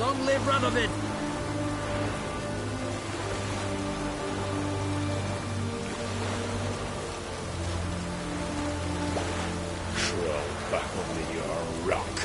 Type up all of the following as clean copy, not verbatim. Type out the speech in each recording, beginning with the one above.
Long live Radovid! Crawl back under your rock.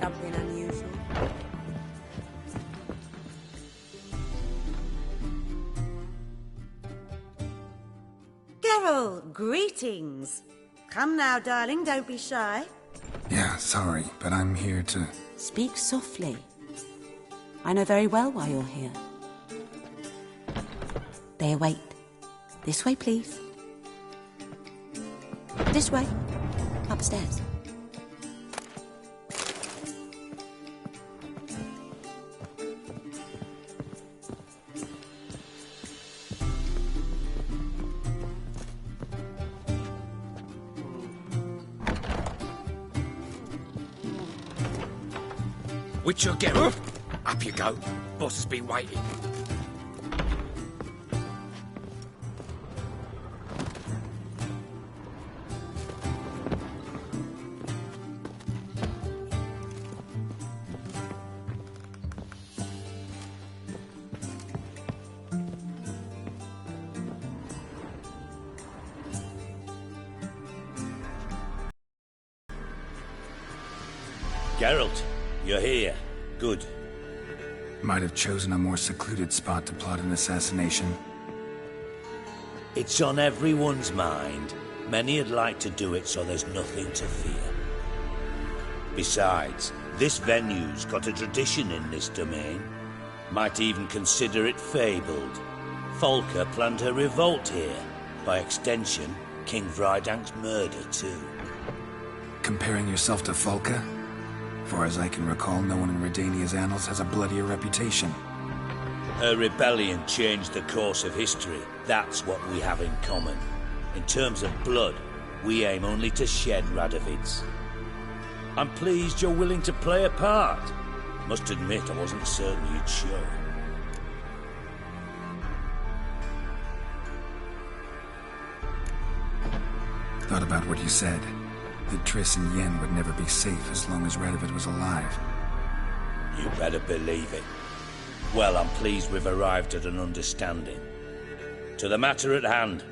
Something unusual. Geralt, greetings. Come now, darling, don't be shy. Yeah, sorry, but I'm here to... Speak softly. I know very well why you're here. They await. This way, please. This way. Upstairs. Witcher Geralt, up you go. Boss has been waiting. Geralt, you're here. Good. Might have chosen a more secluded spot to plot an assassination. It's on everyone's mind. Many would like to do it so there's nothing to fear. Besides, this venue's got a tradition in this domain. Might even consider it fabled. Folka planned her revolt here. By extension, King Vrydank's murder too. Comparing yourself to Folka? Far as I can recall, no one in Redania's annals has a bloodier reputation. Her rebellion changed the course of history. That's what we have in common. In terms of blood, we aim only to shed Radovid's. I'm pleased you're willing to play a part. Must admit, I wasn't certain you'd show. Thought about what you said. That Triss and Yen would never be safe as long as Radovid was alive. You better believe it. Well, I'm pleased we've arrived at an understanding. To the matter at hand.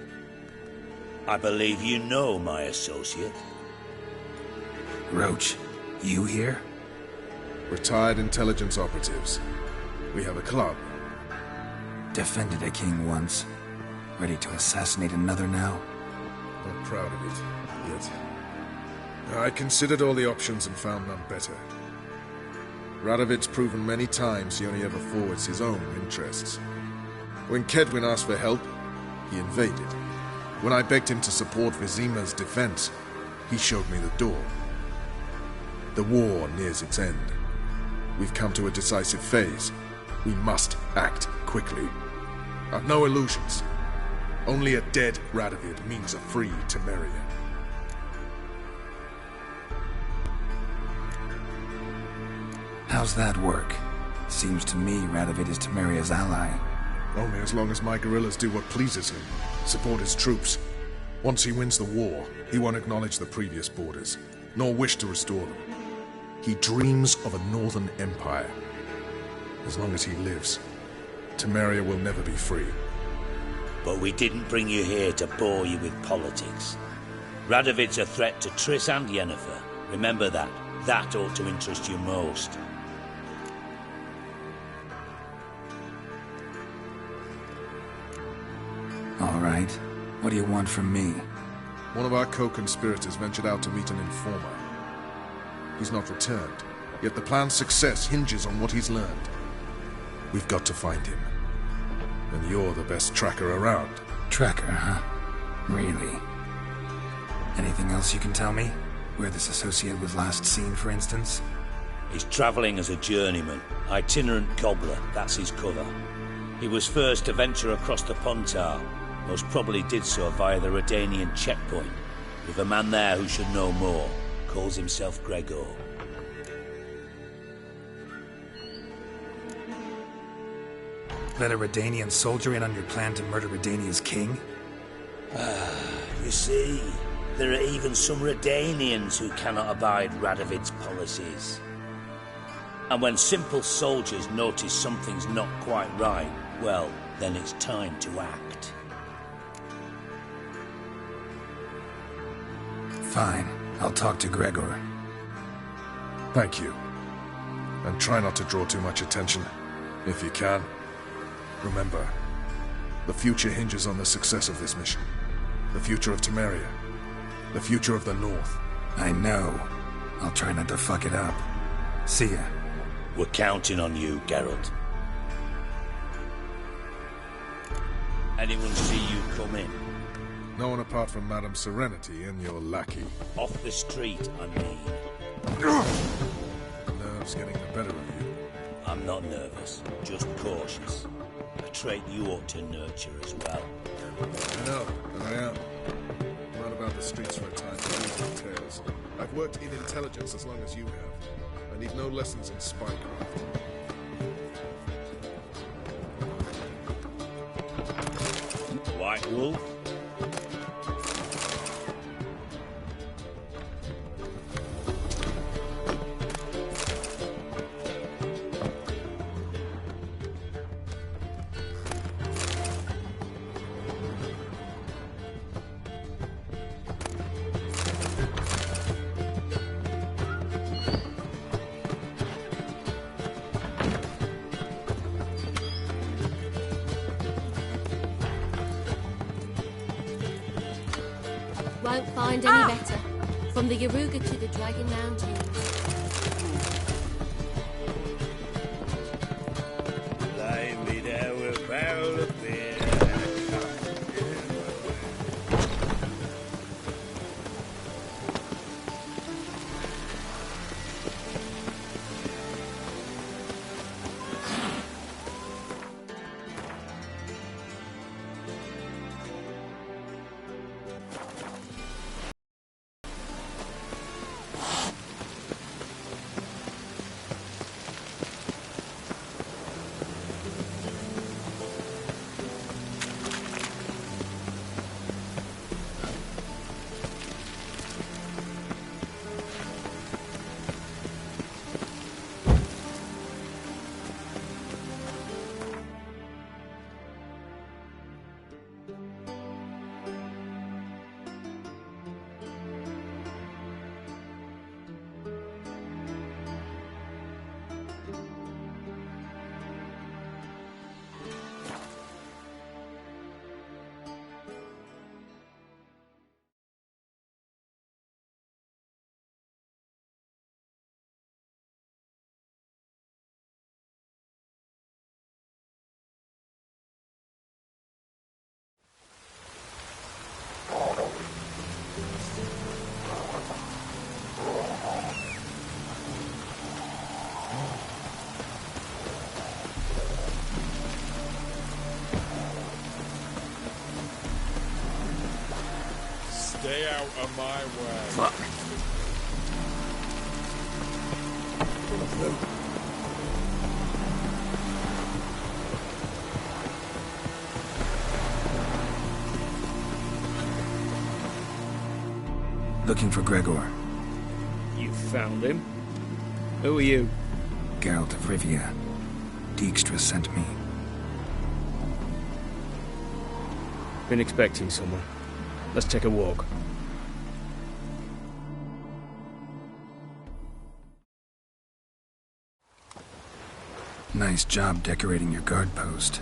I believe you know my associate. Roach, you here? Retired intelligence operatives. We have a club. Defended a king once. Ready to assassinate another now? Not proud of it, yet. I considered all the options and found none better. Radovid's proven many times he only ever forwards his own interests. When Kedwin asked for help, he invaded. When I begged him to support Vizima's defense, he showed me the door. The war nears its end. We've come to a decisive phase. We must act quickly. I've no illusions. Only a dead Radovid means a free Temeria. How's that work? Seems to me Radovid is Temeria's ally. Only as long as my guerrillas do what pleases him, support his troops. Once he wins the war, he won't acknowledge the previous borders, nor wish to restore them. He dreams of a northern empire. As long as he lives, Temeria will never be free. But we didn't bring you here to bore you with politics. Radovid's a threat to Triss and Yennefer. Remember that. That ought to interest you most. All right. What do you want from me? One of our co-conspirators ventured out to meet an informer. He's not returned, yet the plan's success hinges on what he's learned. We've got to find him. And you're the best tracker around. Tracker, huh? Really? Anything else you can tell me? Where this associate was last seen, for instance? He's travelling as a journeyman. Itinerant cobbler, that's his cover. He was first to venture across the Pontar. Most probably did so via the Redanian checkpoint, with a man there who should know more. Calls himself Gregor. Let a Redanian soldier in on your plan to murder Redania's king? You see, there are even some Redanians who cannot abide Radovid's policies. And when simple soldiers notice something's not quite right, well, then it's time to act. Fine. I'll talk to Gregor. Thank you. And try not to draw too much attention, if you can. Remember, the future hinges on the success of this mission. The future of Temeria. The future of the North. I know. I'll try not to fuck it up. See ya. We're counting on you, Geralt. Anyone see you come in? No one apart from Madame Serenity and your lackey. Off the street, I mean. Nerves getting the better of you. I'm not nervous, just cautious. A trait you ought to nurture as well. I know, and I am. Run about the streets for a time to read details. I've worked in intelligence as long as you have. I need no lessons in spycraft. White Wolf? Won't find any better. From the Yaruga to the Dragon Mountains. Lay me down with a barrel of beer. Stay out of my way. Fuck. Looking for Gregor. You found him? Who are you? Geralt of Rivia. Dijkstra sent me. Been expecting someone. Let's take a walk. Nice job decorating your guard post.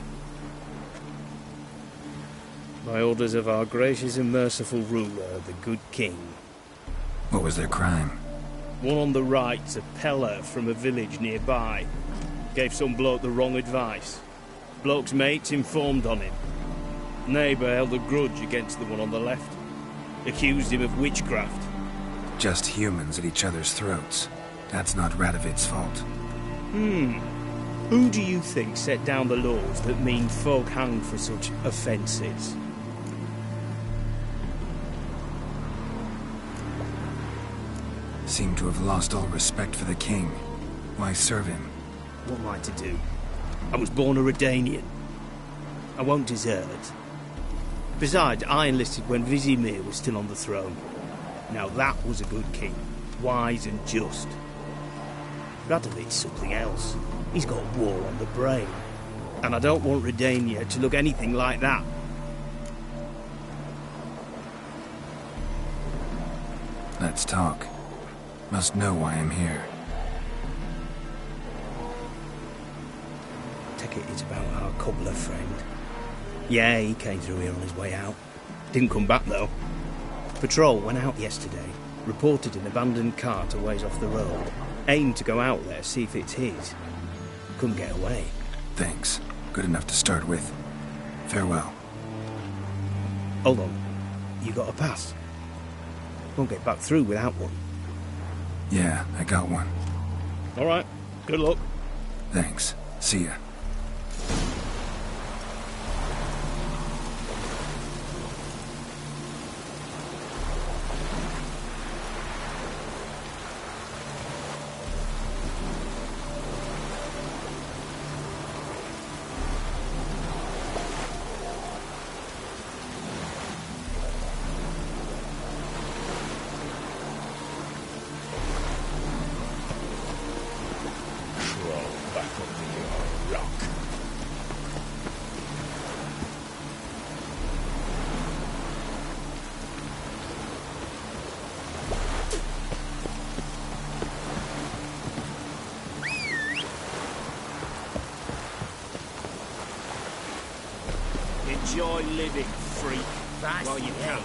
By orders of our gracious and merciful ruler, the good king. What was their crime? One on the right's a peller from a village nearby. Gave some bloke the wrong advice. Bloke's mates informed on him. Neighbour held a grudge against the one on the left. Accused him of witchcraft. Just humans at each other's throats. That's not Radovid's fault. Who do you think set down the laws that mean folk hanged for such offences? Seem to have lost all respect for the king. Why serve him? What am I to do? I was born a Redanian. I won't desert. Besides, I enlisted when Vizimir was still on the throne. Now that was a good king. Wise and just. Radovid's something else. He's got war on the brain. And I don't want Redania to look anything like that. Let's talk. Must know why I'm here. Take it it's about our cobbler friend. Yeah, he came through here on his way out. Didn't come back, though. Patrol went out yesterday. Reported an abandoned cart a ways off the road. Aimed to go out there, see if it's his. Couldn't get away. Thanks. Good enough to start with. Farewell. Hold on. You got a pass? Won't get back through without one. Yeah, I got one. All right. Good luck. Thanks. See ya. Enjoy living, freak, while you can.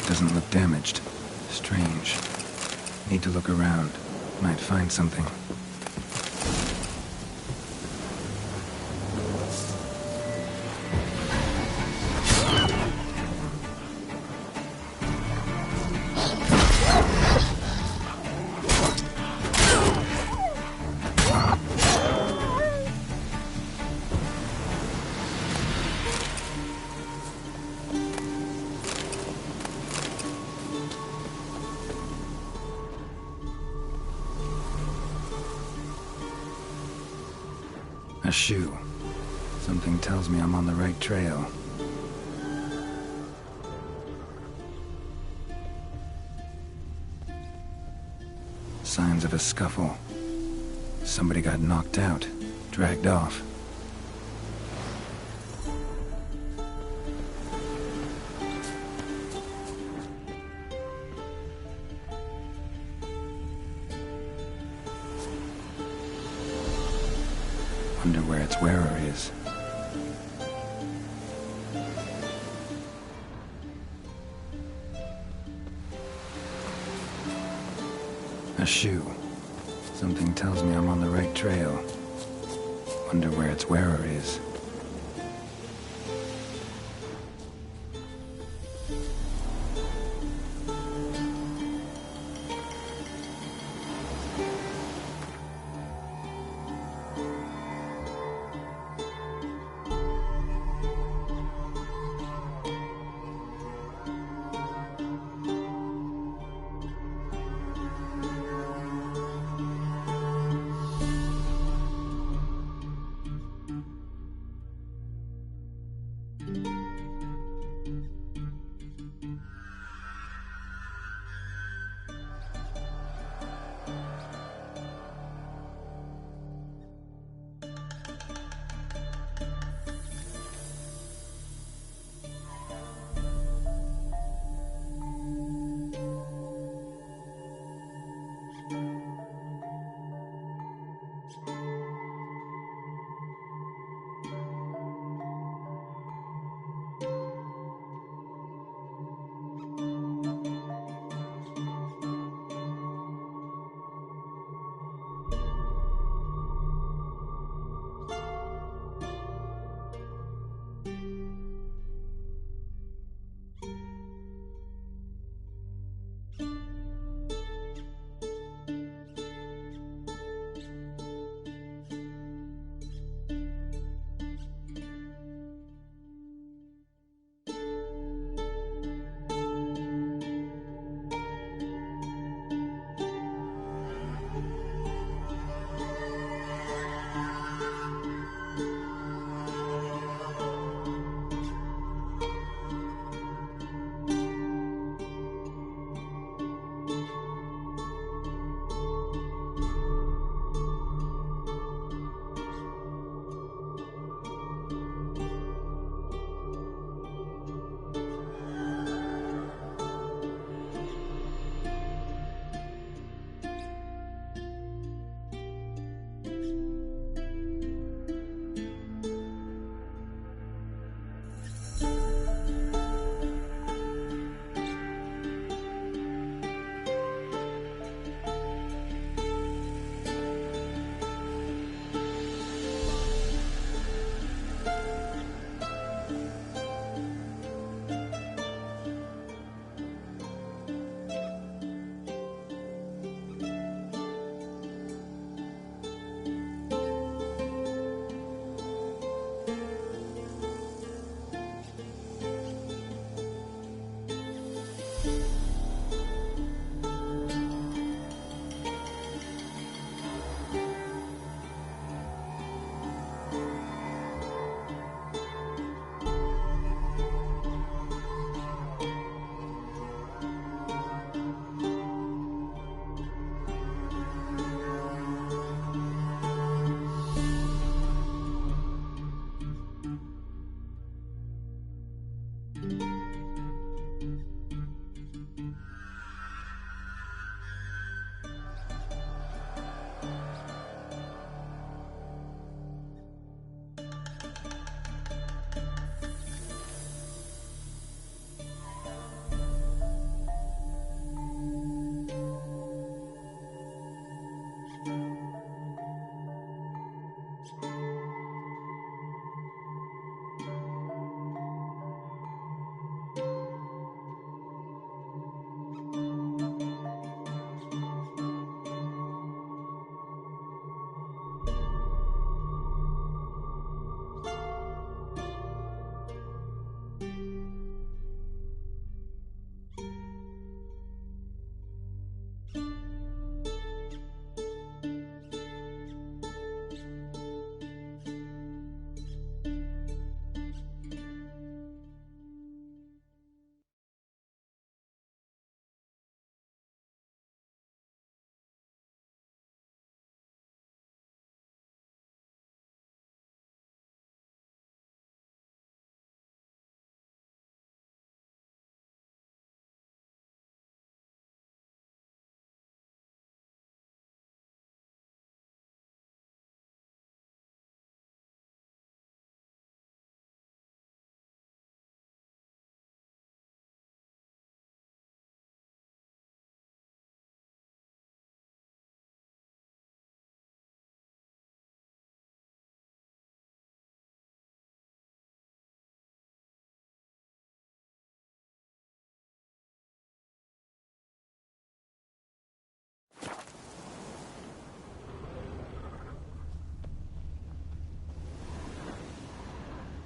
Doesn't look damaged. Strange. Need to look around. Might find something. A shoe. Something tells me I'm on the right trail. Signs of a scuffle. Somebody got knocked out, dragged off. Wonder where its wearer is. A shoe. Something tells me I'm on the right trail. Wonder where its wearer is.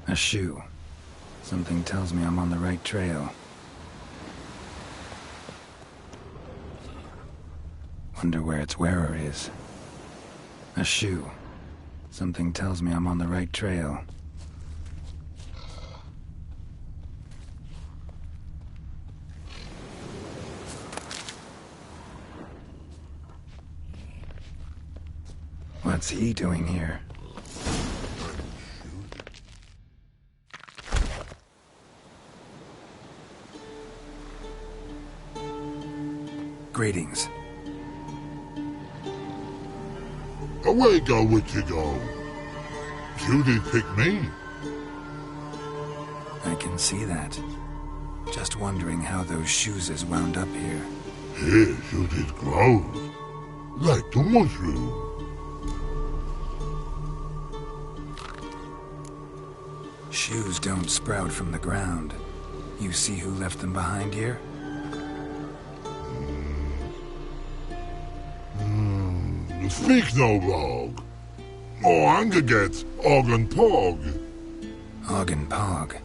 A shoe. Something tells me I'm on the right trail. Wonder where its wearer is. A shoe. Something tells me I'm on the right trail. What's he doing here? Greetings. Away go with you go. You did pick me. I can see that. Just wondering how those shoes is wound up here. Here you did grow. Like the mushroom. Shoes don't sprout from the ground. You see who left them behind here? Speak no log. Oh, anger gets Og and Pog. Og and Pog.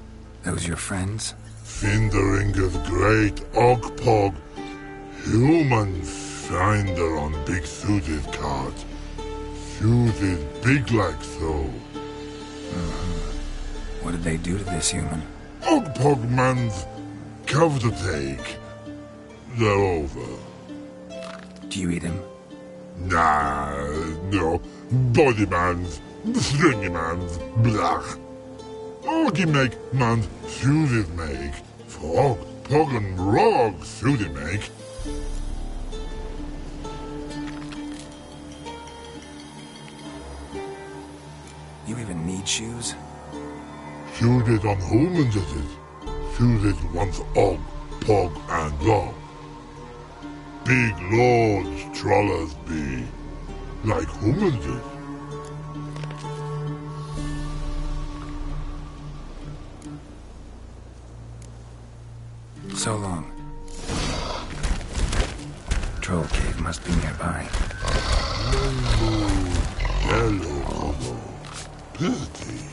Those your friends? Finderinger's great Og Pog. Human finder on big suited cart. Suited big like so. What did they do to this human? Og Pog man's cover to take. They're over. Do you eat him? Nah, no. Body man's, stringy man's, blach. Oggy make man's suited make. Frog, Pog and Rog suited make. You even need shoes? Suited on humans it is. Suited once Og, Pog and Rog. Big lords trollers be, like humans is. So long. Troll cave must be nearby. Hello, pretty.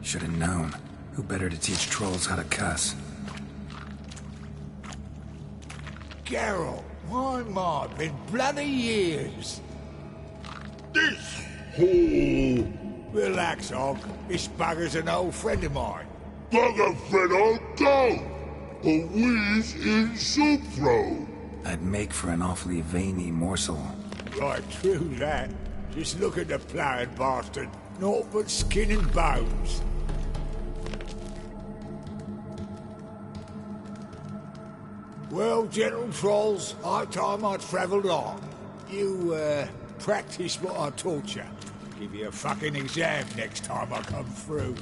Should have known. Who better to teach trolls how to cuss? Geralt, my ma, been bloody years. This hole. Relax, Og. This bugger's an old friend of mine. Bugger friend I'll go. A wheeze in soup throw. I'd make for an awfully veiny morsel. Right, true that. Just look at the ploughing bastard. Naught but skin and bones. Well, gentle trolls, high time I travelled on. You, practice what I taught you. Give you a fucking exam next time I come through.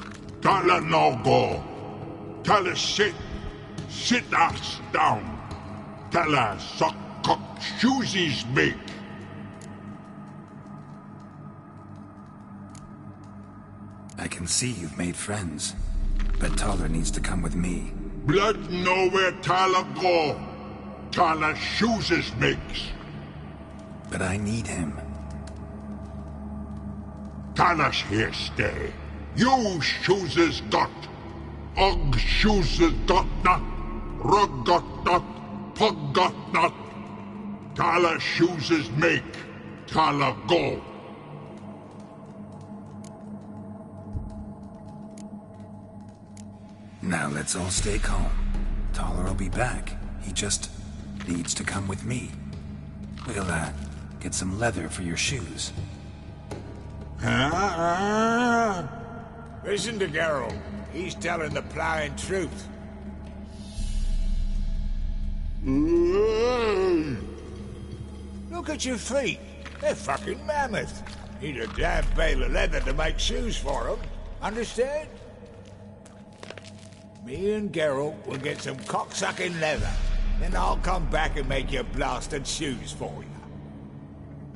Can't let no go. Tell her sit. Sit ass down. Tell her suck cock shoesies make. I can see you've made friends, but Taller needs to come with me. Blood nowhere Tyler go. Tyler shoes makes. But I need him. Tyler's here stay. You shoes got. Og shoes got not. Rug got not. Pug got not. Tyler shoes make. Tyler go. Now let's all stay calm. Taller will be back. He just needs to come with me. We'll, get some leather for your shoes. Listen to Geralt. He's telling the plowing truth. Look at your feet. They're fucking mammoth. Need a damn bale of leather to make shoes for them. Understand? Me and Geralt will get some cocksucking leather. Then I'll come back and make your blasted shoes for you.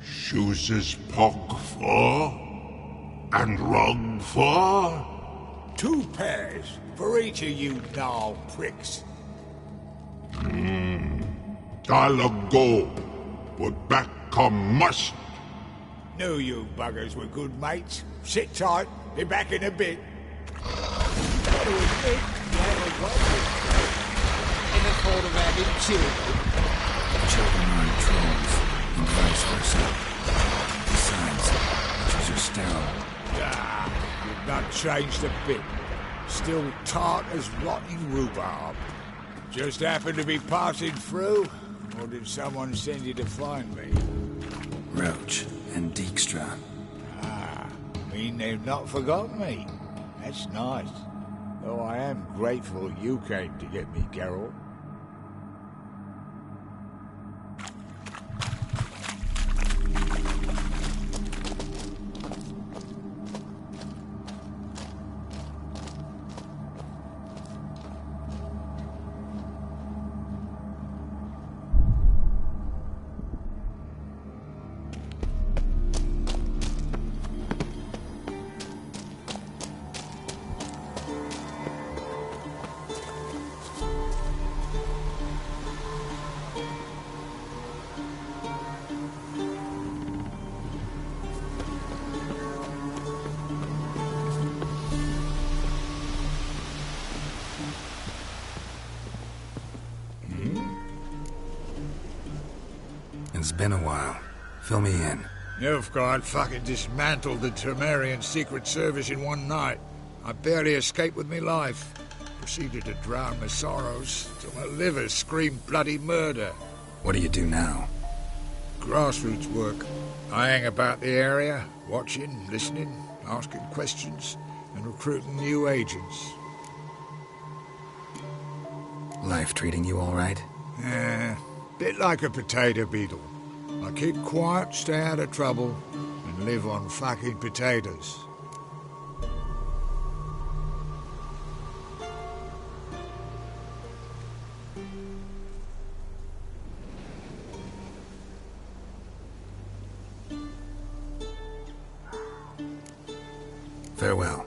Shoes is pock for? And rug for? 2 pairs for each of you gnarl pricks. I'll go, but back come must. Knew you buggers were good mates. Sit tight, be back in a bit. Gotta admit, never thought of having children. Children aren't trolls, and vice versa. Besides, witches are sterile. You've not changed a bit. Still tart as rotting rhubarb. Just happened to be passing through, or did someone send you to find me? Roach and Dijkstra. Mean they've not forgotten me. That's nice. Though I am grateful you came to get me, Geralt. It's been a while. Fill me in. Nilfgaard fucking dismantled the Temerian Secret Service in one night. I barely escaped with me life. Proceeded to drown my sorrows till my liver screamed bloody murder. What do you do now? Grassroots work. I hang about the area, watching, listening, asking questions, and recruiting new agents. Life treating you all right? Bit like a potato beetle. I keep quiet, stay out of trouble, and live on fucking potatoes. Farewell.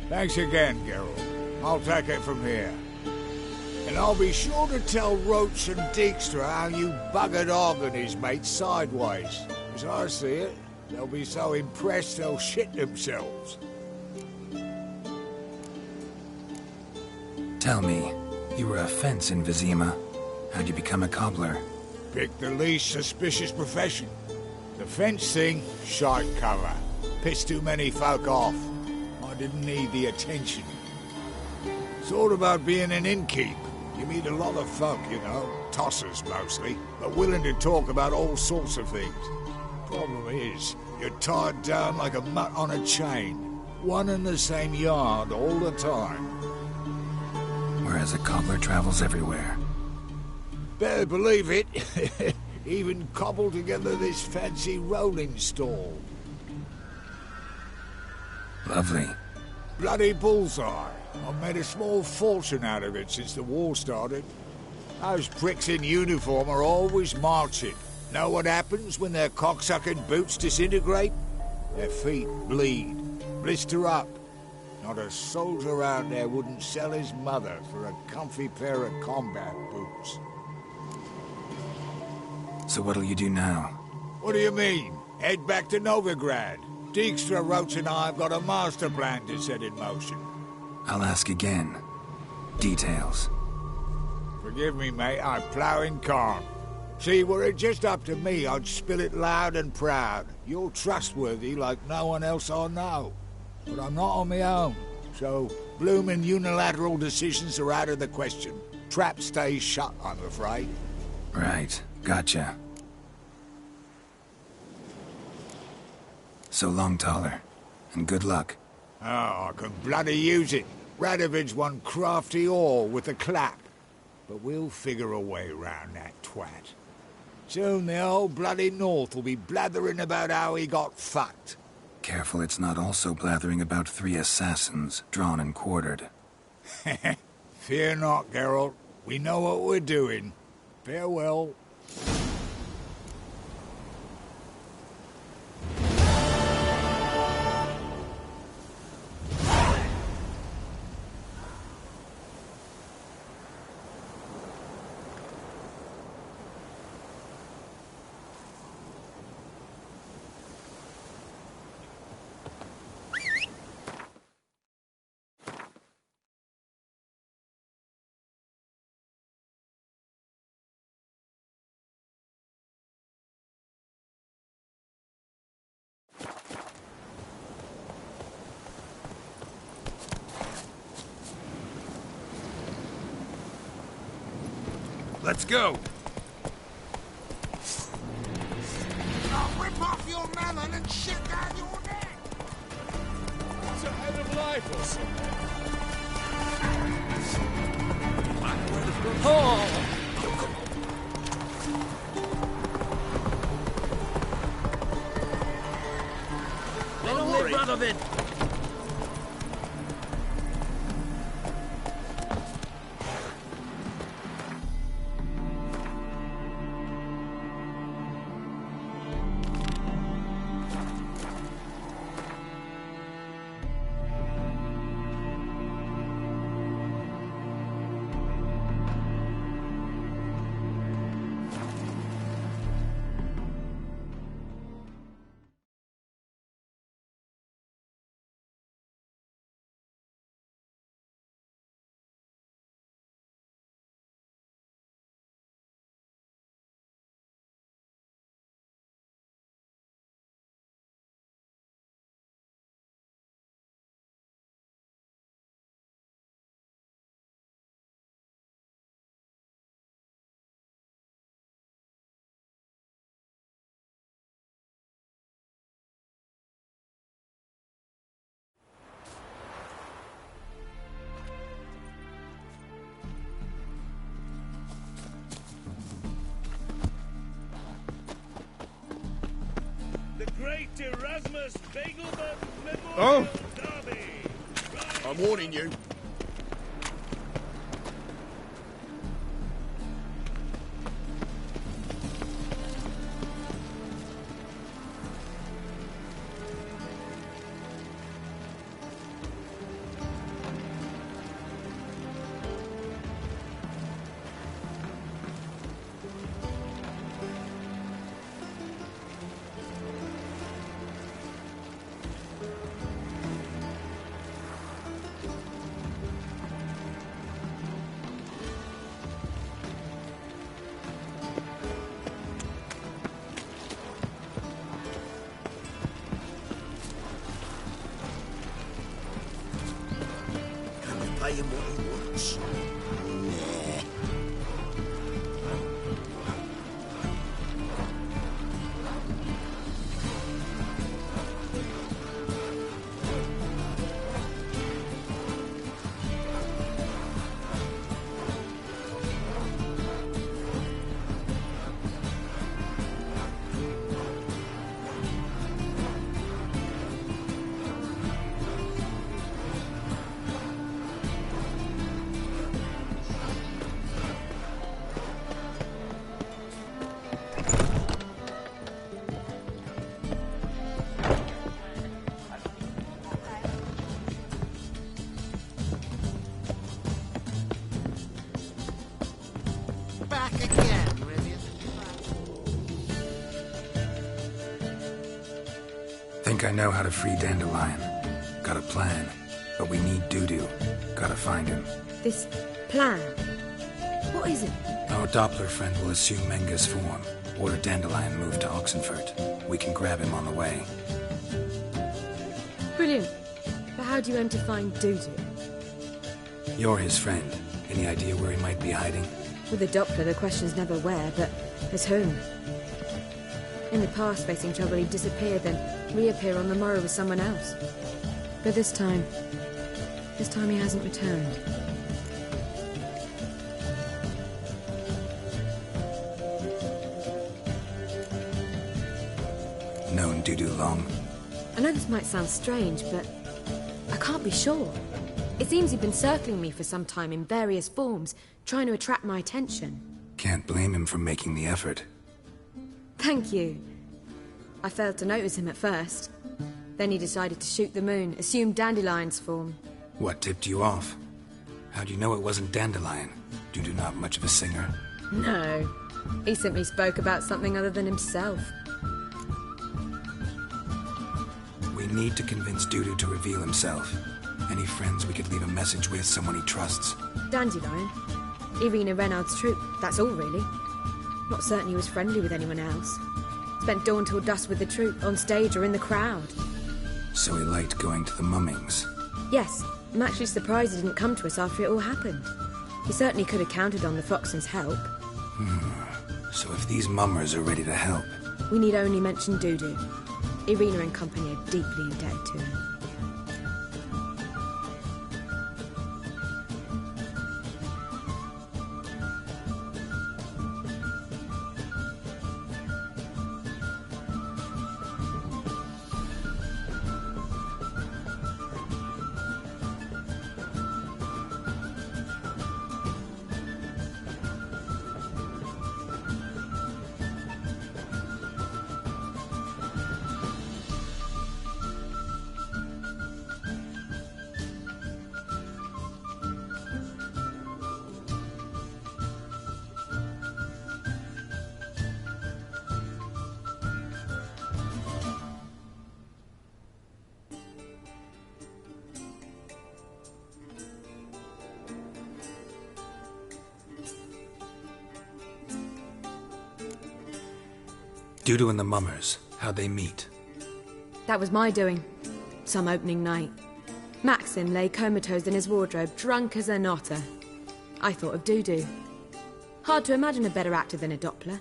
Thanks again, Geralt. I'll take it from here. And I'll be sure to tell Roach and Dijkstra how you buggered Og and his mates sideways. As I see it, they'll be so impressed they'll shit themselves. Tell me, you were a fence in Vizima. How'd you become a cobbler? Pick the least suspicious profession. The fence thing, shite cover. Pissed too many folk off. I didn't need the attention. It's all about being an innkeep. You meet a lot of folk, you know, tossers mostly, but willing to talk about all sorts of things. Problem is, you're tied down like a mutt on a chain. One and the same yard all the time. Whereas a cobbler travels everywhere. Better believe it. Even cobbled together this fancy rolling stall. Lovely. Bloody bullseye. I've made a small fortune out of it since the war started. Those pricks in uniform are always marching. Know what happens when their cocksucking boots disintegrate? Their feet bleed, blister up. Not a soldier out there wouldn't sell his mother for a comfy pair of combat boots. So what'll you do now? What do you mean? Head back to Novigrad. Dijkstra, Roach and I have got a master plan to set in motion. I'll ask again. Details. Forgive me, mate, I plough in calm. See, were it just up to me, I'd spill it loud and proud. You're trustworthy like no one else I know. But I'm not on my own, so bloomin' unilateral decisions are out of the question. Trap stays shut, I'm afraid. Right, gotcha. So long, Taller, and good luck. Oh, I can bloody use it. Radovid's one crafty ore with a clap. But we'll figure a way round that twat. Soon the whole bloody North will be blathering about how he got fucked. Careful it's not also blathering about 3 assassins, drawn and quartered. Fear not, Geralt. We know what we're doing. Farewell. Let's go! I'll rip off your melon and shit down your neck! It's a head of life or something. Oh! Long live Radovid! Great Erasmus Bagelman Memorial Oh. Derby. I'm warning you. Pay him what he wants. Nah. Think I know how to free Dandelion. Got a plan. But we need Dudu. Gotta find him. This plan? What is it? Our Doppler friend will assume Menga's form. Order Dandelion moved to Oxenfurt. We can grab him on the way. Brilliant. But how do you aim to find Dudu? You're his friend. Any idea where he might be hiding? With the Doppler, the question's never where, but as whom. In the past, facing trouble, he'd disappear, then reappear on the morrow with someone else. But this time he hasn't returned. Known Dudu long? I know this might sound strange, but I can't be sure. It seems he'd been circling me for some time in various forms, trying to attract my attention. Can't blame him for making the effort. Thank you. I failed to notice him at first. Then he decided to shoot the moon, assume Dandelion's form. What tipped you off? How'd you know it wasn't Dandelion? Dudu not much of a singer? No. He simply spoke about something other than himself. We need to convince Dudu to reveal himself. Any friends we could leave a message with, someone he trusts? Dandelion? Irina Renard's troop, that's all really. Not certain he was friendly with anyone else. Spent dawn till dusk with the troop, on stage or in the crowd. So he liked going to the mummings? Yes. I'm actually surprised he didn't come to us after it all happened. He certainly could have counted on the Foxen's help. So if these mummers are ready to help... We need only mention Dudu. Irina and company are deeply indebted to him. Dudu and the mummers, how'd they meet? That was my doing. Some opening night. Maxim lay comatose in his wardrobe, drunk as an otter. I thought of Dudu. Hard to imagine a better actor than a Doppler.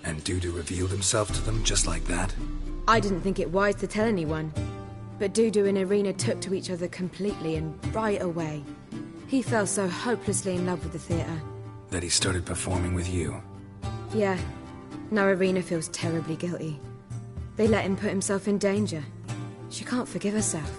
And Dudu revealed himself to them just like that? I didn't think it wise to tell anyone. But Dudu and Irina took to each other completely and right away. He fell so hopelessly in love with the theatre. That he started performing with you? Yeah. Now Irina feels terribly guilty. They let him put himself in danger. She can't forgive herself.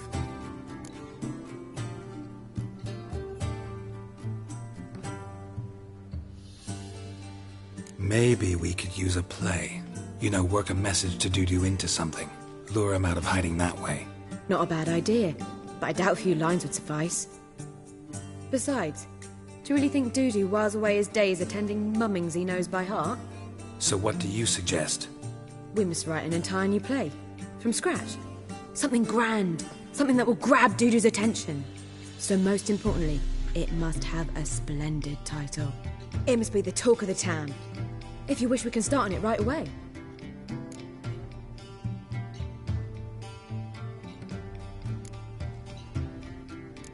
Maybe we could use a play. You know, work a message to Dudu into something. Lure him out of hiding that way. Not a bad idea, but I doubt a few lines would suffice. Besides, do you really think Dudu whiles away his days attending mummings he knows by heart? So what do you suggest? We must write an entire new play. From scratch. Something grand. Something that will grab Dudu's attention. So most importantly, it must have a splendid title. It must be the talk of the town. If you wish, we can start on it right away.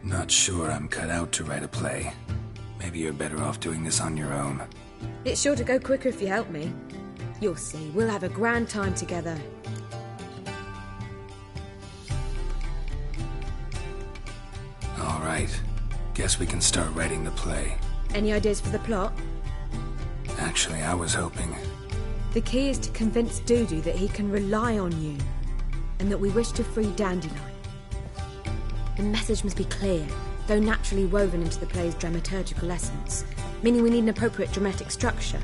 Not sure I'm cut out to write a play. Maybe you're better off doing this on your own. It's sure to go quicker if you help me. You'll see, we'll have a grand time together. All right. Guess we can start writing the play. Any ideas for the plot? Actually, I was hoping... The key is to convince Dudu that he can rely on you, and that we wish to free Dandelion. The message must be clear, though naturally woven into the play's dramaturgical essence, meaning we need an appropriate dramatic structure.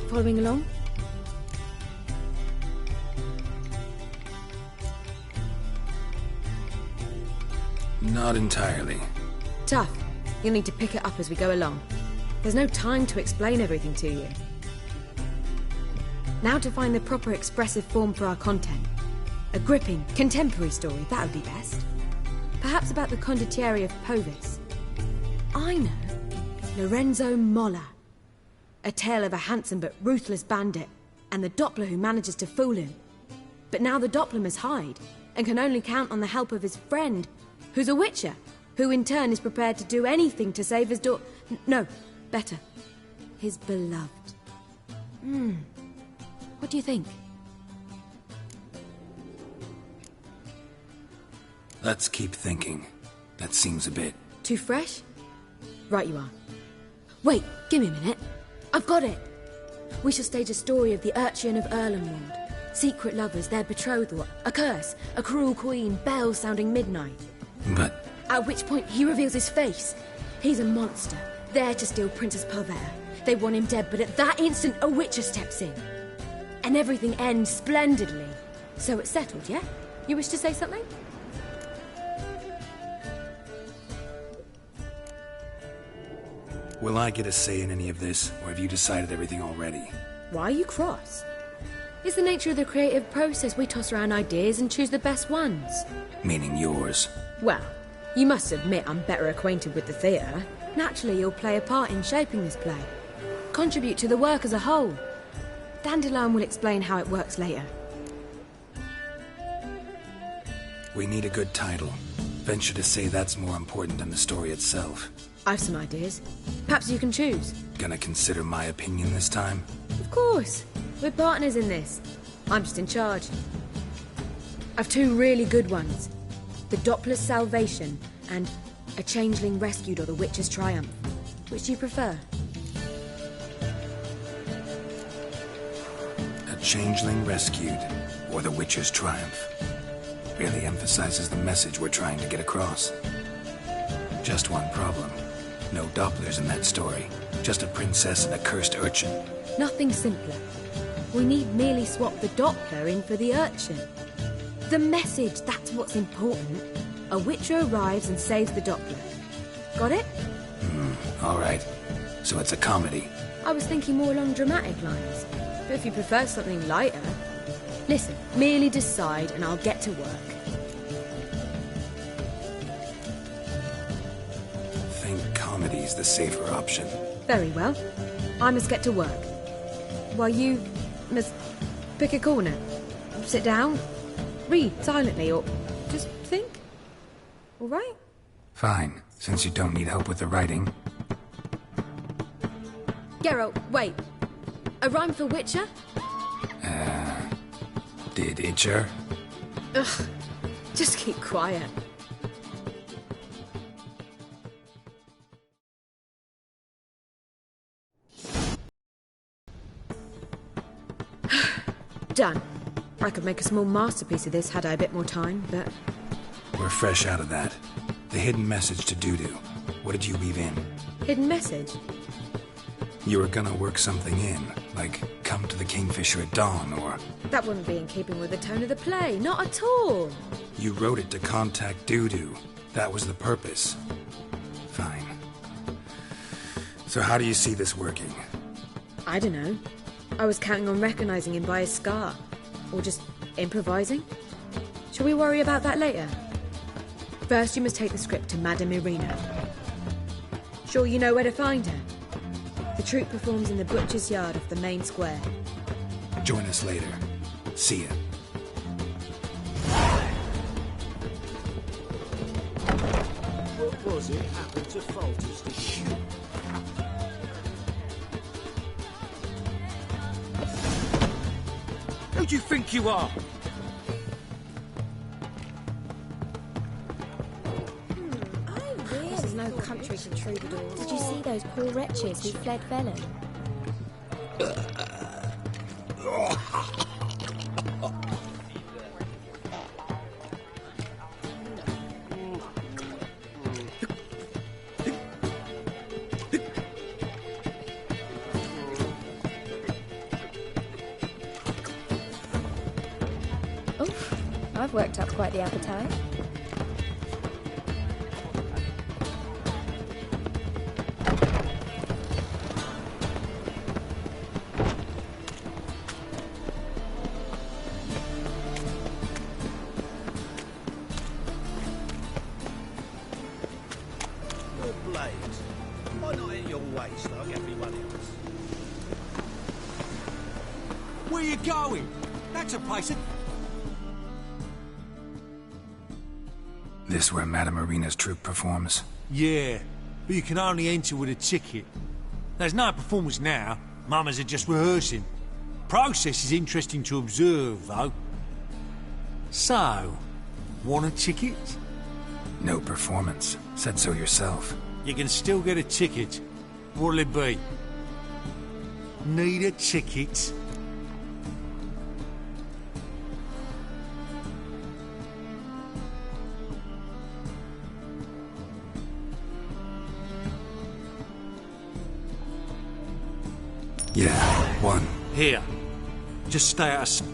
Following along? Not entirely. Tough. You'll need to pick it up as we go along. There's no time to explain everything to you. Now to find the proper expressive form for our content. A gripping, contemporary story, that would be best. Perhaps about the condottieri of Povis. I know. Lorenzo Molla. A tale of a handsome but ruthless bandit, and the Doppler who manages to fool him. But now the Doppler must hide, and can only count on the help of his friend, who's a witcher, who in turn is prepared to do anything to save his no, better. His beloved. What do you think? Let's keep thinking. That seems a bit... Too fresh? Right you are. Wait, give me a minute. I've got it! We shall stage a story of the Urchin of Erlenwald. Secret lovers, their betrothal, a curse, a cruel queen, bells sounding midnight. But... At which point he reveals his face. He's a monster, there to steal Princess Pavera. They want him dead, but at that instant a witcher steps in. And everything ends splendidly. So it's settled, yeah? You wish to say something? Will I get a say in any of this, or have you decided everything already? Why are you cross? It's the nature of the creative process. We toss around ideas and choose the best ones. Meaning yours. Well, you must admit I'm better acquainted with the theatre. Naturally, you'll play a part in shaping this play. Contribute to the work as a whole. Dandelion will explain how it works later. We need a good title. Venture to say that's more important than the story itself. I've some ideas. Perhaps you can choose. Gonna consider my opinion this time? Of course. We're partners in this. I'm just in charge. I've two really good ones. The Doppler's Salvation and A Changeling Rescued or The Witcher's Triumph. Which do you prefer? A Changeling Rescued or The Witcher's Triumph. Really emphasizes the message we're trying to get across. Just one problem. No Dopplers in that story. Just a princess and a cursed urchin. Nothing simpler. We need merely swap the Doppler in for the urchin. The message, that's what's important. A witcher arrives and saves the Doppler. Got it? All right. So it's a comedy. I was thinking more along dramatic lines. But if you prefer something lighter... Listen, merely decide and I'll get to work. Comedy's the safer option. Very well. I must get to work. While you must pick a corner. Sit down, read silently, or just think. All right? Fine, since you don't need help with the writing. Geralt, wait. A rhyme for Witcher? Did Itcher? Ugh, just keep quiet. Done. I could make a small masterpiece of this had I a bit more time, but... We're fresh out of that. The hidden message to Dudu. What did you weave in? Hidden message? You were gonna work something in, like come to the Kingfisher at dawn, or... That wouldn't be in keeping with the tone of the play, not at all. You wrote it to contact Dudu. That was the purpose. Fine. So how do you see this working? I don't know. I was counting on recognizing him by his scar. Or just improvising. Shall we worry about that later? First, you must take the script to Madame Irina. Sure you know where to find her? The troupe performs in the butcher's yard off the main square. Join us later. See ya. What was it happened to Folters to shoot? Who do you think you are? This is no country for troubadours. Did you see those poor wretches who fled Velen? I've worked up quite the appetite. not at your waist like everyone else? Where you going? That's a place that... This where Madame Marina's troupe performs? Yeah, but you can only enter with a ticket. There's no performance now. Mamas are just rehearsing. Process is interesting to observe, though. So, want a ticket? No performance. Said so yourself. You can still get a ticket. What'll it be? Need a ticket? Yeah, one. Here. Just stay out of...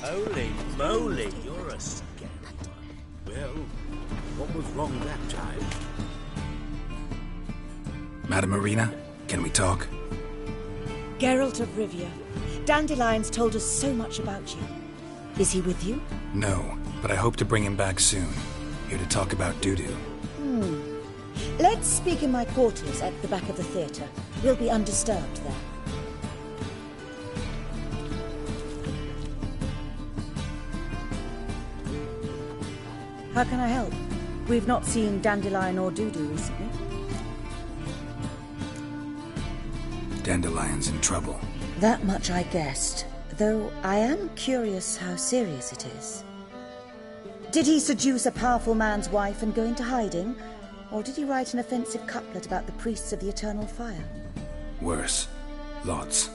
Holy moly, you're a scamp. Well, what was wrong that time? Madame Marina, can we talk? Geralt of Rivia. Dandelion's told us so much about you. Is he with you? No, but I hope to bring him back soon. Here to talk about Dudu. Let's speak in my quarters at the back of the theatre. We'll be undisturbed there. How can I help? We've not seen Dandelion or Dudu recently. Dandelion's in trouble. That much I guessed, though I am curious how serious it is. Did he seduce a powerful man's wife and go into hiding? Or did he write an offensive couplet about the priests of the eternal fire? Worse. Lots.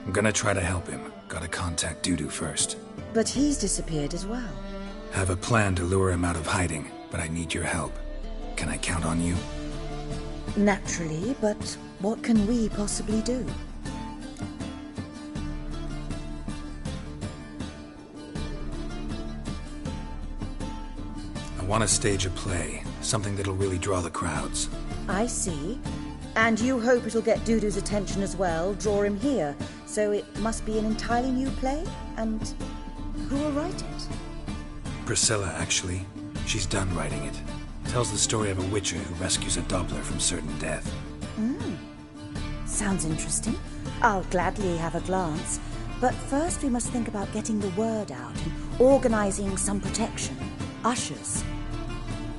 I'm gonna try to help him. Gotta contact Dudu first. But he's disappeared as well. Have a plan to lure him out of hiding, but I need your help. Can I count on you? Naturally, but what can we possibly do? I want to stage a play. Something that'll really draw the crowds. I see. And you hope it'll get Dudu's attention as well, draw him here. So it must be an entirely new play? And who will write it? Priscilla, actually. She's done writing it. Tells the story of a witcher who rescues a Doppler from certain death. Sounds interesting. I'll gladly have a glance. But first we must think about getting the word out and organizing some protection. Ushers.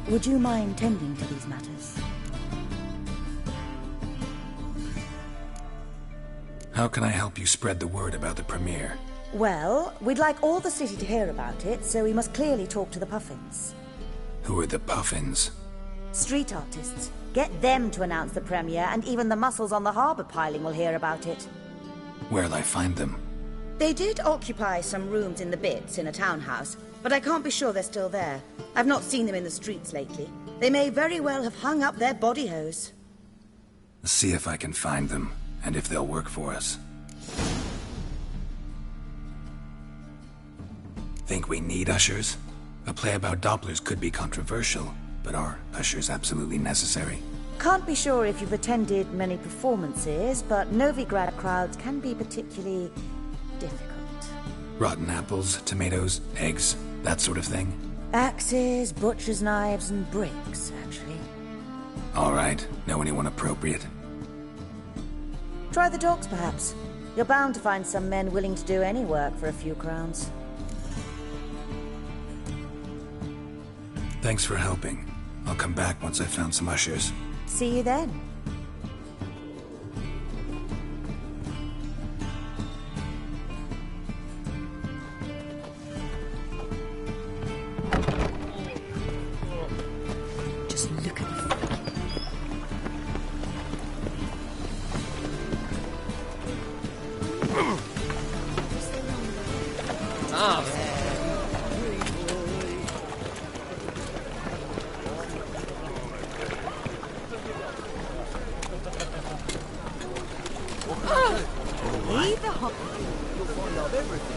Would you mind tending to these matters? How can I help you spread the word about the premiere? Well, we'd like all the city to hear about it, so we must clearly talk to the Puffins. Who are the Puffins? Street artists. Get them to announce the premiere, and even the muscles on the harbour piling will hear about it. Where'll I find them? They did occupy some rooms in the Bits in a townhouse, but I can't be sure they're still there. I've not seen them in the streets lately. They may very well have hung up their body hose. See if I can find them, and if they'll work for us. Think we need ushers? A play about Dopplers could be controversial, but are ushers absolutely necessary? Can't be sure if you've attended many performances, but Novigrad crowds can be particularly difficult. Rotten apples, tomatoes, eggs, that sort of thing? Axes, butcher's knives, and bricks, actually. All right. Know anyone appropriate? Try the dogs, perhaps. You're bound to find some men willing to do any work for a few crowns. Thanks for helping. I'll come back once I've found some ushers. See you then. Just look at the... Leave the hop. You'll find out everything.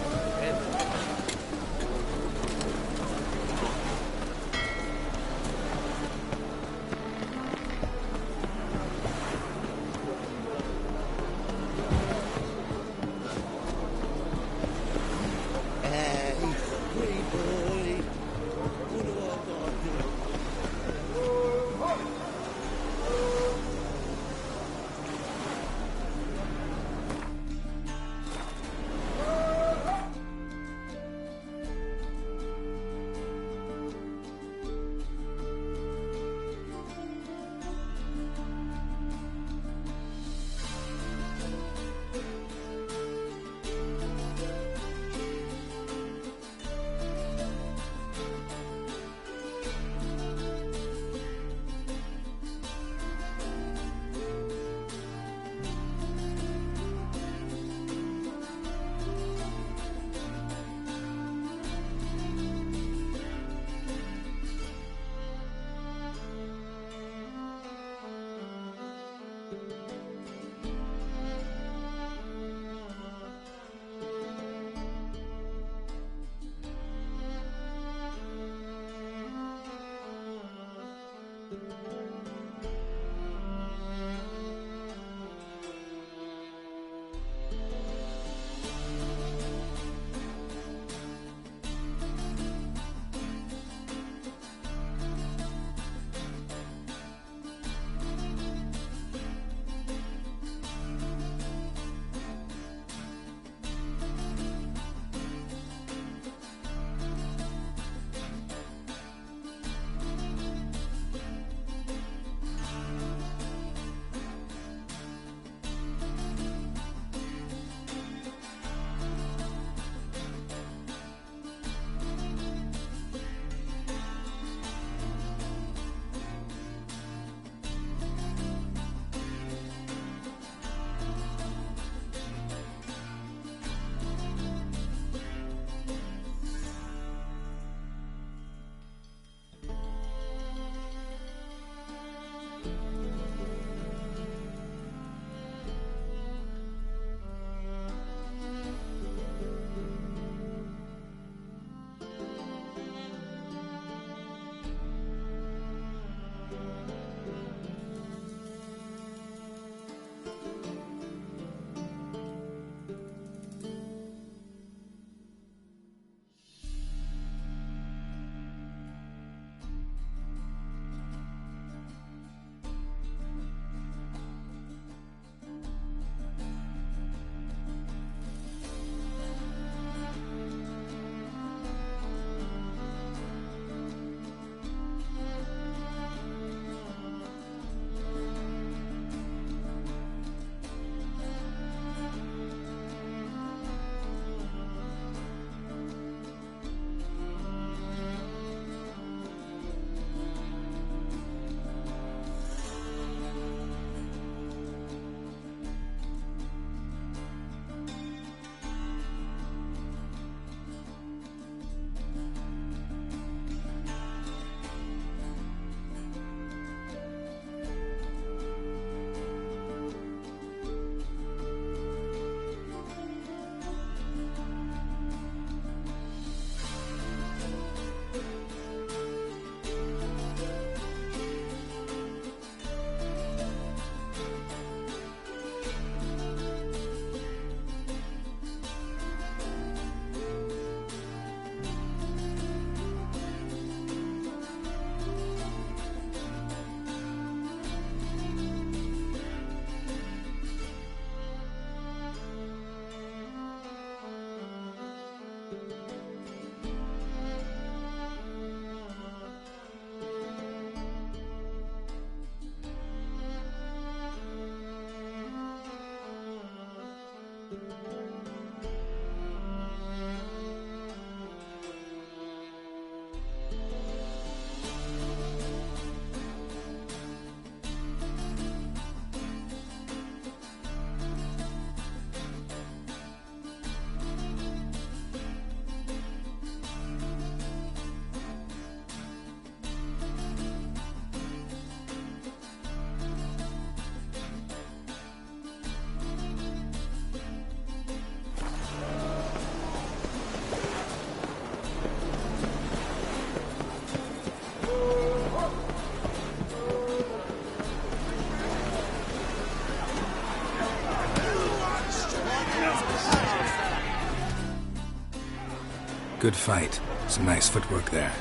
Good fight. Some nice footwork there.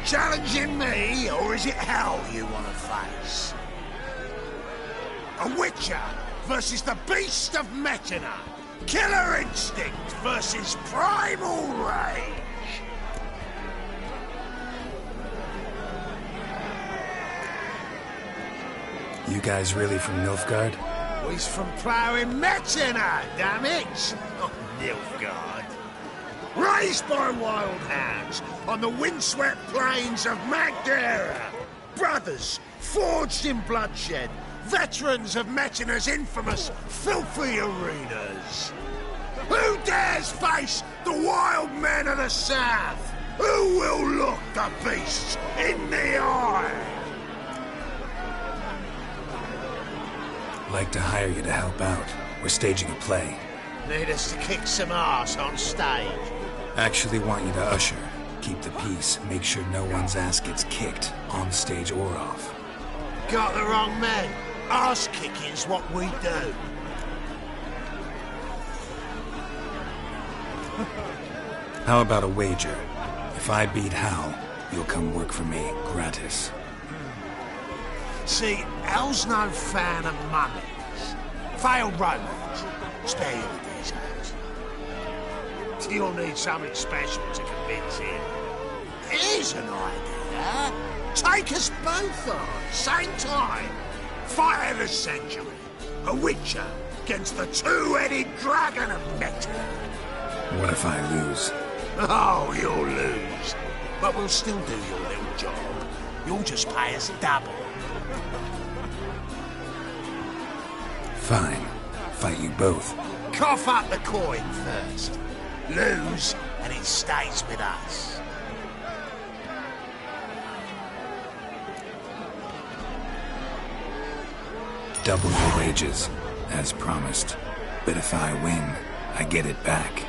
Challenging me, or is it hell you want to face? A Witcher versus the Beast of Metina. Killer instinct versus primal rage. You guys really from Nilfgaard? He's from ploughing Metina, damn it! Not Nilfgaard. Raised by wild hounds on the windswept plains of Magdera. Brothers, forged in bloodshed. Veterans of Metina's infamous, filthy arenas. Who dares face the wild men of the south? Who will look the beasts in the eye? Like to hire you to help out. We're staging a play. Need us to kick some ass on stage? Actually want you to usher. Keep the peace. Make sure no one's ass gets kicked, on stage or off. Got the wrong man. Ass kicking's what we do. How about a wager? If I beat Hal, you'll come work for me, gratis. See, Hal's no fan of mummies. Failed romance. Spare you the details. You'll need something special to convince him. Here's an idea. Take us both on, same time. Fight of the century. A Witcher against the two-headed dragon of Metina. What if I lose? Oh, you'll lose. But we'll still do your little job. You'll just pay us double. Fine. Fight you both. Cough up the coin first. Lose, and it stays with us. Double your wages, as promised. But if I win, I get it back.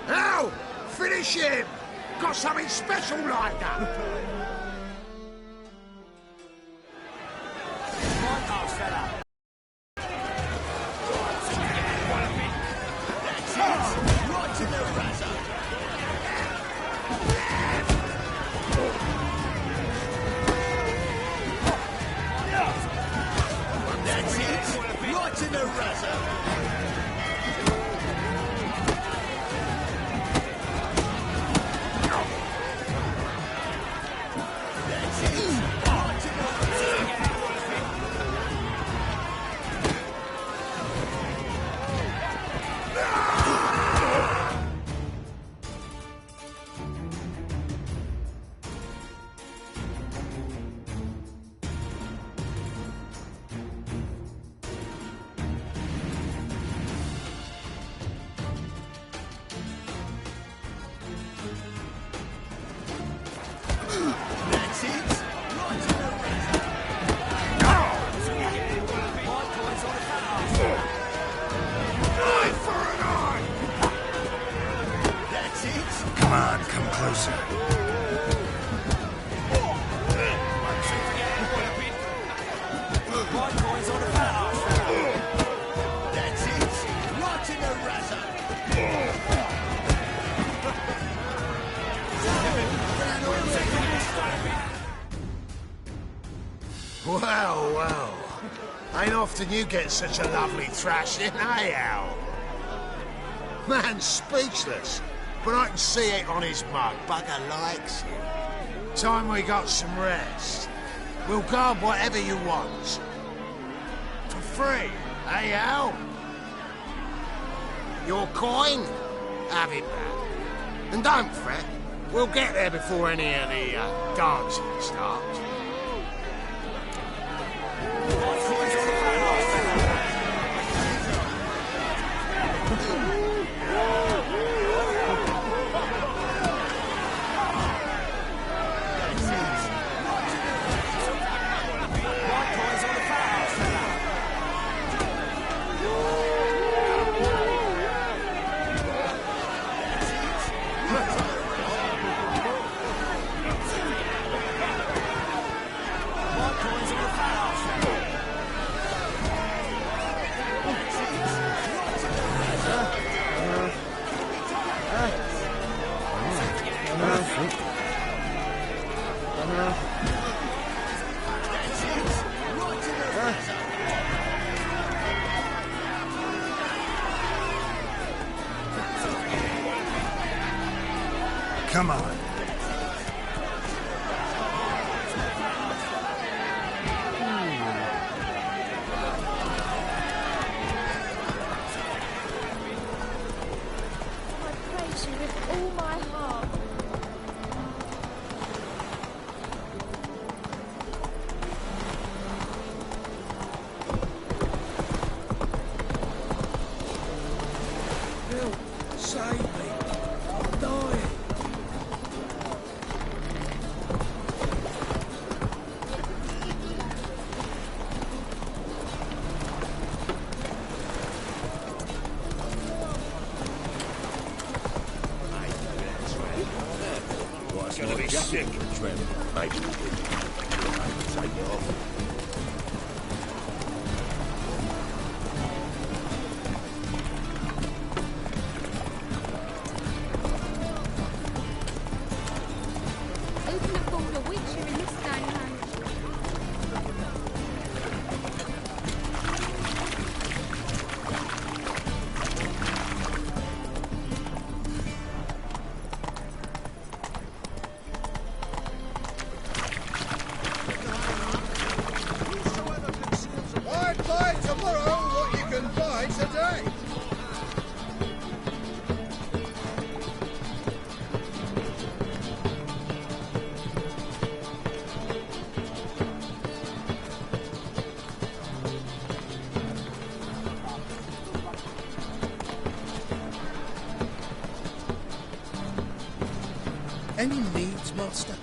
Now, finish him! Got something special lined up! Come on, come closer. Well, well. Ain't often you get such a lovely thrashing, eh, Al? Man's speechless, but I can see it on his mug. Bugger likes it. Time we got some rest. We'll guard whatever you want. For free, eh, Al? Your coin? Have it back. And don't fret. We'll get there before any of the dancing starts. Come on. Any needs, Master?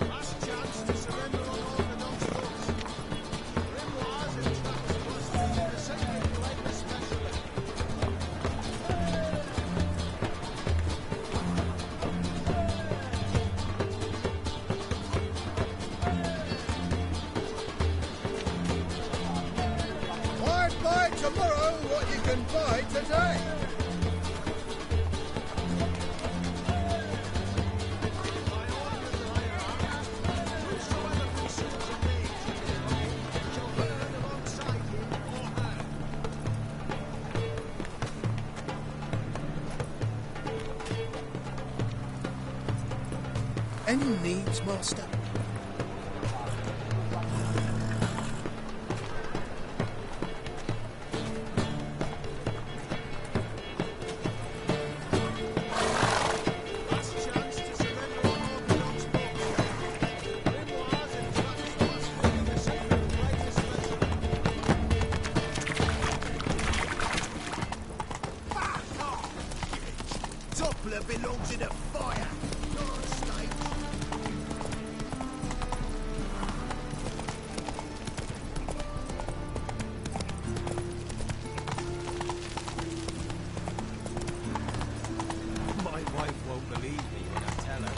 Why buy tomorrow what you can buy today? Any needs, Master? Doppler belongs in a fire, not a state. My wife won't believe me when I tell her.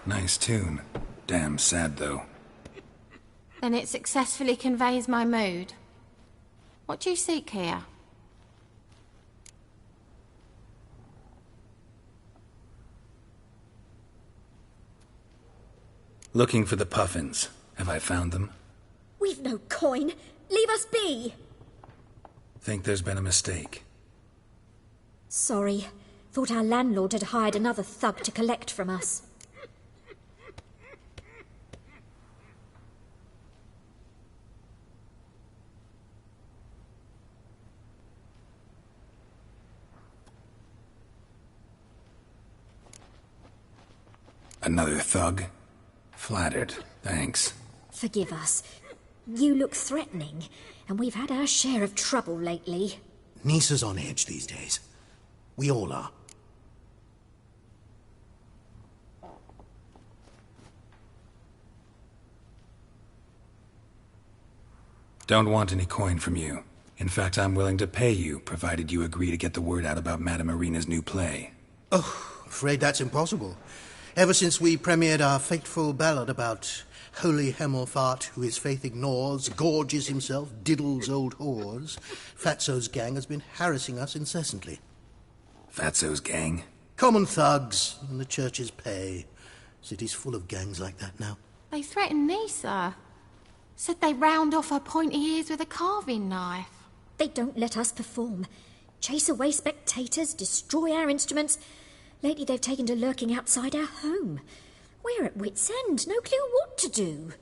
Nice tune. Damn sad, though. Then it successfully conveys my mood. What do you seek here? Looking for the puffins. Have I found them? We've no coin. Leave us be. Think there's been a mistake. Sorry. Thought our landlord had hired another thug to collect from us. Another thug? Flattered. Thanks. Forgive us. You look threatening, and we've had our share of trouble lately. Nisa's on edge these days. We all are. Don't want any coin from you. In fact, I'm willing to pay you, provided you agree to get the word out about Madame Irina's new play. Oh, afraid that's impossible. Ever since we premiered our fateful ballad about holy Hemorphat, who his faith ignores, gorges himself, diddles old whores, Fatso's gang has been harassing us incessantly. Fatso's gang? Common thugs in the church's pay. City's full of gangs like that now. They threatened Nisa. Said they'd round off her pointy ears with a carving knife. They don't let us perform. Chase away spectators, destroy our instruments. Lately they've taken to lurking outside our home. We're at wit's end, no clue what to do.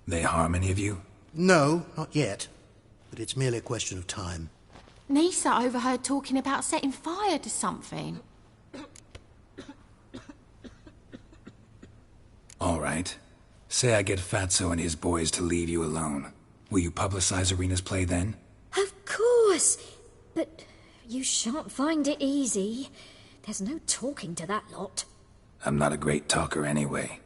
They harm any of you? No, not yet. But it's merely a question of time. Nisa overheard talking about setting fire to something. All right. Say I get Fatso and his boys to leave you alone. Will you publicize Arena's play then? Of course. But you shan't find it easy. There's no talking to that lot. I'm not a great talker anyway.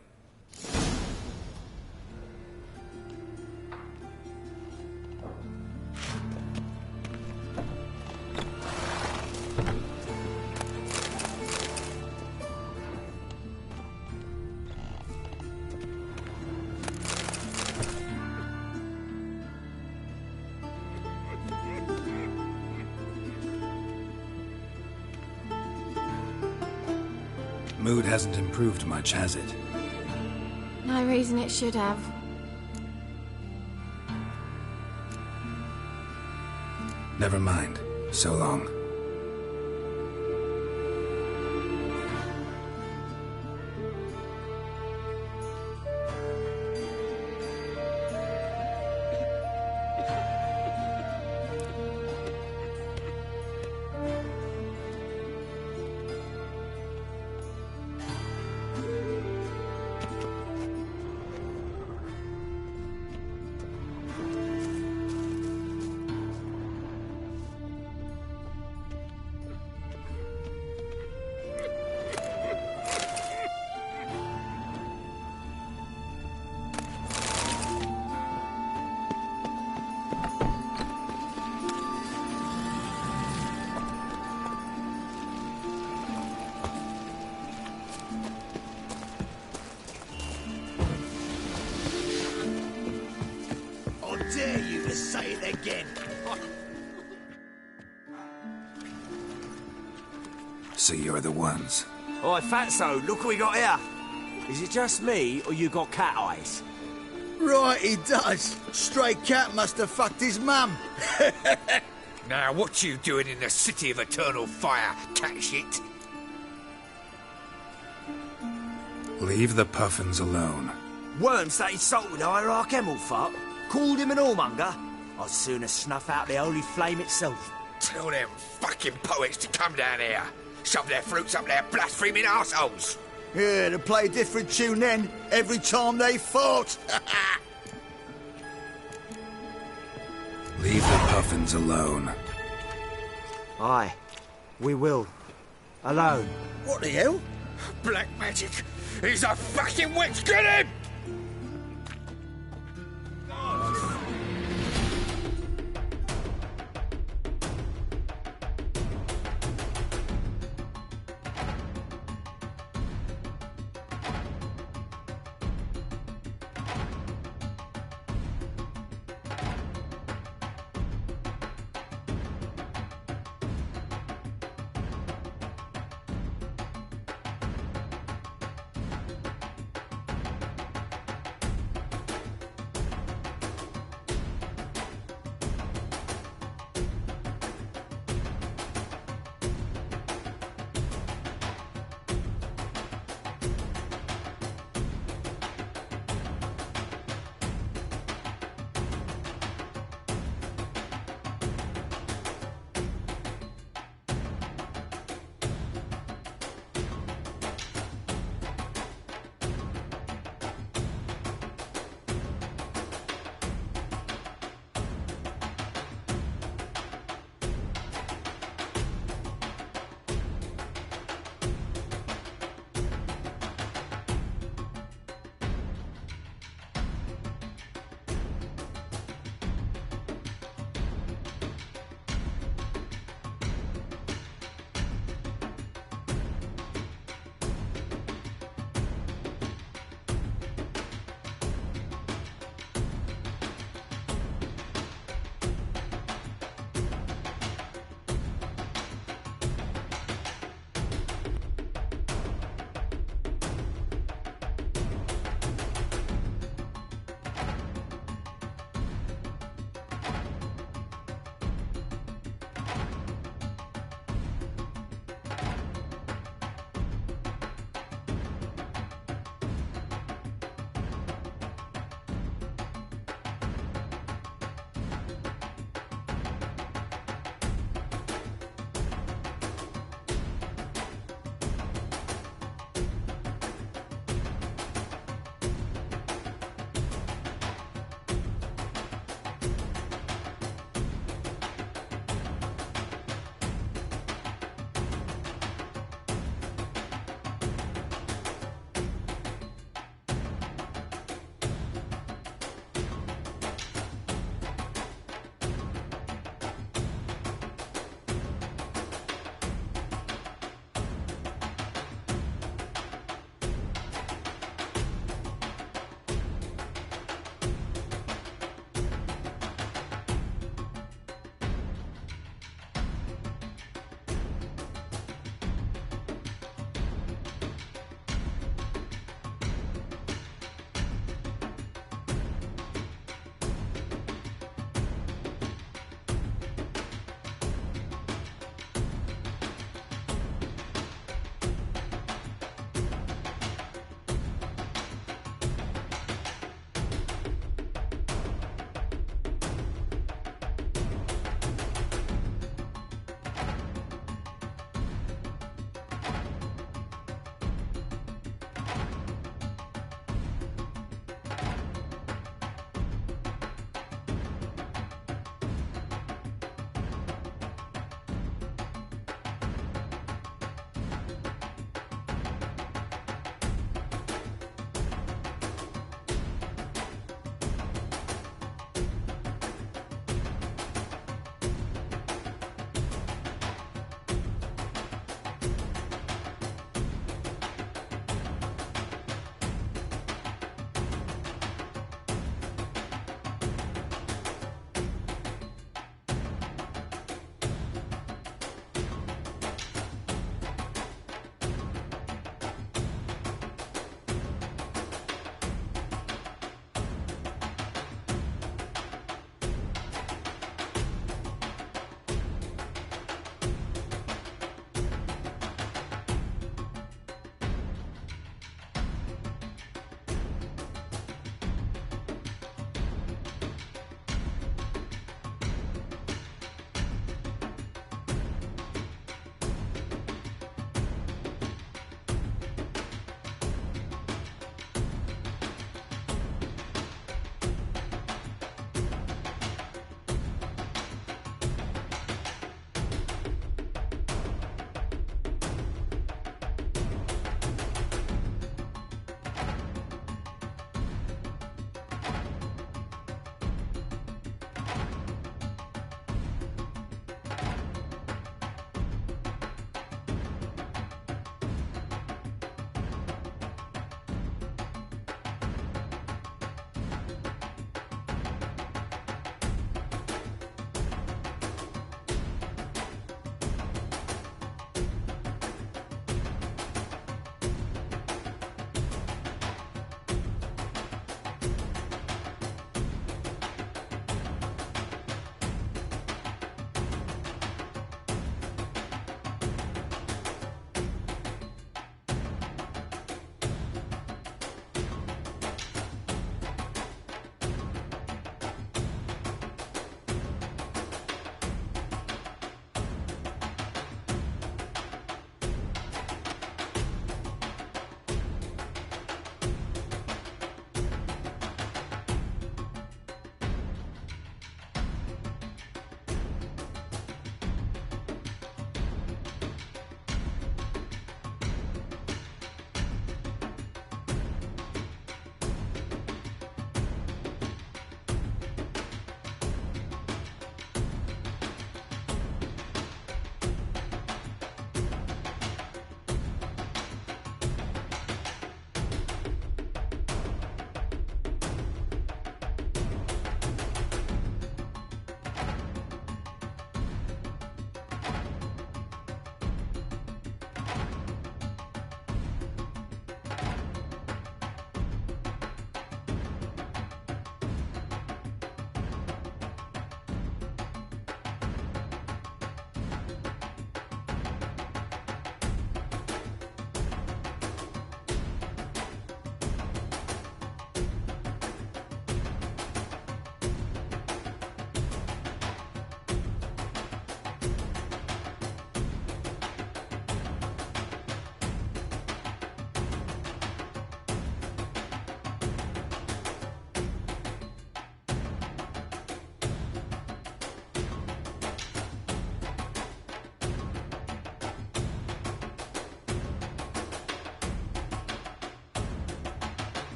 Mood hasn't improved much, has it? No reason it should have. Never mind. So long. Dare you to say it again? So you're the ones. Oi, Fatso, look what we got here. Is it just me, or you got cat eyes? Right, he does. Stray cat must have fucked his mum. Now, what you doing in the City of Eternal Fire, cat shit? Leave the puffins alone. Worms that insulted Hierarch Hemorphat, called him an whoremonger. I'd sooner snuff out the holy flame itself. Tell them fucking poets to come down here. Shove their fruits up their blaspheming arseholes. Yeah, to play a different tune then, every time they fought. Leave the puffins alone. Aye, we will. Alone. What the hell? Black magic. He's a fucking witch. Get him!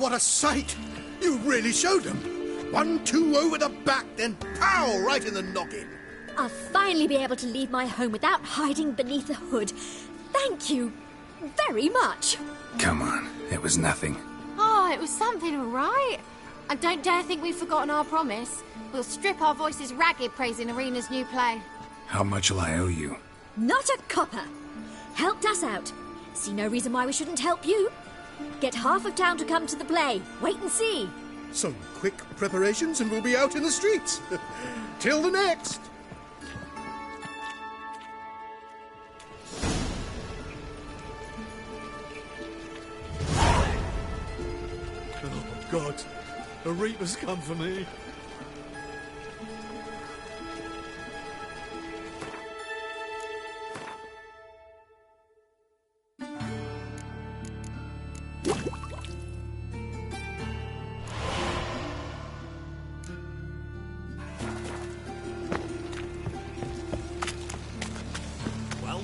what a sight! You really showed them. 1-2 over the back, then pow! Right in the noggin. I'll finally be able to leave my home without hiding beneath a hood. Thank you very much. Come on, it was nothing. Oh, it was something, all right. And don't dare think we've forgotten our promise. We'll strip our voices ragged praising Arena's new play. How much will I owe you? Not a copper. Helped us out. See no reason why we shouldn't help you. Get half of town to come to the play. Wait and see. Some quick preparations and we'll be out in the streets. Till the next. Oh, God. A reaper's come for me.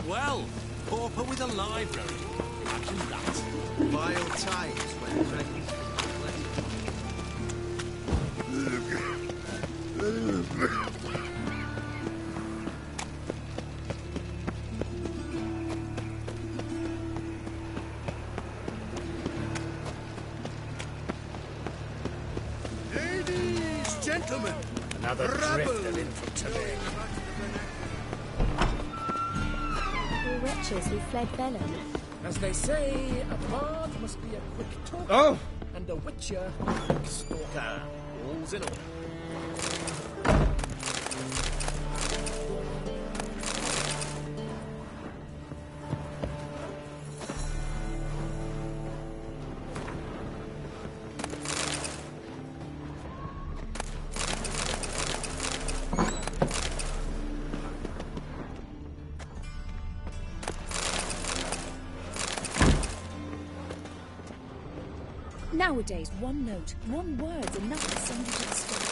Well, pauper with a library. Imagine that. Vile times when dragons Ladies, gentlemen. Another drifter in for today. Poor wretches who fled Vellum. As they say, a bard must be a quick talker, Oh. and a witcher a quick stalker. All's in order. Nowadays, one note, one word's enough to send you to the stake.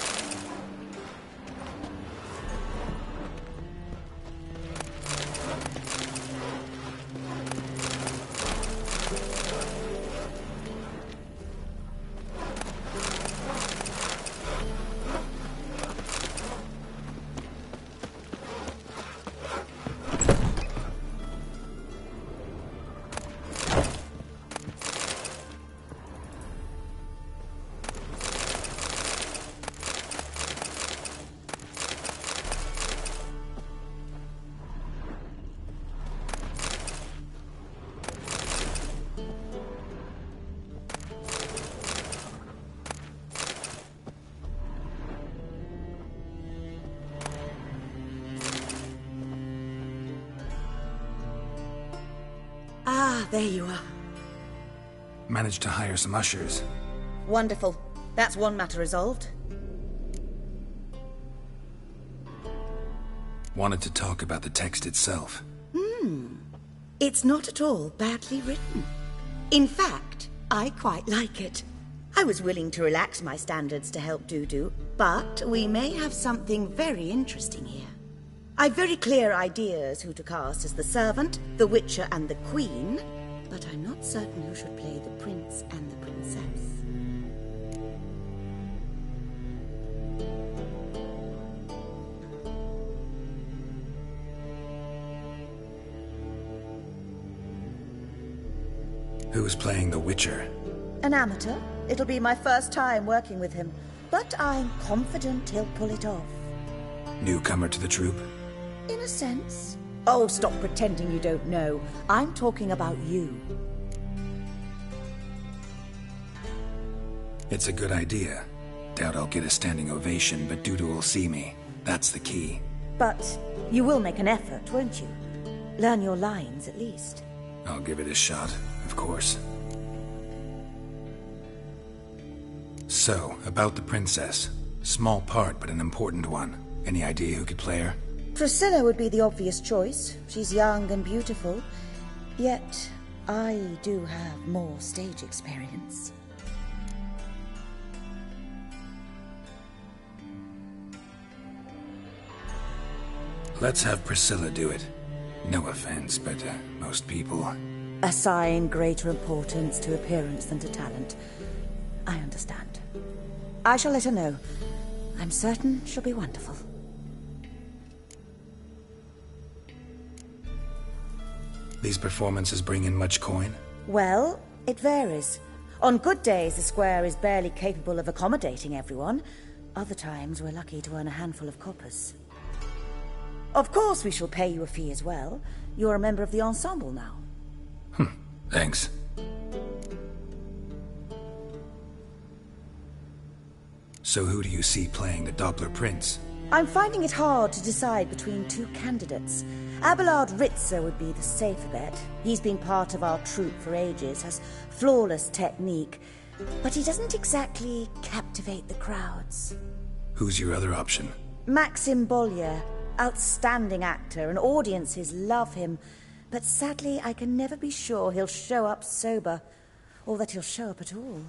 Ah, there you are. Managed to hire some ushers. Wonderful. That's one matter resolved. Wanted to talk about the text itself. It's not at all badly written. In fact, I quite like it. I was willing to relax my standards to help Dudu, but we may have something very interesting here. I've very clear ideas who to cast as the servant, the witcher, and the queen, but I'm not certain who should play the prince and the princess. Who's playing the Witcher? An amateur. It'll be my first time working with him, but I'm confident he'll pull it off. Newcomer to the troupe? In a sense. Oh, stop pretending you don't know. I'm talking about you. It's a good idea. Doubt I'll get a standing ovation, but Dudu will see me. That's the key. But you will make an effort, won't you? Learn your lines, at least. I'll give it a shot, of course. So, about the princess. Small part, but an important one. Any idea who could play her? Priscilla would be the obvious choice. She's young and beautiful. Yet, I do have more stage experience. Let's have Priscilla do it. No offense, but most people... Assign greater importance to appearance than to talent. I understand. I shall let her know. I'm certain she'll be wonderful. These performances bring in much coin? Well, it varies. On good days, the square is barely capable of accommodating everyone. Other times, we're lucky to earn a handful of coppers. Of course, we shall pay you a fee as well. You're a member of the ensemble now. Thanks. So who do you see playing the Doppler Prince? I'm finding it hard to decide between two candidates. Abelard Ritzer would be the safer bet. He's been part of our troupe for ages, has flawless technique, but he doesn't exactly captivate the crowds. Who's your other option? Maxim Bollier, outstanding actor, and audiences love him. But sadly, I can never be sure he'll show up sober, or that he'll show up at all.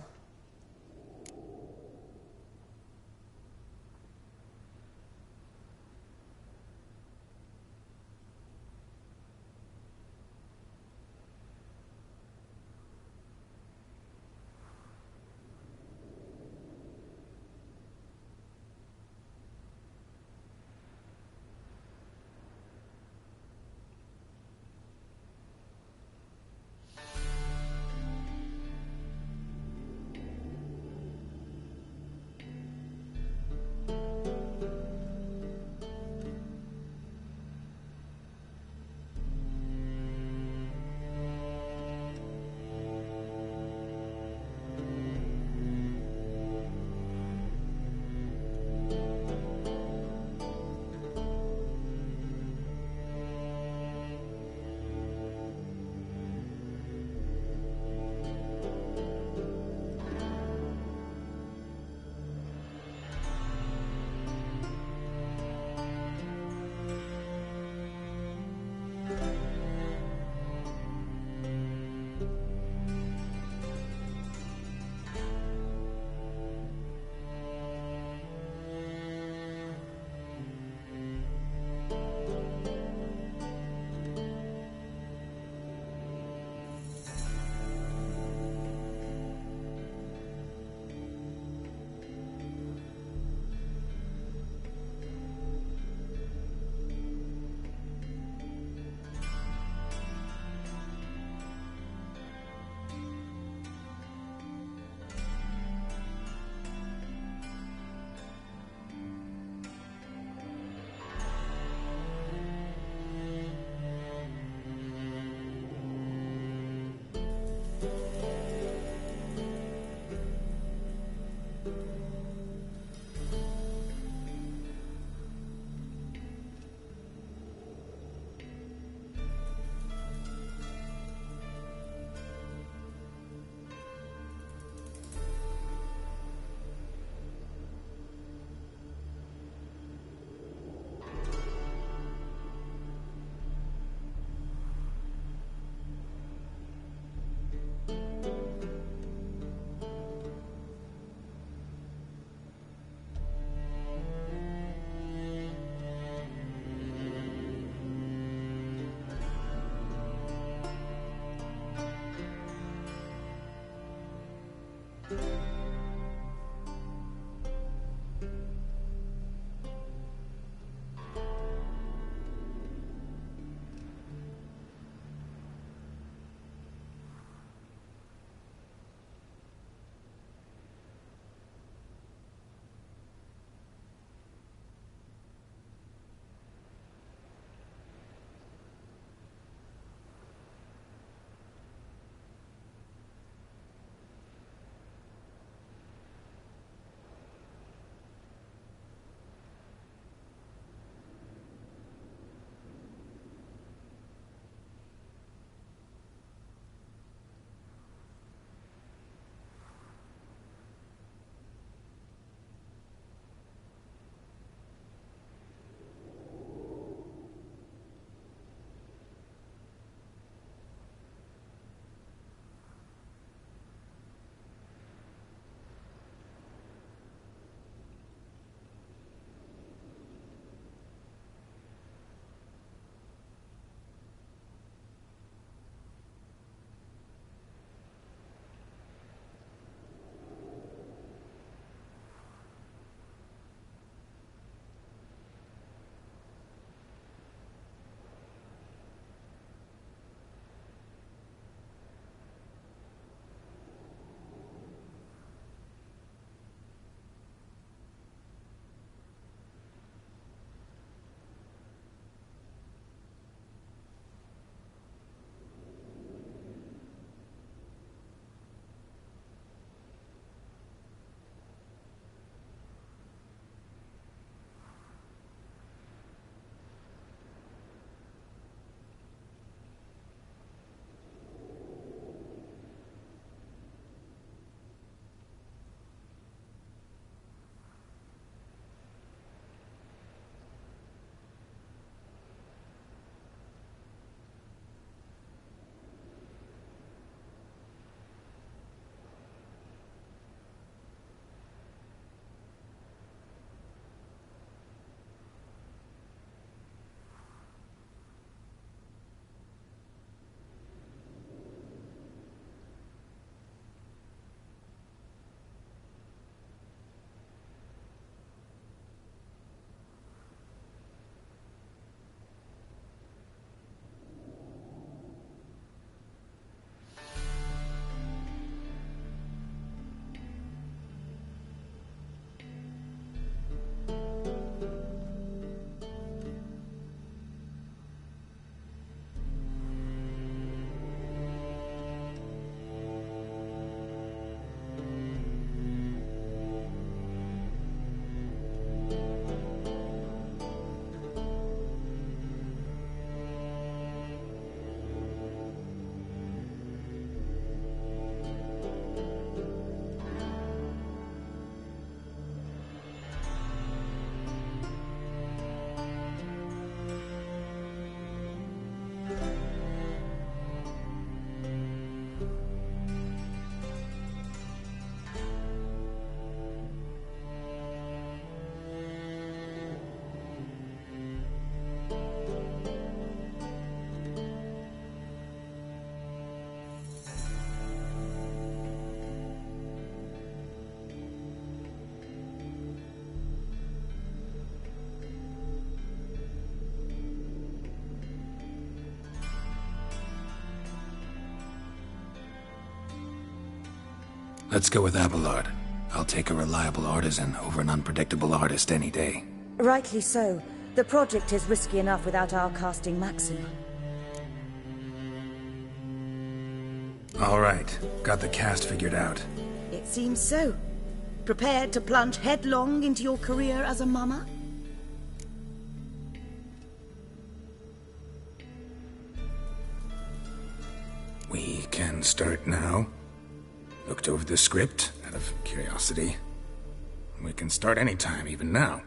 Let's go with Abelard. I'll take a reliable artisan over an unpredictable artist any day. Rightly so. The project is risky enough without our casting Maxim. All right, got the cast figured out. It seems so. Prepared to plunge headlong into your career as a mama? We can start now. Looked over the script, out of curiosity. We can start anytime, even now.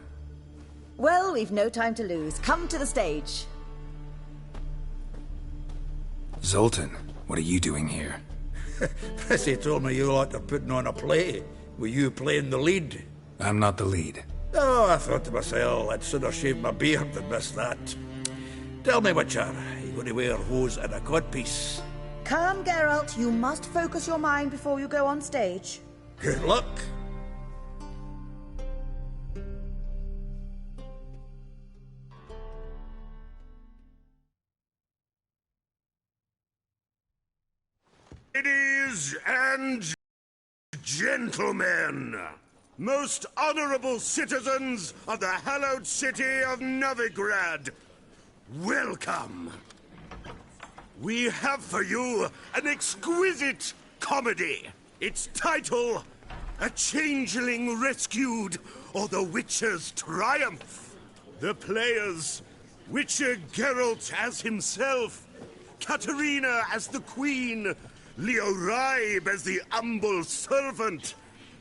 Well, we've no time to lose. Come to the stage. Zoltan, what are you doing here? Prissy told me you lot are putting on a play. Were you playing the lead? I'm not the lead. Oh, I thought to myself, I'd sooner shave my beard than miss that. Tell me, Witcher, are you going to wear hose and a codpiece? Calm, Geralt. You must focus your mind before you go on stage. Good luck. Ladies and gentlemen, most honorable citizens of the hallowed city of Novigrad, welcome. We have for you an exquisite comedy. Its title, A Changeling Rescued, or The Witcher's Triumph. The players, Witcher Geralt as himself, Katerina as the Queen, Leo Ribe as the humble servant,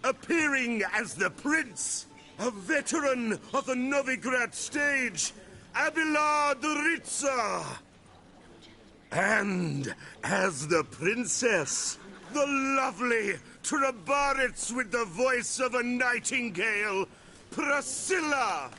appearing as the Prince, a veteran of the Novigrad stage, Abelard Ritza. And as the Princess, the lovely Trabaritz with the voice of a nightingale, Priscilla.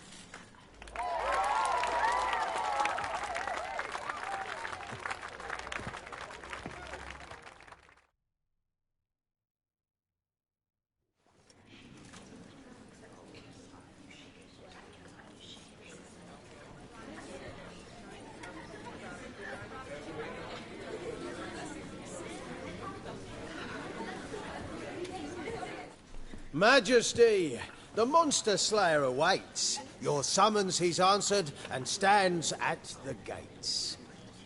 Majesty, the monster slayer awaits. Your summons he's answered and stands at the gates.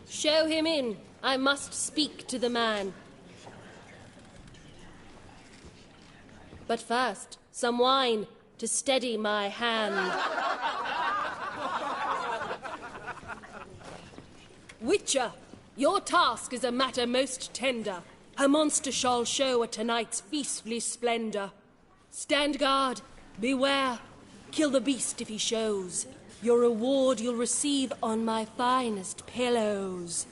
Show him in. I must speak to the man. But first, some wine to steady my hand. Witcher, your task is a matter most tender. A monster shall show at tonight's feastly splendor. Stand guard, beware, kill the beast if he shows. Your reward you'll receive on my finest pillows.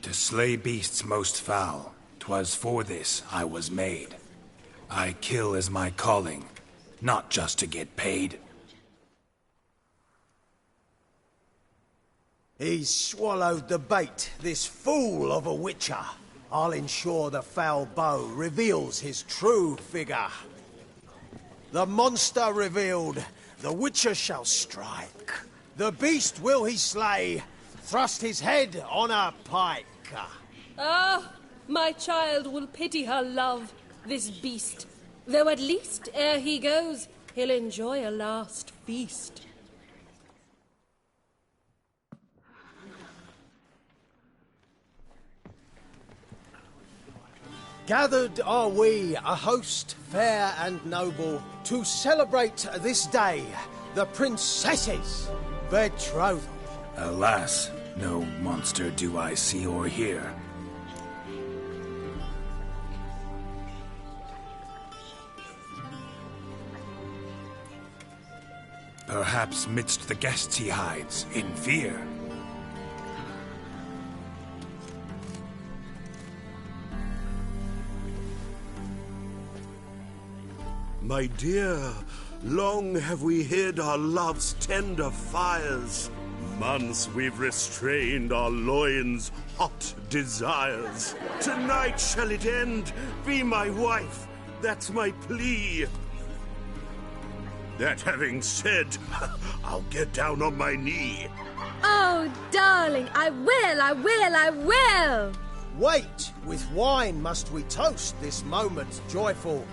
To slay beasts most foul, 'twas for this I was made. I kill as my calling, not just to get paid. He's swallowed the bait, this fool of a witcher. I'll ensure the foul bow reveals his true figure. The monster revealed, the witcher shall strike. The beast will he slay, thrust his head on a pike. Ah, my child will pity her love, this beast. Though at least, ere he goes, he'll enjoy a last feast. Gathered are we, a host fair and noble, to celebrate this day, the princess's betrothal. Alas, no monster do I see or hear. Perhaps midst the guests he hides, in fear. My dear, long have we hid our love's tender fires. Months we've restrained our loins' hot desires. Tonight shall it end, be my wife, that's my plea. That having said, I'll get down on my knee. Oh, darling, I will! Wait, with wine must we toast this moment joyful.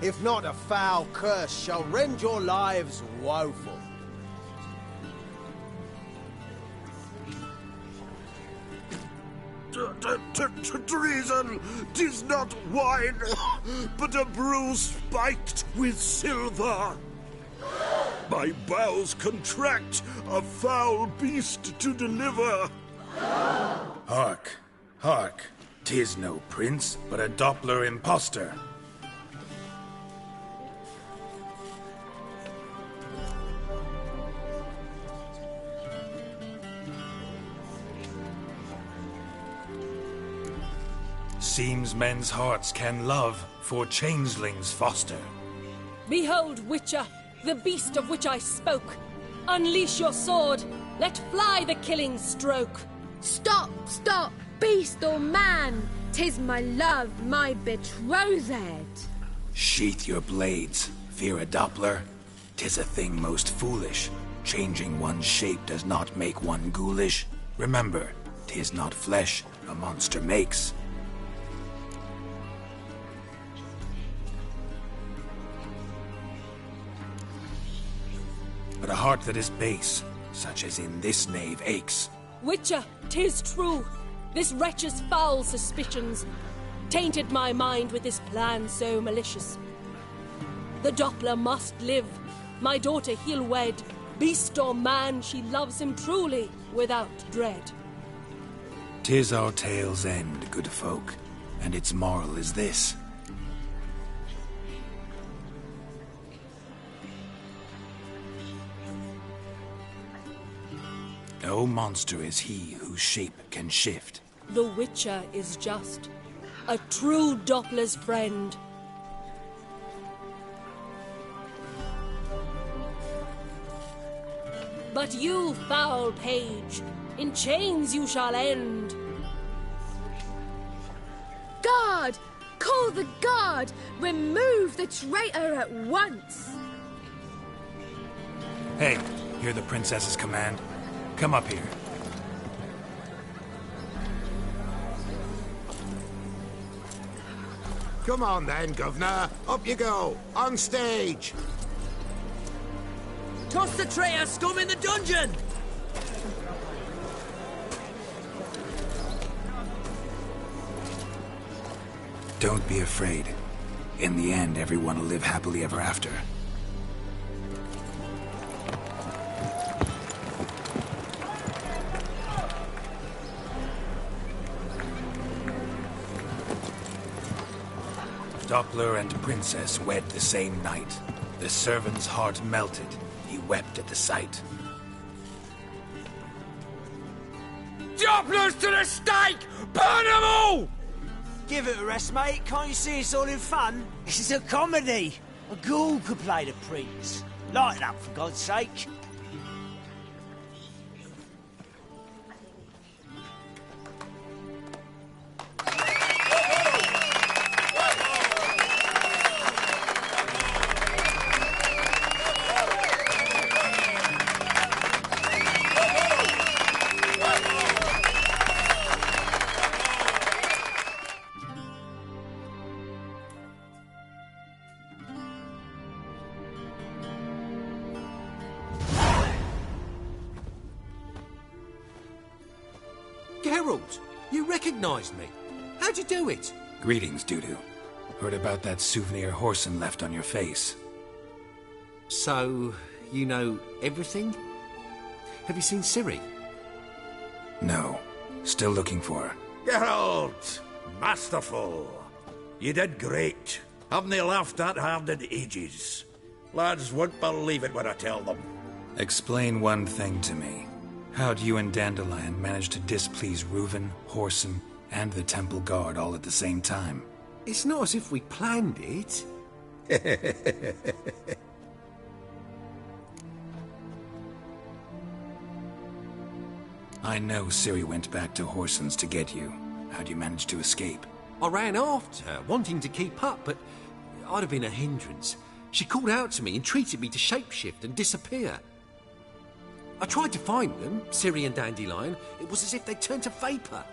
If not, a foul curse shall rend your lives woeful. Treason! 'Tis not wine, but a brew spiked with silver. My bowels contract, a foul beast to deliver. Hark, hark. 'Tis no prince, but a Doppler impostor. Seems men's hearts can love, for changelings foster. Behold, Witcher, the beast of which I spoke. Unleash your sword. Let fly the killing stroke. Stop, beast or man! 'Tis my love, my betrothed. Sheath your blades, fear a Doppler. 'Tis a thing most foolish. Changing one's shape does not make one ghoulish. Remember, 'tis not flesh a monster makes. But a heart that is base, such as in this knave aches. Witcher, 'tis true. This wretch's foul suspicions tainted my mind with this plan so malicious. The Doppler must live. My daughter he'll wed. Beast or man, she loves him truly, without dread. 'Tis our tale's end, good folk, and its moral is this. No monster is he whose shape can shift. The Witcher is just a true Doppler's friend. But you, foul page, in chains you shall end. Guard! Call the guard! Remove the traitor at once! Hey, hear the princess's command? Come up here. Come on then, Governor. Up you go. On stage. Toss the traitor scum in the dungeon! Don't be afraid. In the end, everyone will live happily ever after. Doppler and Princess wed the same night. The servant's heart melted. He wept at the sight. Dopplers to the stake! Burn them all! Give it a rest, mate. Can't you see it's all in fun? This is a comedy. A ghoul could play the prince. Lighten up, for God's sake. Geralt, you recognized me. How'd you do it? Greetings, Dudu. Heard about that souvenir Horson left on your face. So, you know everything? Have you seen Ciri? No. Still looking for her. Geralt! Masterful! You did great. Haven't they laughed that hard in ages? Lads won't believe it when I tell them. Explain one thing to me. How'd you and Dandelion manage to displease Reuven, Horson, and the Temple Guard all at the same time? It's not as if we planned it. I know Ciri went back to Horson's to get you. How'd you manage to escape? I ran after her, wanting to keep up, but I'd have been a hindrance. She called out to me, entreated me to shapeshift and disappear. I tried to find them, Ciri and Dandelion. It was as if they'd turned to vapour.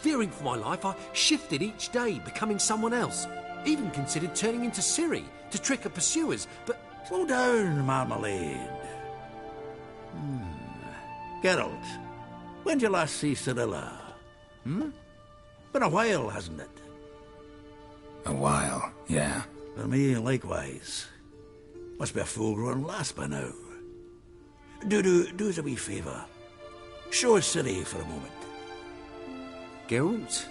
Fearing for my life, I shifted each day, becoming someone else. Even considered turning into Ciri to trick her pursuers, but... Slow down, Marmalade. Geralt, when did you last see Cirilla? Been a while, hasn't it? A while, yeah. For me, likewise. Must be a full-grown lass by now. Do us a wee favour. Show us Ciri for a moment. Geralt?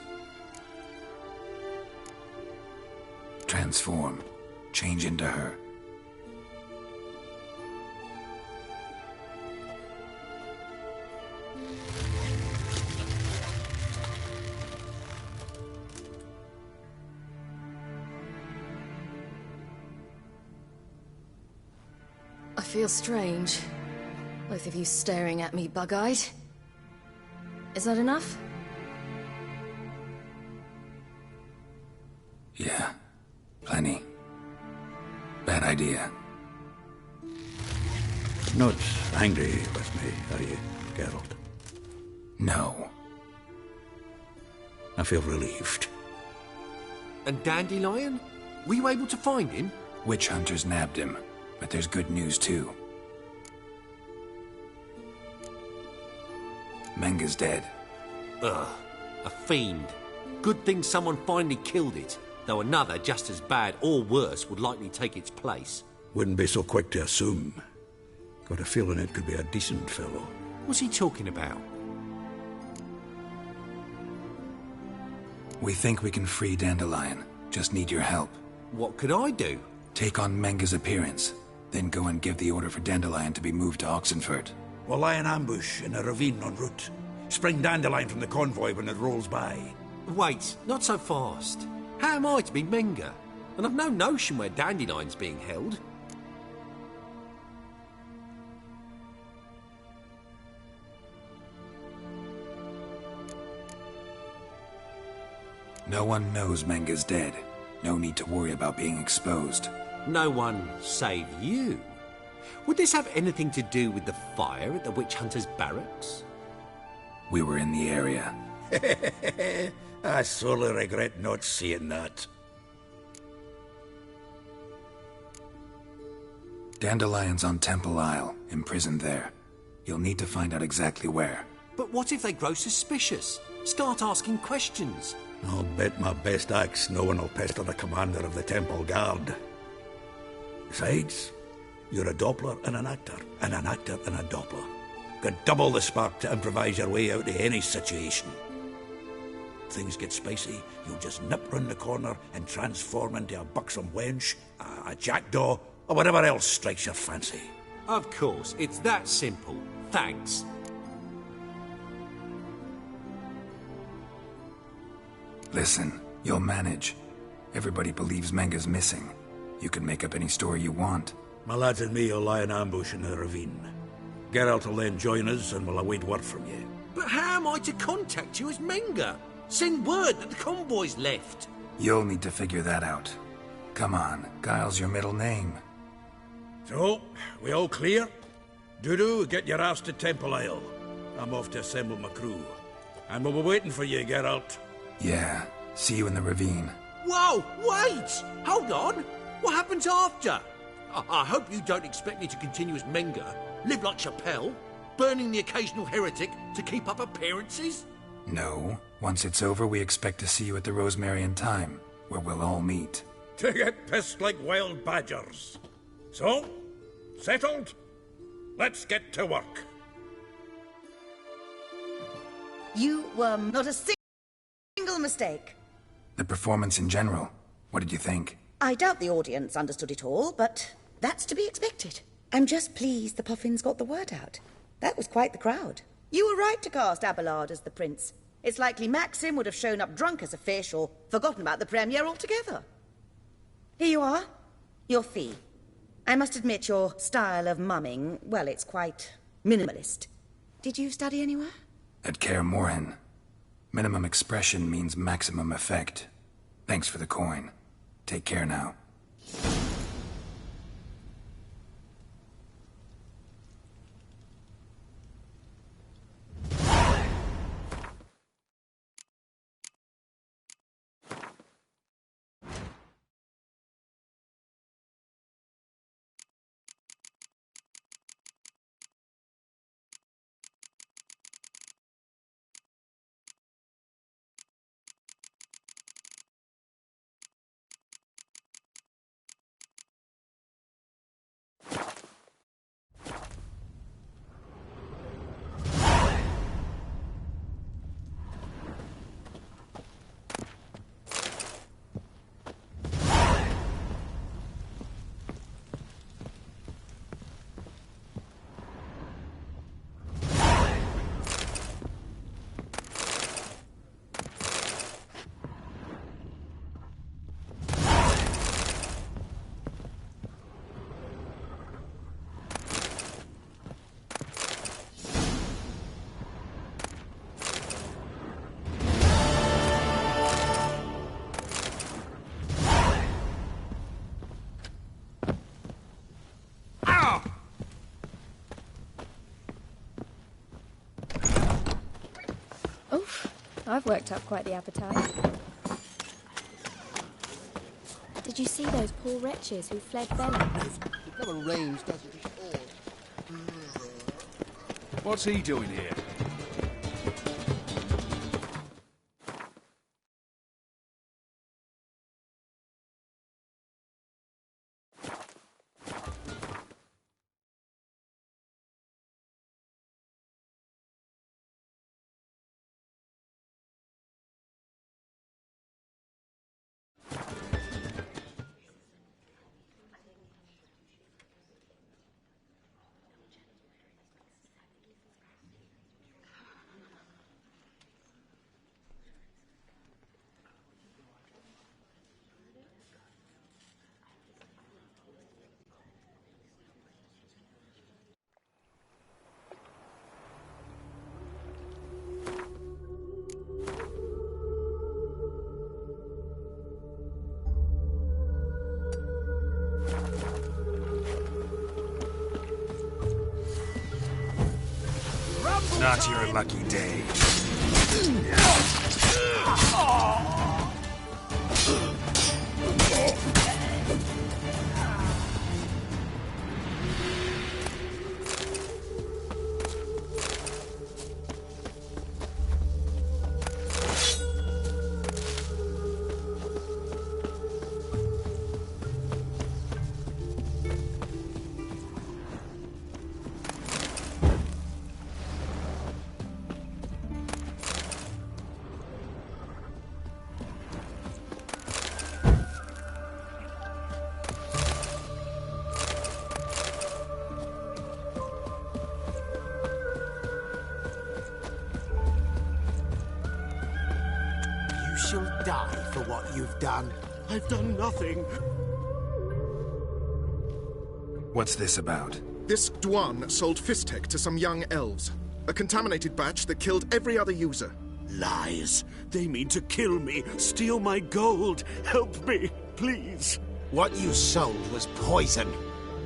Transform. Change into her. I feel strange. Both of you staring at me bug-eyed. Is that enough? Yeah. Plenty. Bad idea. Not angry with me, are you, Geralt? No. I feel relieved. And Dandelion? Were you able to find him? Witch hunters nabbed him, but there's good news too. Menga's dead. Ugh, a fiend. Good thing someone finally killed it, though another just as bad or worse would likely take its place. Wouldn't be so quick to assume. Got a feeling it could be a decent fellow. What's he talking about? We think we can free Dandelion. Just need your help. What could I do? Take on Menga's appearance, then go and give the order for Dandelion to be moved to Oxenfurt. We'll lie in ambush in a ravine en route. Spring Dandelion from the convoy when it rolls by. Wait, not so fast. How am I to be Menga? And I've no notion where Dandelion's being held. No one knows Menga's dead. No need to worry about being exposed. No one save you. Would this have anything to do with the fire at the witch hunters' barracks? We were in the area. I sorely regret not seeing that. Dandelion's on Temple Isle, imprisoned there. You'll need to find out exactly where. But what if they grow suspicious? Start asking questions? I'll bet my best axe no one will pester the commander of the Temple Guard. Besides, you're a Doppler and an actor and a Doppler. Got double the spark to improvise your way out of any situation. Things get spicy, you'll just nip round the corner and transform into a buxom wench, a jackdaw, or whatever else strikes your fancy. Of course, it's that simple. Thanks. Listen, you'll manage. Everybody believes Menga's missing. You can make up any story you want. My lads and me will lie in ambush in the ravine. Geralt will then join us and we'll await word from you. But how am I to contact you as Menga? Send word that the convoy's left. You'll need to figure that out. Come on, Guile's your middle name. So, we all clear? Dudu, get your ass to Temple Isle. I'm off to assemble my crew. And we'll be waiting for you, Geralt. Yeah, see you in the ravine. Whoa, wait! Hold on! What happens after? I hope you don't expect me to continue as Menga, live like Chappelle, burning the occasional heretic to keep up appearances? No. Once it's over, we expect to see you at the Rosemary in Time, where we'll all meet. To get pissed like wild badgers. So, settled? Let's get to work. You were not a single mistake. The performance in general, what did you think? I doubt the audience understood it all, but that's to be expected. I'm just pleased the Puffins got the word out. That was quite the crowd. You were right to cast Abelard as the prince. It's likely Maxim would have shown up drunk as a fish or forgotten about the premiere altogether. Here you are, your fee. I must admit your style of mumming, well, it's quite minimalist. Did you study anywhere? At Kaer Morhen. Minimum expression means maximum effect. Thanks for the coin. Take care now. I've worked up quite the appetite. Did you see those poor wretches who fled Bella? It never rains, does it? What's he doing here? Not your lucky day. You shall die for what you've done. I've done nothing. What's this about? This Dwan sold Fistek to some young elves. A contaminated batch that killed every other user. Lies. They mean to kill me, steal my gold. Help me, please. What you sold was poison.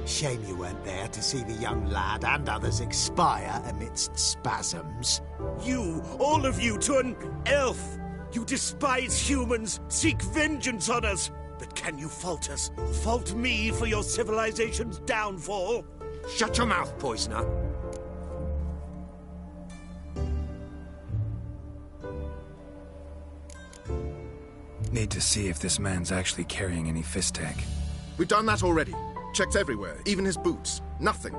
Shame you weren't there to see the young lad and others expire amidst spasms. You, all of you, to an elf. You despise humans, seek vengeance on us. But can you fault us? Fault me for your civilization's downfall? Shut your mouth, poisoner. Need to see if this man's actually carrying any Fistek. We've done that already. Checked everywhere, even his boots. Nothing.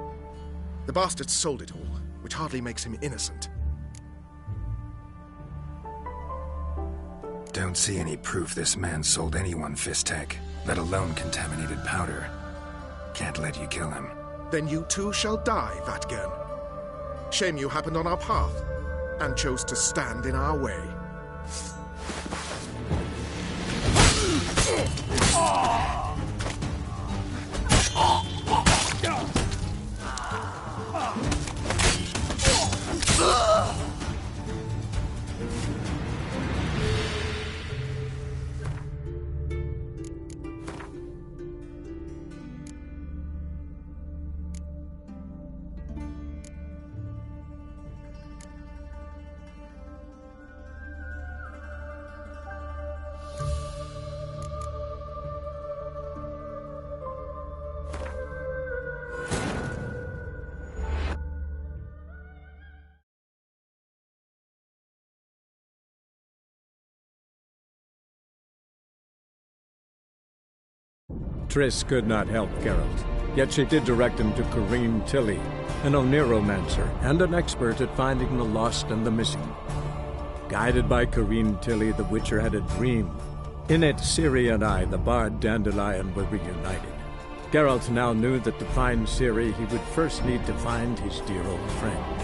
The bastard sold it all, which hardly makes him innocent. Don't see any proof this man sold anyone Fistek, let alone contaminated powder. Can't let you kill him. Then you too shall die, Vatgern. Shame you happened on our path, and chose to stand in our way. Triss could not help Geralt, yet she did direct him to Corrine Tilly, an Oniromancer and an expert at finding the lost and the missing. Guided by Corrine Tilly, the Witcher had a dream. In it, Ciri and I, the bard Dandelion, were reunited. Geralt now knew that to find Ciri, he would first need to find his dear old friend.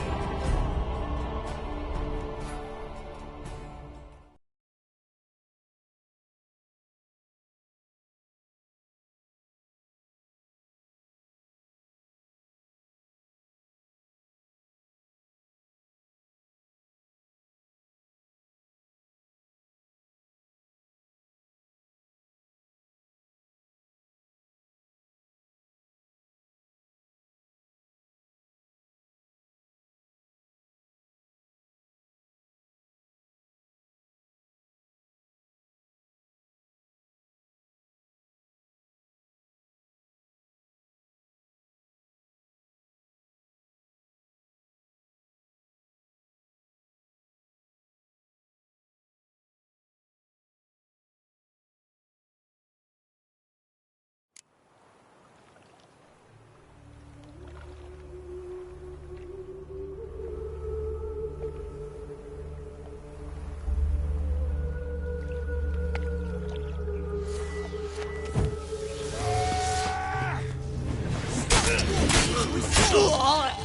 Shall die.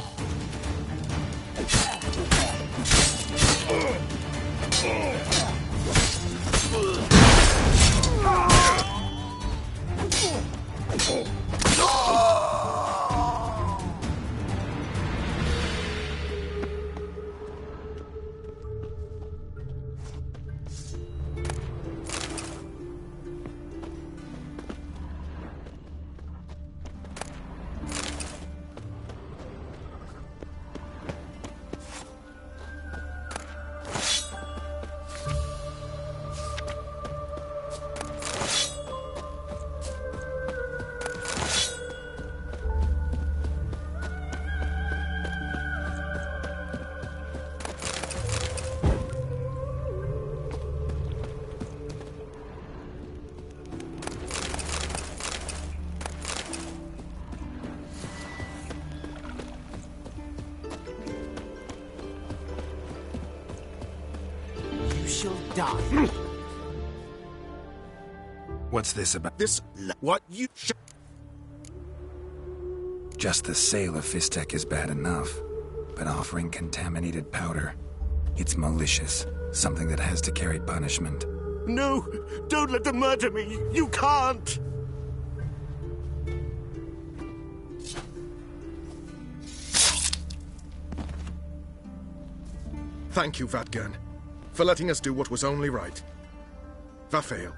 What's this about? This... what you... Just the sale of Fistek is bad enough, but offering contaminated powder, it's malicious, something that has to carry punishment. No! Don't let them murder me! You can't! Thank you, Vatgern, for letting us do what was only right. Vafael.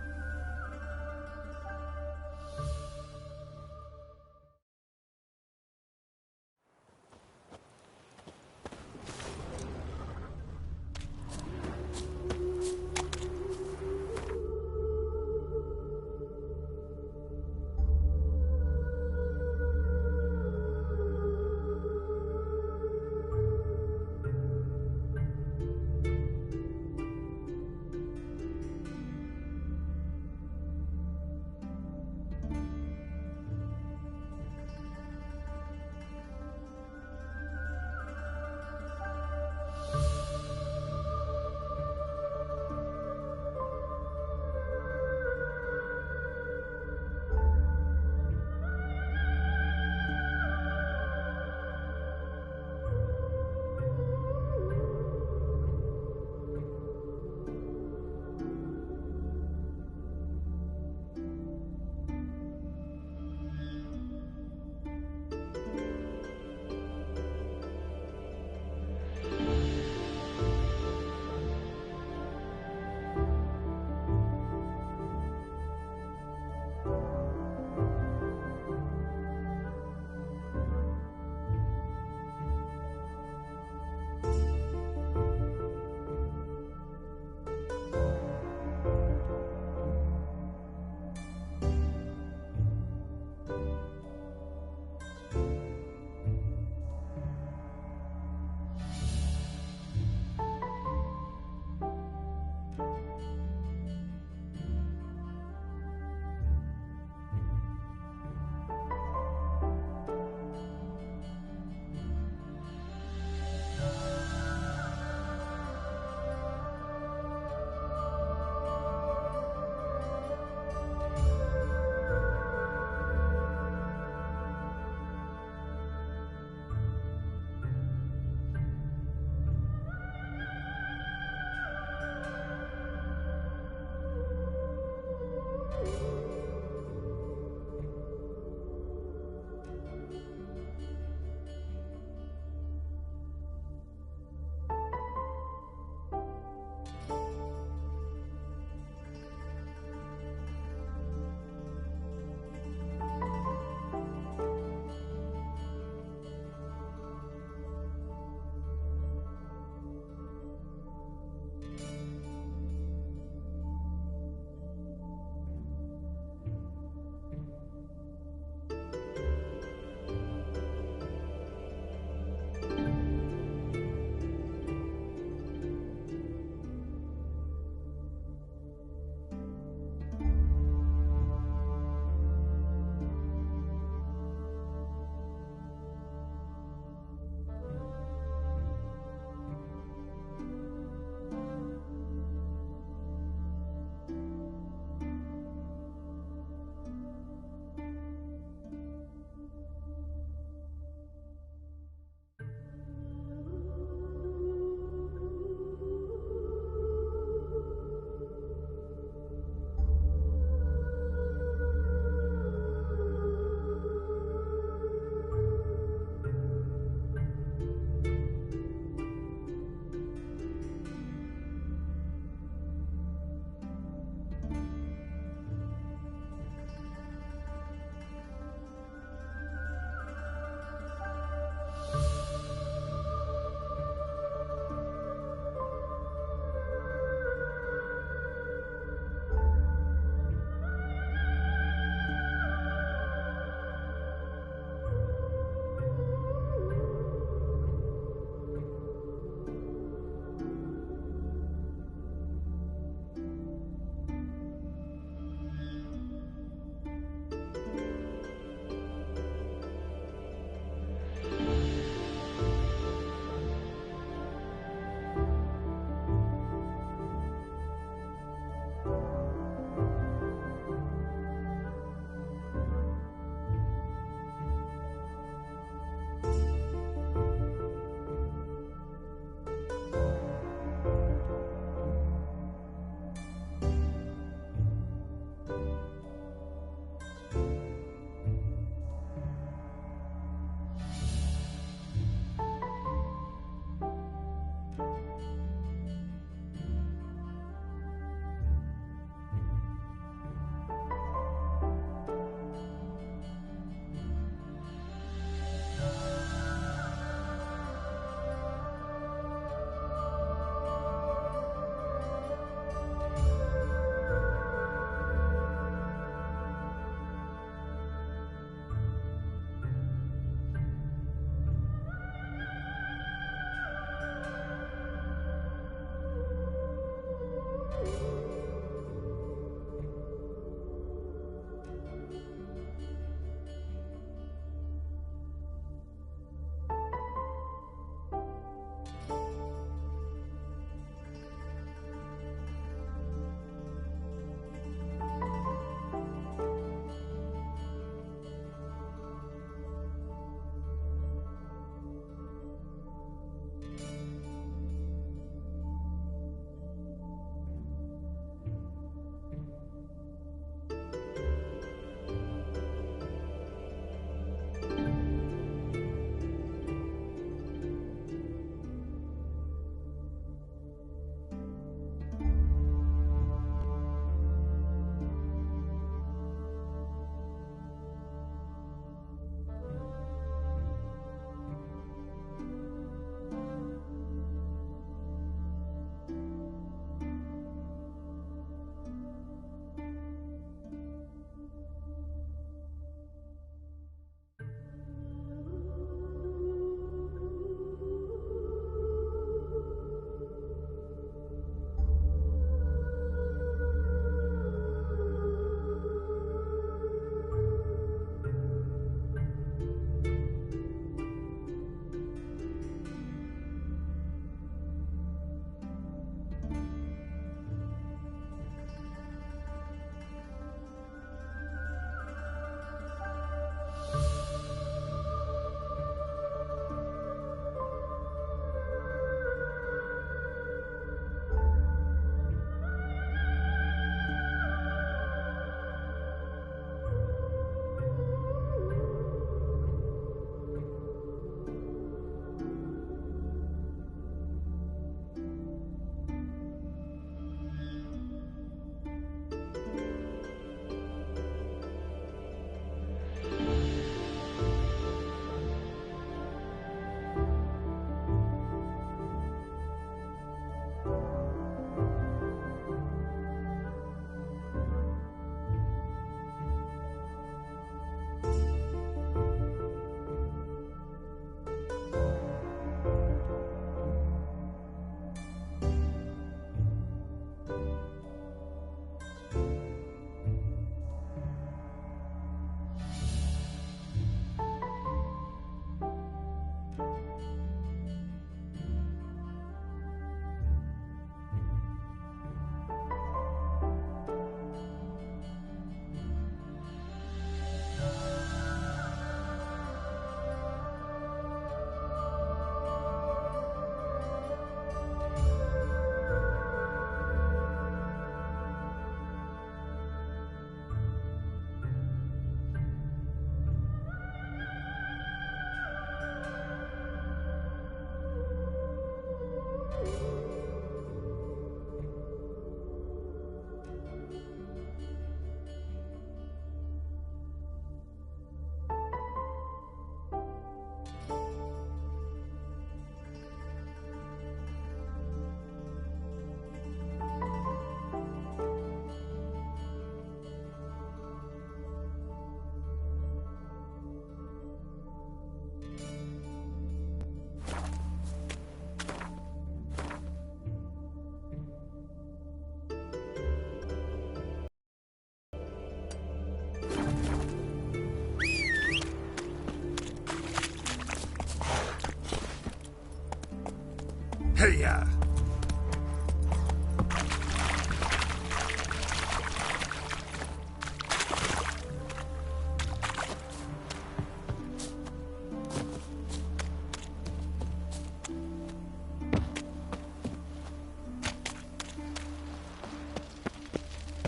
Hey-ya!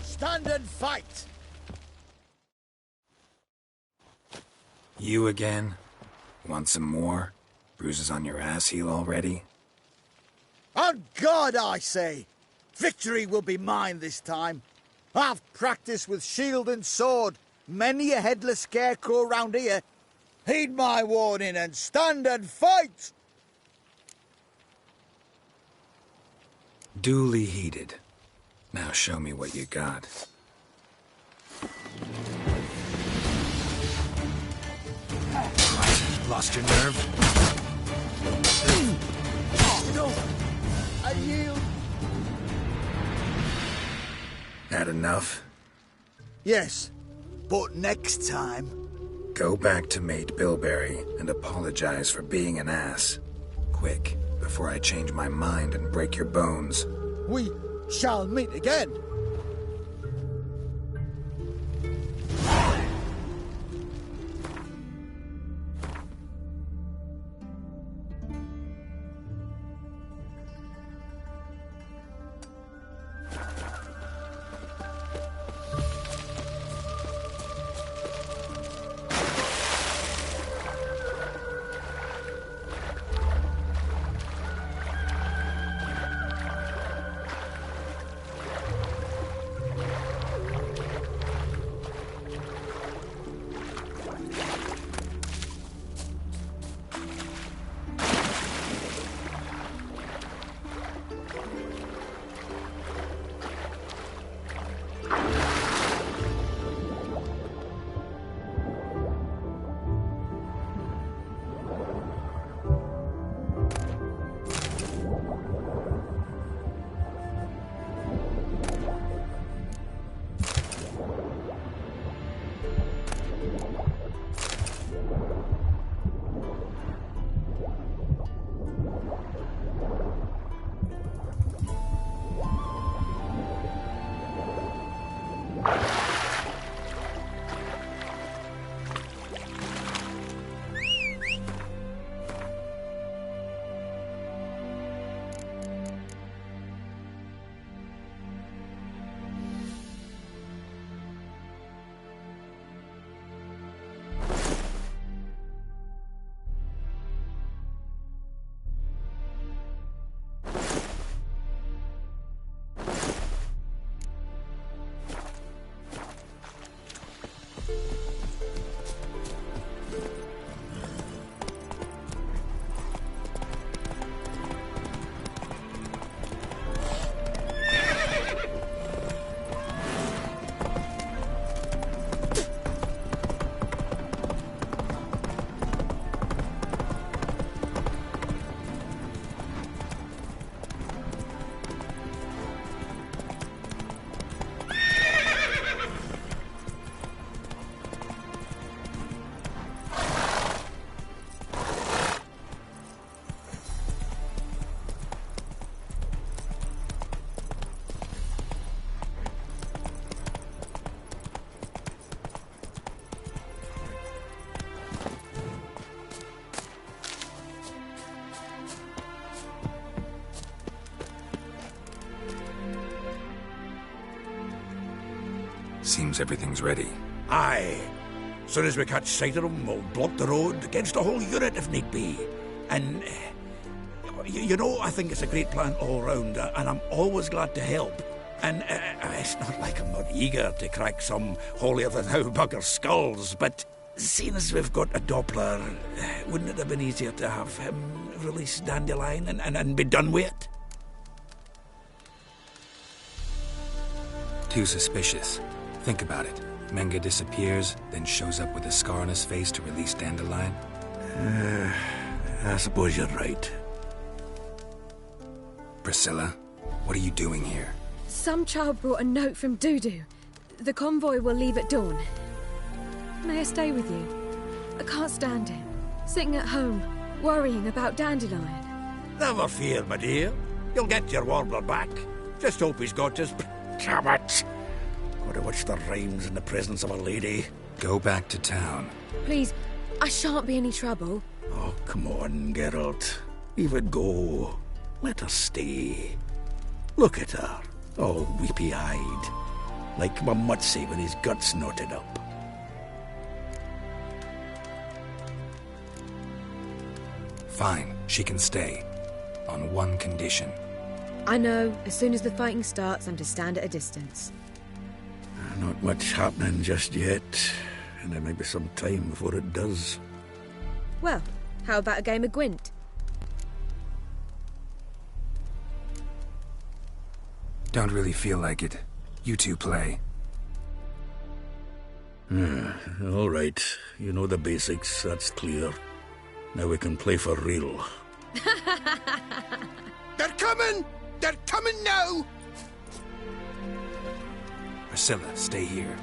Stand and fight! You again? Want some more? Bruises on your ass heel already? On God, I say! Victory will be mine this time. I've practiced with shield and sword. Many a headless scarecrow round here. Heed my warning and stand and fight! Duly heeded. Now show me what you got. Lost your nerve? No! I yield! Had enough? Yes, but next time... Go back to Mate Bilberry and apologize for being an ass. Quick, before I change my mind and break your bones. We shall meet again. Seems everything's ready. Aye. Soon as we catch sight of them, we'll block the road against a whole unit if need be. And, you know, I think it's a great plan all round, and I'm always glad to help. And it's not like I'm not eager to crack some holier-than-thou bugger's skulls, but seeing as we've got a Doppler, wouldn't it have been easier to have him release Dandelion and be done with it? Too suspicious. Think about it. Menga disappears, then shows up with a scar on his face to release Dandelion. I suppose you're right. Priscilla, what are you doing here? Some child brought a note from Dudu. The convoy will leave at dawn. May I stay with you? I can't stand it. Sitting at home, worrying about Dandelion. Never fear, my dear. You'll get your warbler back. Just hope he's got his... Damn it! Gotta watch the rhymes in the presence of a lady. Go back to town. Please, I shan't be any trouble. Oh, come on, Geralt. Leave it go. Let her stay. Look at her, all weepy-eyed. Like my mutsy with his guts knotted up. Fine, she can stay. On one condition. I know, as soon as the fighting starts, I'm to stand at a distance. Not much happening just yet, and there may be some time before it does. Well, how about a game of Gwent? Don't really feel like it. You two play. All right. You know the basics, that's clear. Now we can play for real. They're coming! They're coming now! Priscilla, stay here.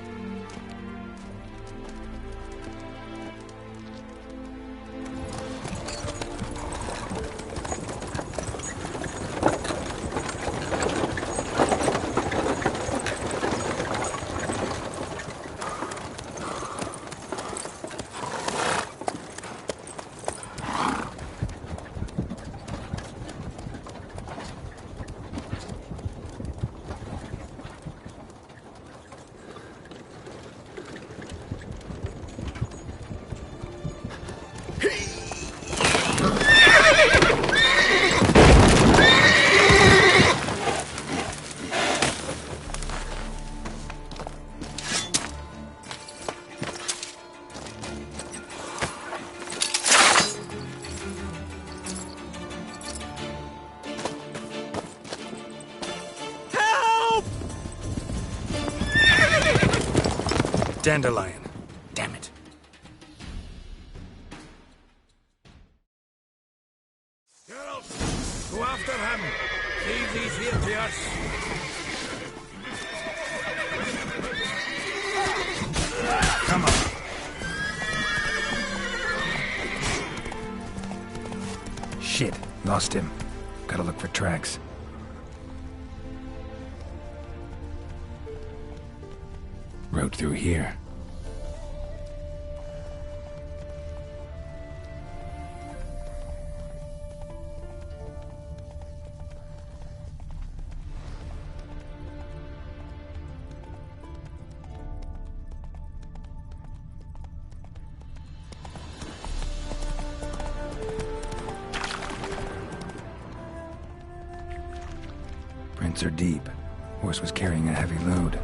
Dandelion. Damn it. Geralt, go after him. Leave these here to us. Come on. Shit, lost him. Gotta look for tracks. Road through here. Prints are deep. Horse was carrying a heavy load.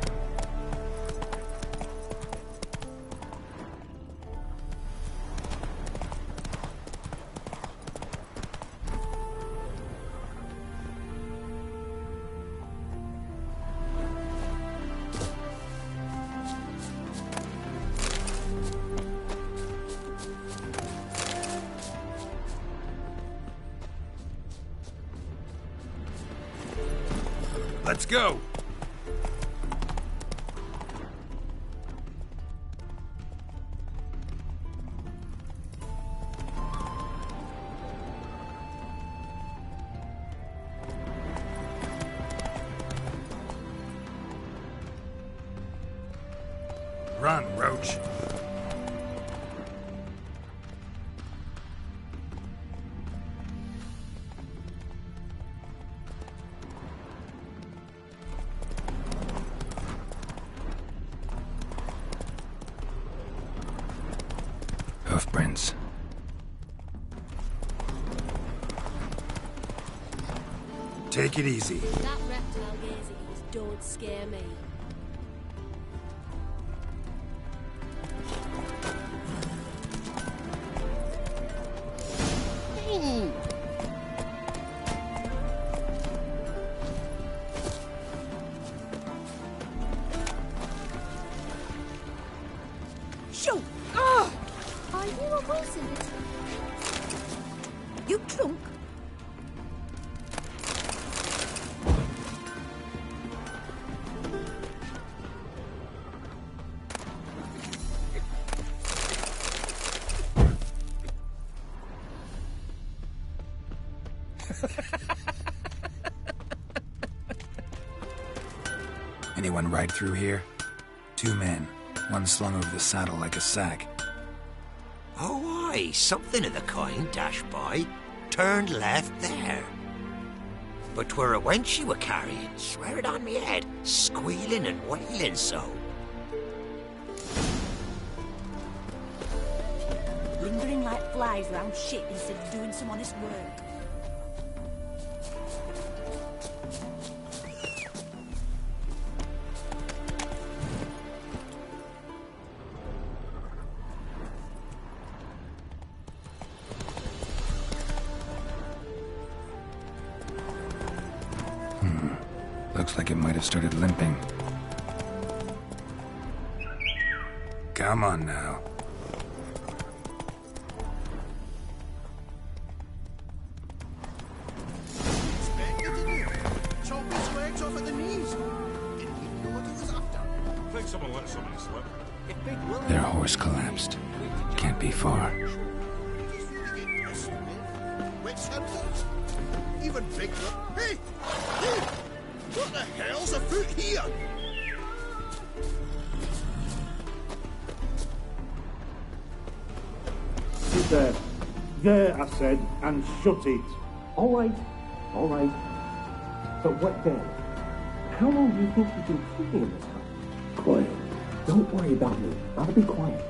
Let's go! Run, Roach. Hoofprints. Take it easy. That reptile gazing eyes don't scare me. Shoot! Ah! Are you a wizard? You drunk? Anyone ride through here? 2 men, one slung over the saddle like a sack. Oh, aye, something of the kind dashed by. Turned left there. But 'twere a wench you were carrying, swear it on me head, squealing and wailing so. Lingering like flies round shit instead of doing some honest work. Looks like it might have started limping. Come on now. Chop his legs off at the knees. Didn't even know what he was after. I think someone let somebody slip. Their horse collapsed. Can't be far. Witch hunters? Even bigger. Hey! Hey! What the hell's afoot here? Sit there. There, I said, and shut it. All right. But what then? How long do you think you've been keeping in this house? Quiet. Don't worry about me. I'll be quiet.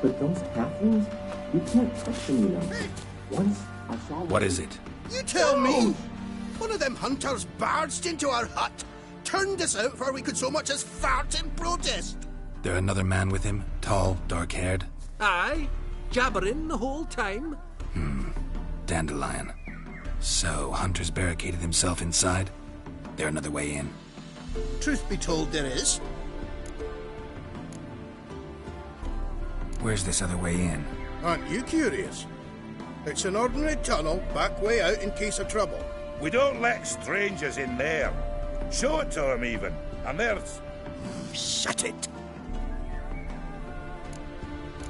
But those halflings, you can't trust them, you know. Once I saw... What is it? You tell me! One of them hunters barged into our hut, turned us out before we could so much as fart in protest. There another man with him? Tall, dark-haired? Aye, jabbering the whole time. Dandelion. So, Hunter's barricaded himself inside? There another way in? Truth be told, there is. Where's this other way in? Aren't you curious? It's an ordinary tunnel, back way out in case of trouble. We don't let strangers in there. Show it to them, even. And there's... Shut it.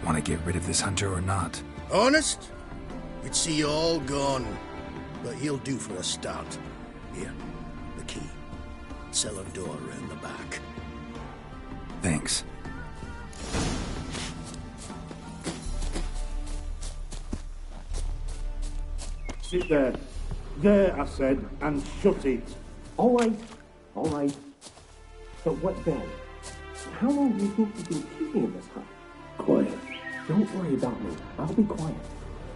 Want to get rid of this hunter or not? Honest? We'd see you all gone. But he'll do for a start. Here, the key. Cellar door round the back. Thanks. Sit there. There, I said, and shut it. All right. But what then? How long do you think you've been keeping in this hut? Quiet. Don't worry about me. I'll be quiet.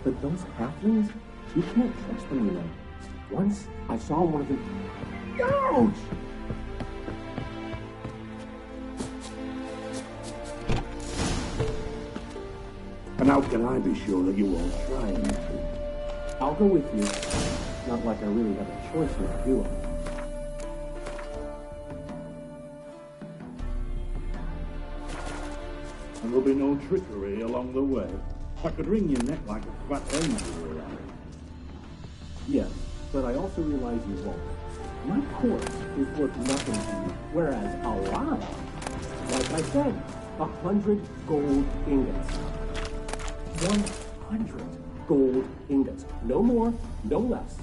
But those halflings, you can't trust them, you know. Once I saw one of them... Ouch! And how can I be sure that you won't try anything? I'll go with you. Not like I really have a choice now, do I? And there'll be no trickery along the way. I could wring your neck like a fat hen if you were around. Yes, but I also realize you won't. My corpse is worth nothing to you, whereas alive, like I said, 100 gold ingots. 100 gold ingots. No more, no less.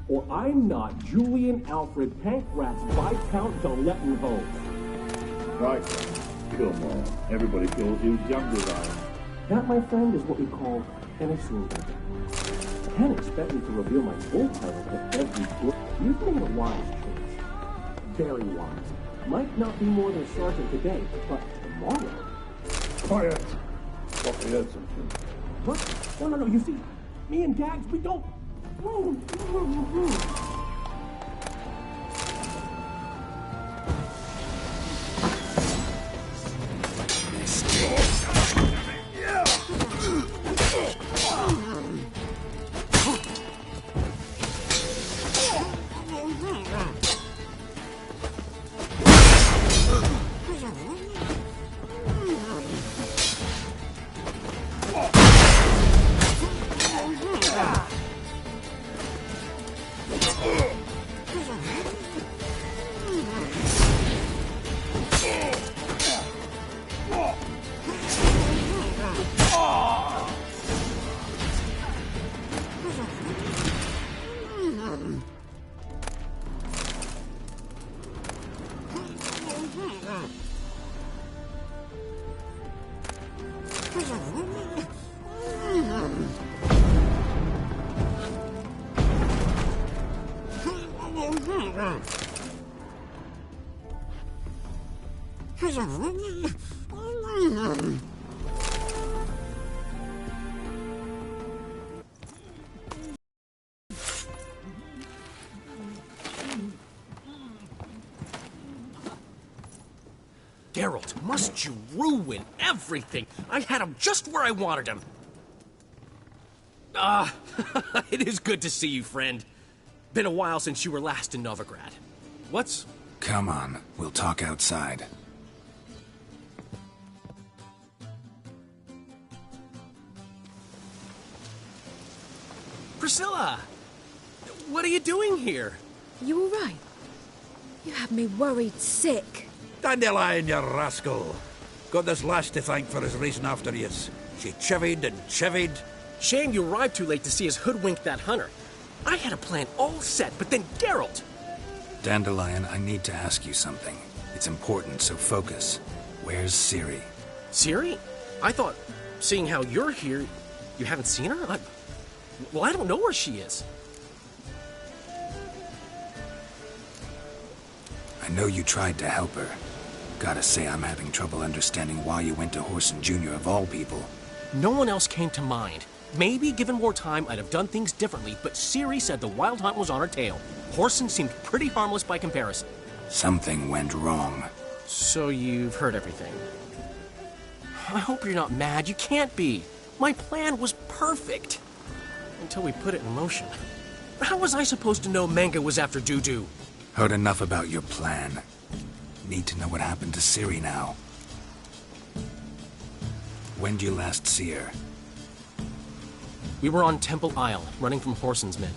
Or I'm not Julian Alfred Pancratz Viscount de Lettenvaux. Right, kill more. Everybody kills you, young desire. That, my friend, is what we call an assumption. You can't expect me to reveal my full title to every book. You've made a wise choice. Very wise. Might not be more than a sergeant today, but tomorrow... Quiet! Thought we heard something. What? No, you see, me and Gags, we don't... Geralt, must you ruin everything? I had him just where I wanted him. It is good to see you, friend. Been a while since you were last in Novigrad. What's... Come on, we'll talk outside. Priscilla! What are you doing here? You all right? You have me worried sick. Dandelion, you rascal. Got this lass to thank for his racing after yous. She chivied and chivied. Shame you arrived too late to see us hoodwink that hunter. I had a plan all set, but then Geralt... Dandelion, I need to ask you something. It's important, so focus. Where's Ciri? Ciri? I thought, seeing how you're here, you haven't seen her? Well, I don't know where she is. I know you tried to help her. Gotta say, I'm having trouble understanding why you went to Whoreson Jr. of all people. No one else came to mind. Maybe, given more time, I'd have done things differently, but Ciri said the Wild Hunt was on her tail. Whoreson seemed pretty harmless by comparison. Something went wrong. So you've heard everything. I hope you're not mad. You can't be. My plan was perfect. Until we put it in motion. How was I supposed to know Manga was after Dudu? Heard enough about your plan. Need to know what happened to Ciri now. When'd you last see her? We were on Temple Isle, running from Whoreson's men.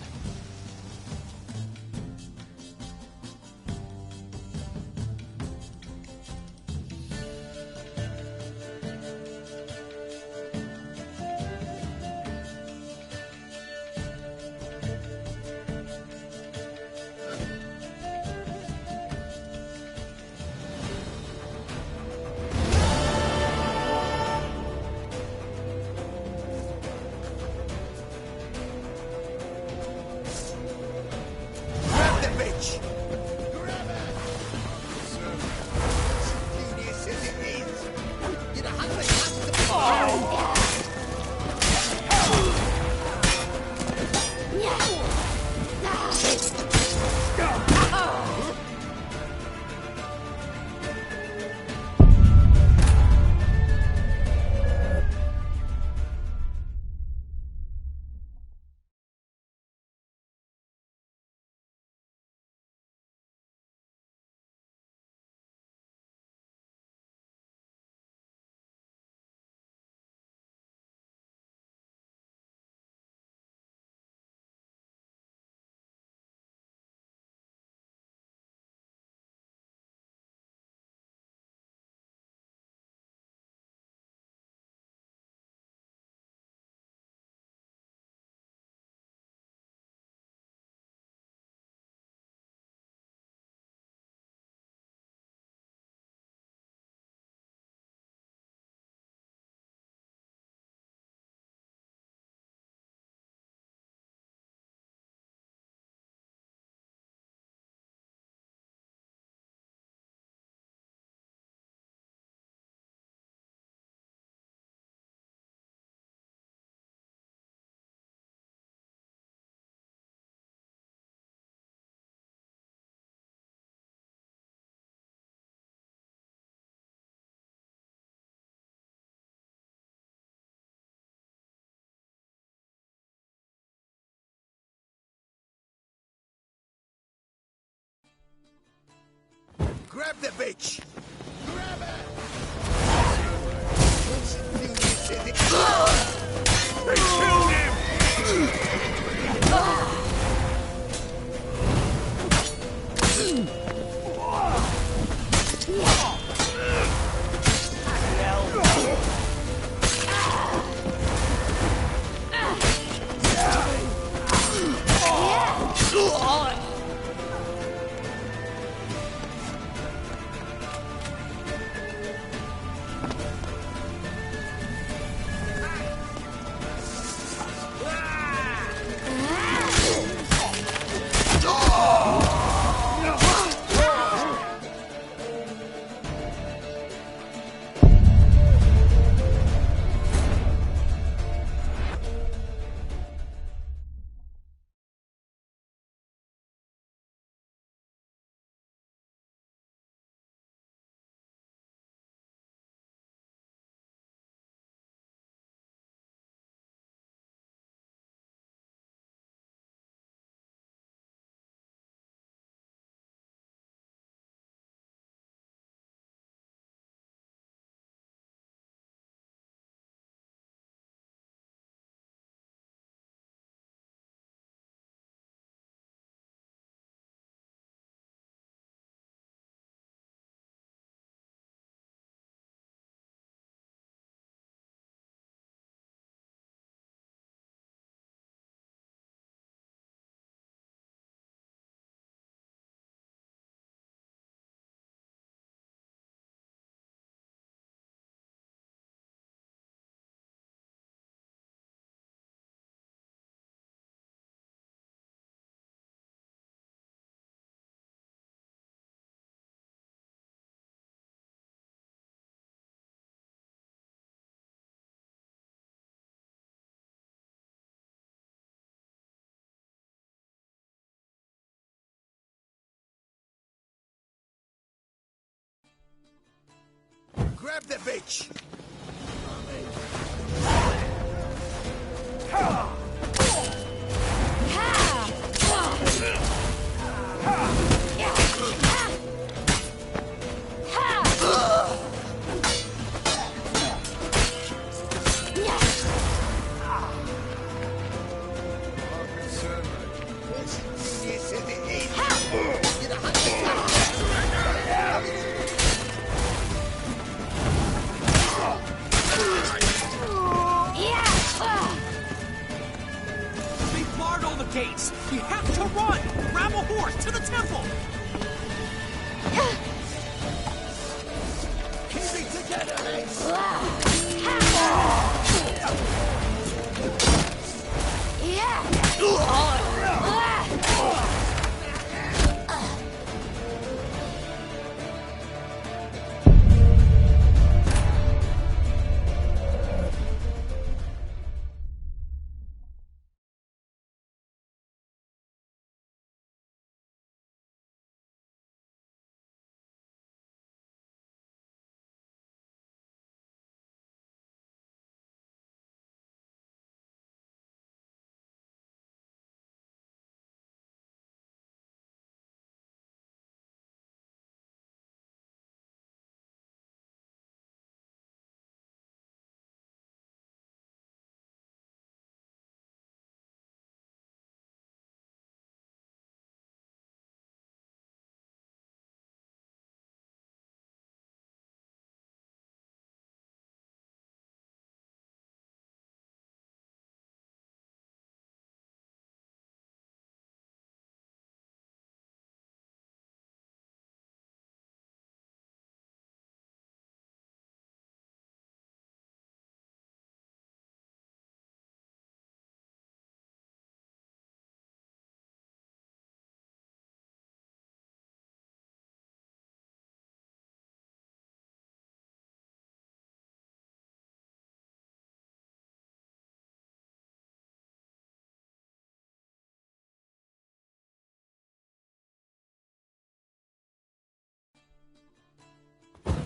Grab the bitch! Grab her! They killed him! Grab the bitch! They've barred all the gates! We have to run! Grab a horse to the temple! Keep it together, mates!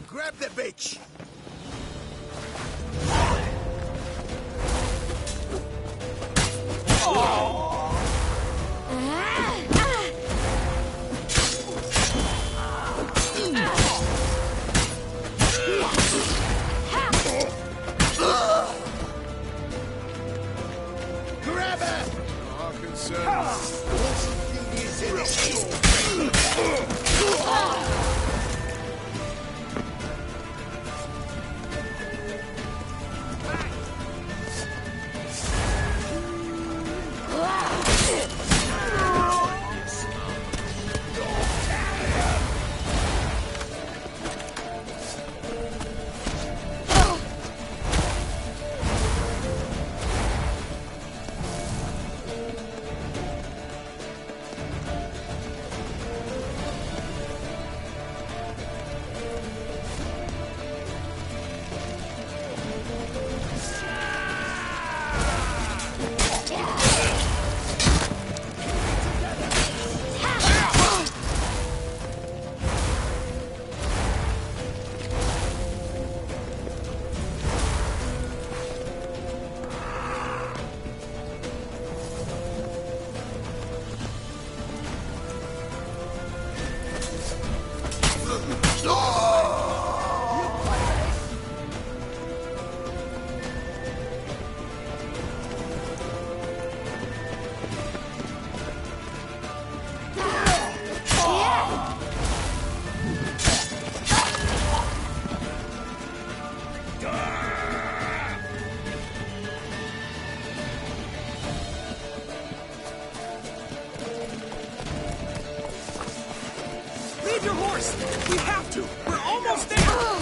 Grab the bitch! Grab her! Our concern. Leave your horse! We have to! We're almost there!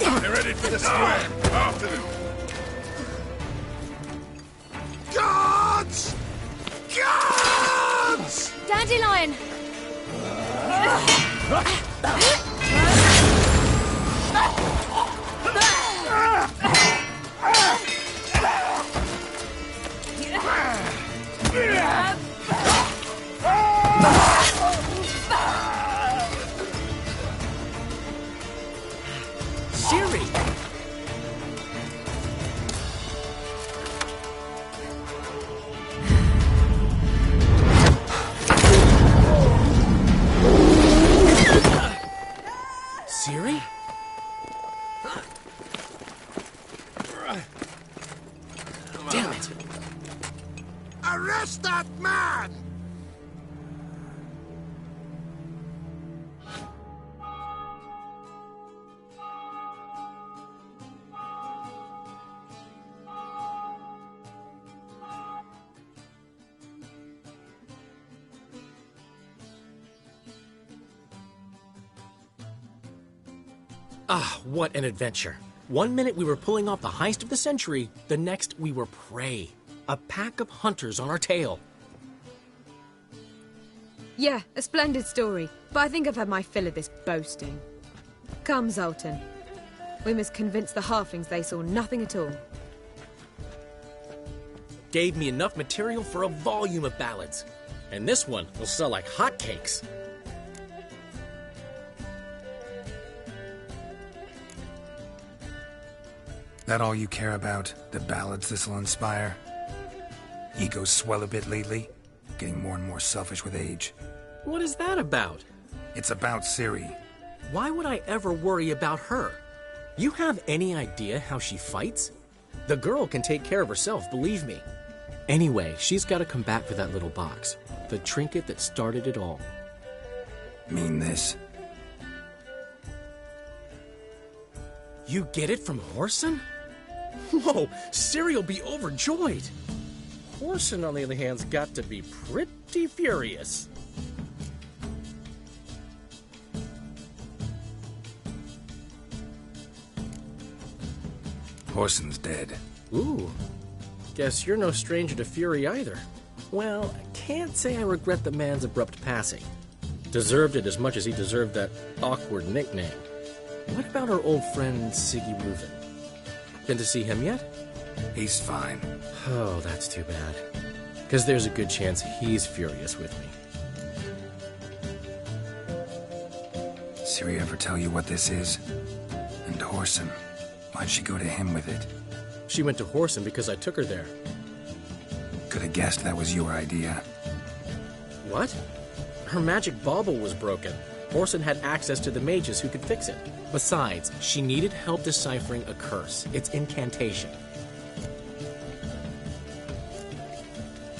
They're headed for the square. After them. Guards! Guards! Dandelion! Siri! Siri? Damn it! Arrest that man! Ah, what an adventure. One minute we were pulling off the heist of the century, the next we were prey. A pack of hunters on our tail. Yeah, a splendid story, but I think I've had my fill of this boasting. Come, Zoltan. We must convince the halflings they saw nothing at all. Gave me enough material for a volume of ballads. And this one will sell like hotcakes. That all you care about? The ballads this'll inspire? Egos swell a bit lately? Getting more and more selfish with age. What is that about? It's about Ciri. Why would I ever worry about her? You have any idea how she fights? The girl can take care of herself, believe me. Anyway, she's got to come back for that little box. The trinket that started it all. Mean this? You get it from Whoreson? Whoa, Ciri'll be overjoyed. Whoreson, on the other hand's got to be pretty furious. Whoreson's dead. Ooh, guess you're no stranger to fury either. Well, I can't say I regret the man's abrupt passing. Deserved it as much as he deserved that awkward nickname. What about our old friend Siggy Reuven? Been to see him yet? He's fine. Oh, that's too bad. Because there's a good chance he's furious with me. Ciri ever tell you what this is? And Whoreson, why'd she go to him with it? She went to Whoreson because I took her there. Could have guessed that was your idea. What? Her magic bauble was broken. Whoreson had access to the mages who could fix it. Besides, she needed help deciphering a curse. It's incantation.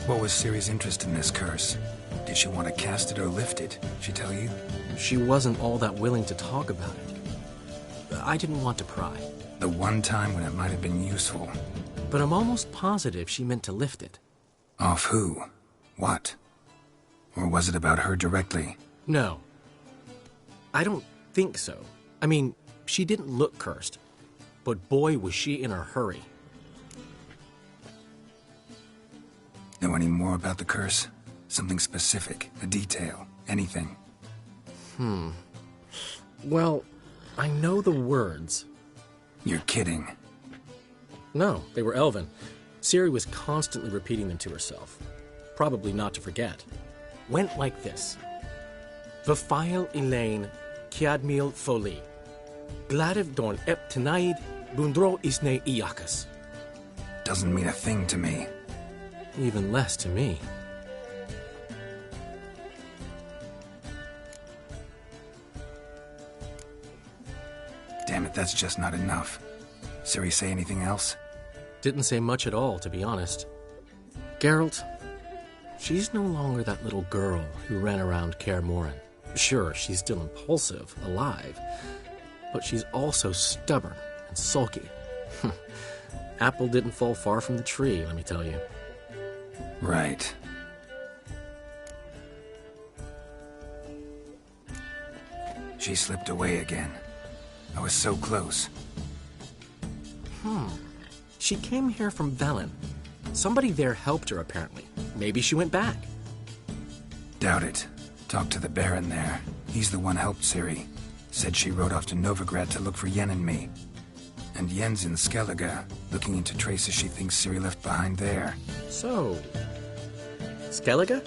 What was Ciri's interest in this curse? Did she want to cast it or lift it? She tell you? She wasn't all that willing to talk about it. I didn't want to pry. The one time when it might have been useful. But I'm almost positive she meant to lift it. Off who? What? Or was it about her directly? No. I don't think so. I mean, she didn't look cursed. But boy, was she in a hurry. Know any more about the curse? Something specific, a detail, anything? Well, I know the words. You're kidding. No, they were Elven. Ciri was constantly repeating them to herself. Probably not to forget. Went like this. Vafile Elaine Kiadmil Foli. Gladiv Dorn Ep Tenaid Bundro Isne Iakas. Doesn't mean a thing to me. Even less to me. Damn it, that's just not enough. Ciri say anything else? Didn't say much at all, to be honest. Geralt, she's no longer that little girl who ran around Kaer Morhen. Sure, she's still impulsive, alive, but she's also stubborn and sulky. Apple didn't fall far from the tree, let me tell you. Right. She slipped away again. I was so close. She came here from Velen. Somebody there helped her, apparently. Maybe she went back. Doubt it. Talked to the Baron there. He's the one helped Ciri. Said she rode off to Novigrad to look for Yen and me. And Yen's in Skellige, looking into traces she thinks Ciri left behind there. So... Skellige?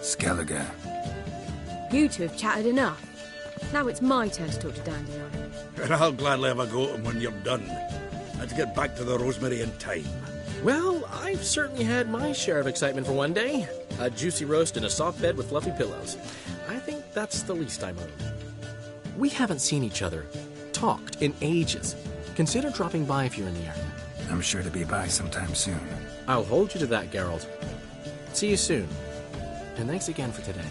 Skellige. You two have chatted enough. Now it's my turn to talk to Dandelion. And I'll gladly have a go at him when you're done. Let's get back to the Rosemary in time. Well, I've certainly had my share of excitement for one day. A juicy roast in a soft bed with fluffy pillows. I think that's the least I'm owed. We haven't seen each other, talked, in ages. Consider dropping by if you're in the area. I'm sure to be by sometime soon. I'll hold you to that, Geralt. See you soon. And thanks again for today.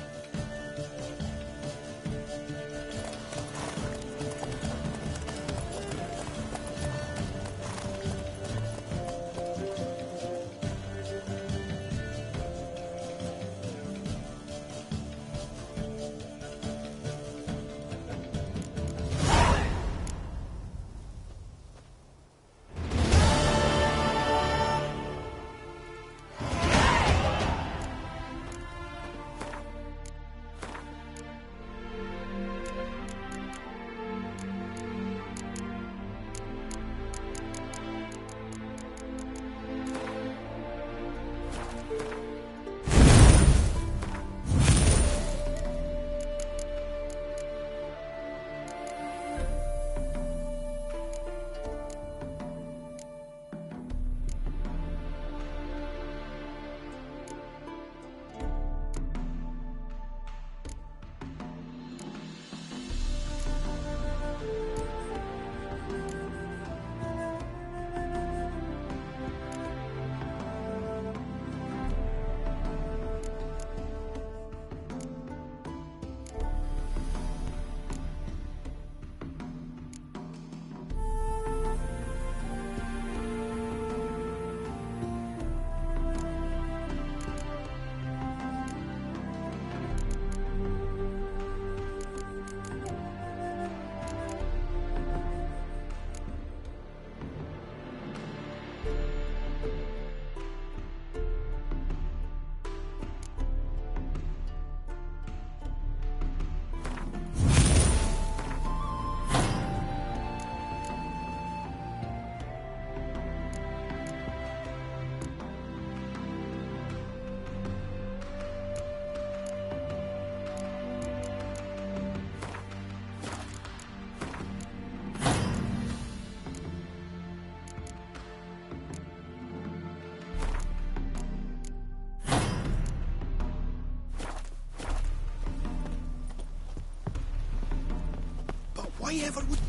Why ever would...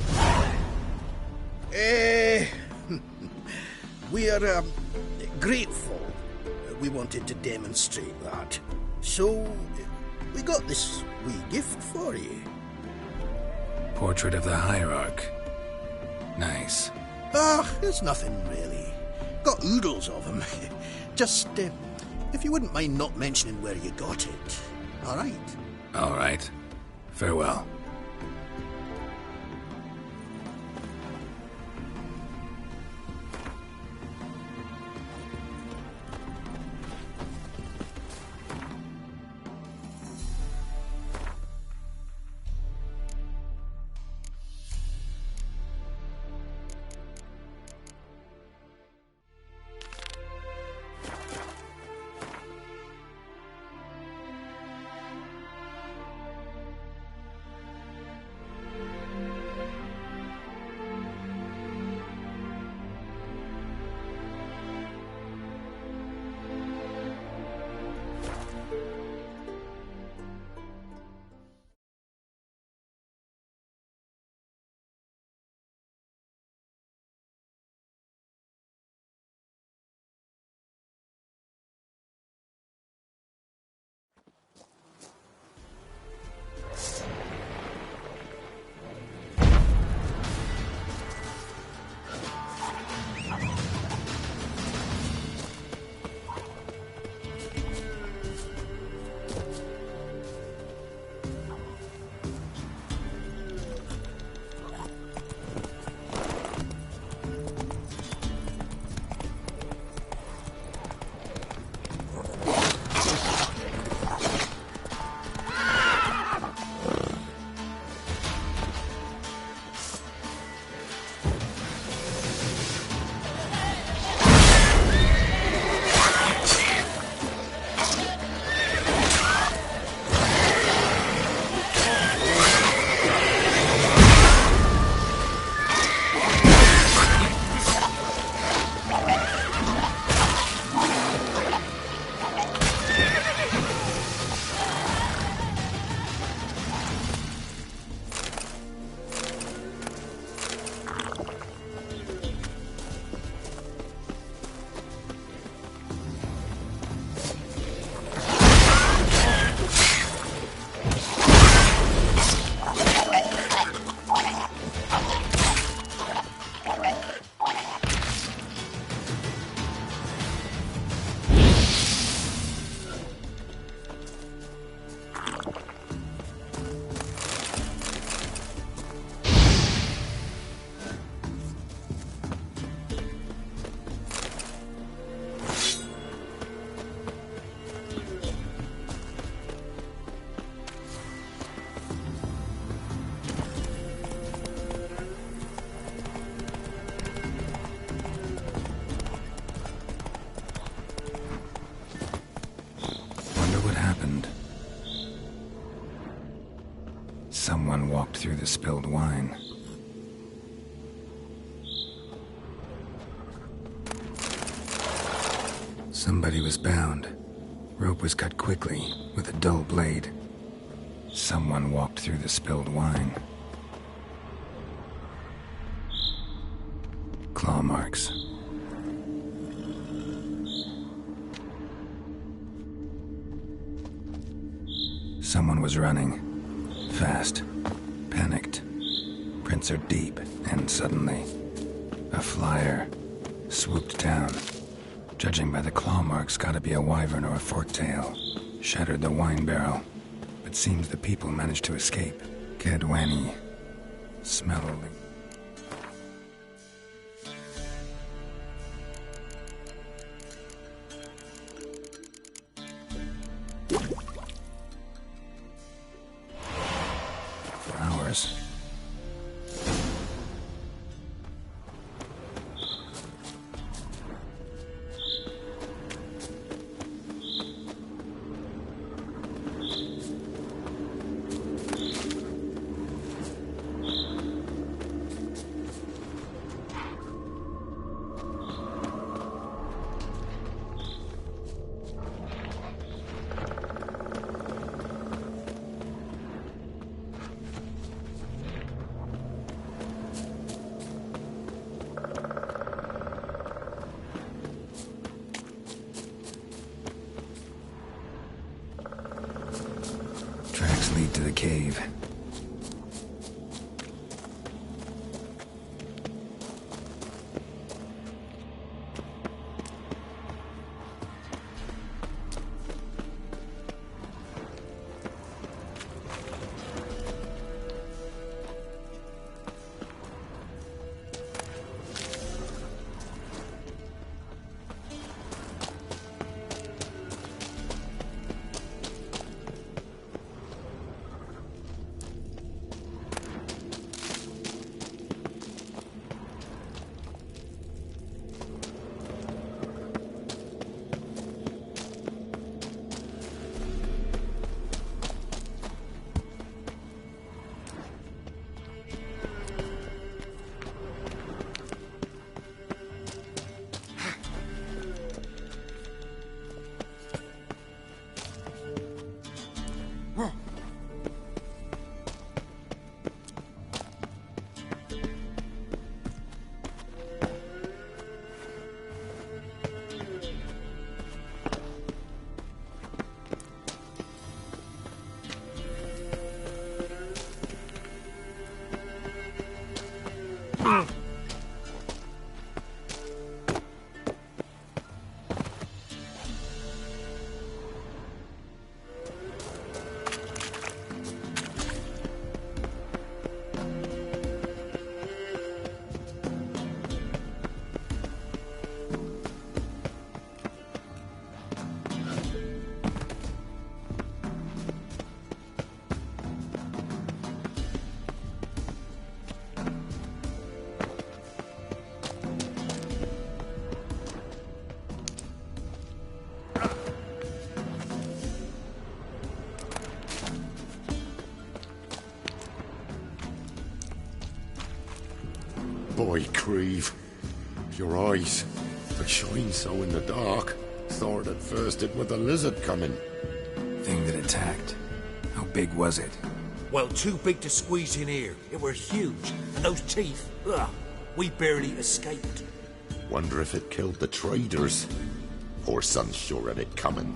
we are grateful. We wanted to demonstrate that. So, we got this wee gift for you. Portrait of the Hierarch. Nice. It's nothing really. Got oodles of them. Just, if you wouldn't mind not mentioning where you got it. All right? All right. Farewell. Someone walked through the spilled wine. Somebody was bound. Rope was cut quickly, with a dull blade. Someone walked through the spilled wine. Claw marks. Someone was running. Fast. Panicked. Prints are deep, and suddenly, a flyer swooped down. Judging by the claw marks, gotta be a wyvern or a forktail. Shattered the wine barrel. But seems the people managed to escape. Kedwani. Smell. For hours. Tracks lead to the cave. Boy, Creve, your eyes, they shine so in the dark. Thought at first it was the lizard coming. Thing that attacked. How big was it? Well, too big to squeeze in here. It were huge. And those teeth, ugh, we barely escaped. Wonder if it killed the traders. Poor son's sure had it coming.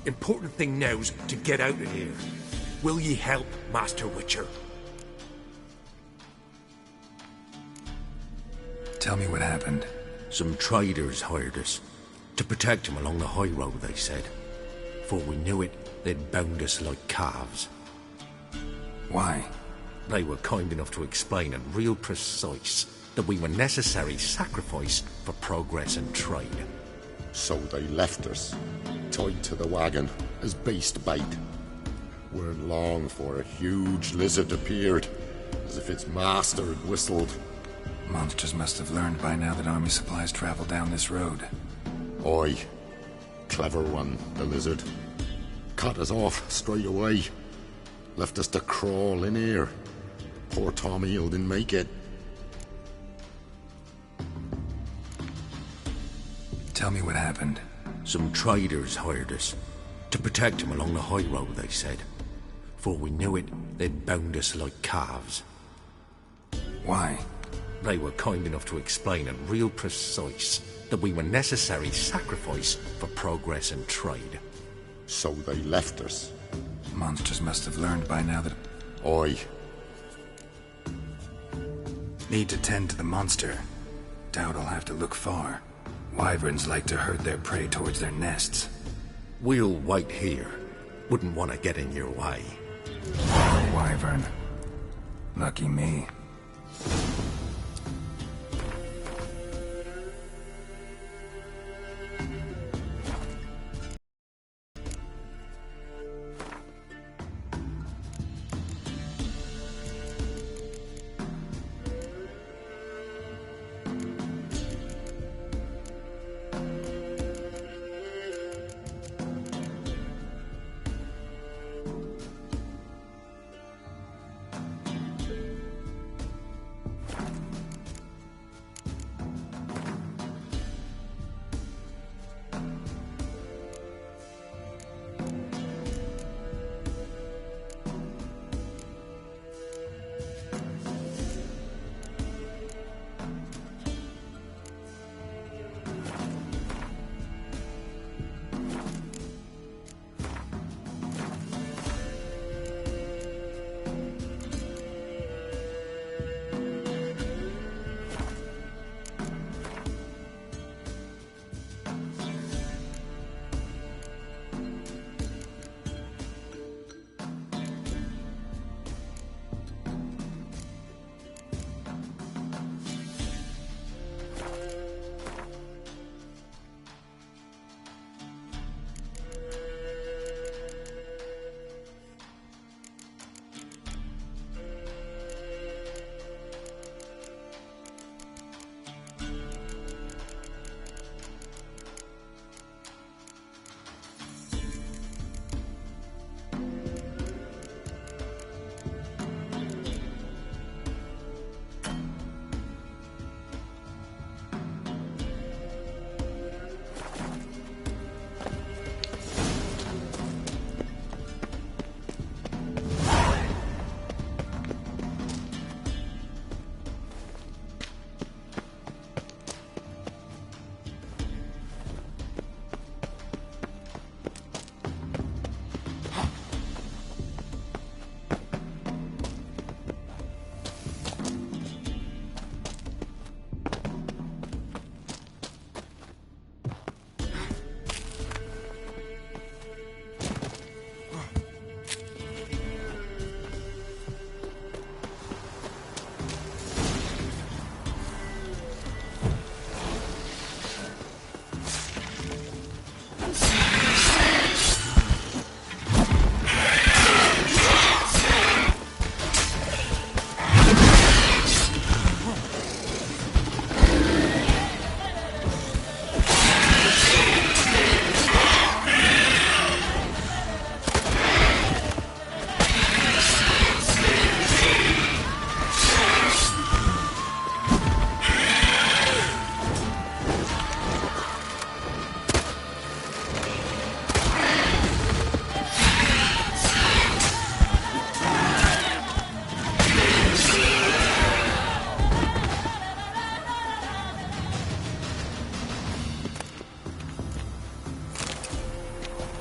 Important thing now's to get out of here. Will ye help, Master Witcher? Tell me what happened. Some traders hired us. To protect him along the high road, they said. Before we knew it, they'd bound us like calves. Why? They were kind enough to explain in real precise that we were necessary sacrifice for progress and trade. So they left us, tied to the wagon, as beast bait. Weren't long for a huge lizard appeared, as if its master had whistled. Monsters must have learned by now that army supplies travel down this road. Oi. Clever one, the lizard. Cut us off straight away. Left us to crawl in here. Poor Tom Eel didn't make it. Tell me what happened. Some traders hired us. To protect him along the high road, they said. Before we knew it, they'd bound us like calves. Why? They were kind enough to explain and real precise that we were necessary sacrifice for progress and trade. So they left us. Monsters must have learned by now that... Oi. Need to tend to the monster. Doubt I'll have to look far. Wyverns like to herd their prey towards their nests. We'll wait here. Wouldn't want to get in your way. Wyvern. Lucky me.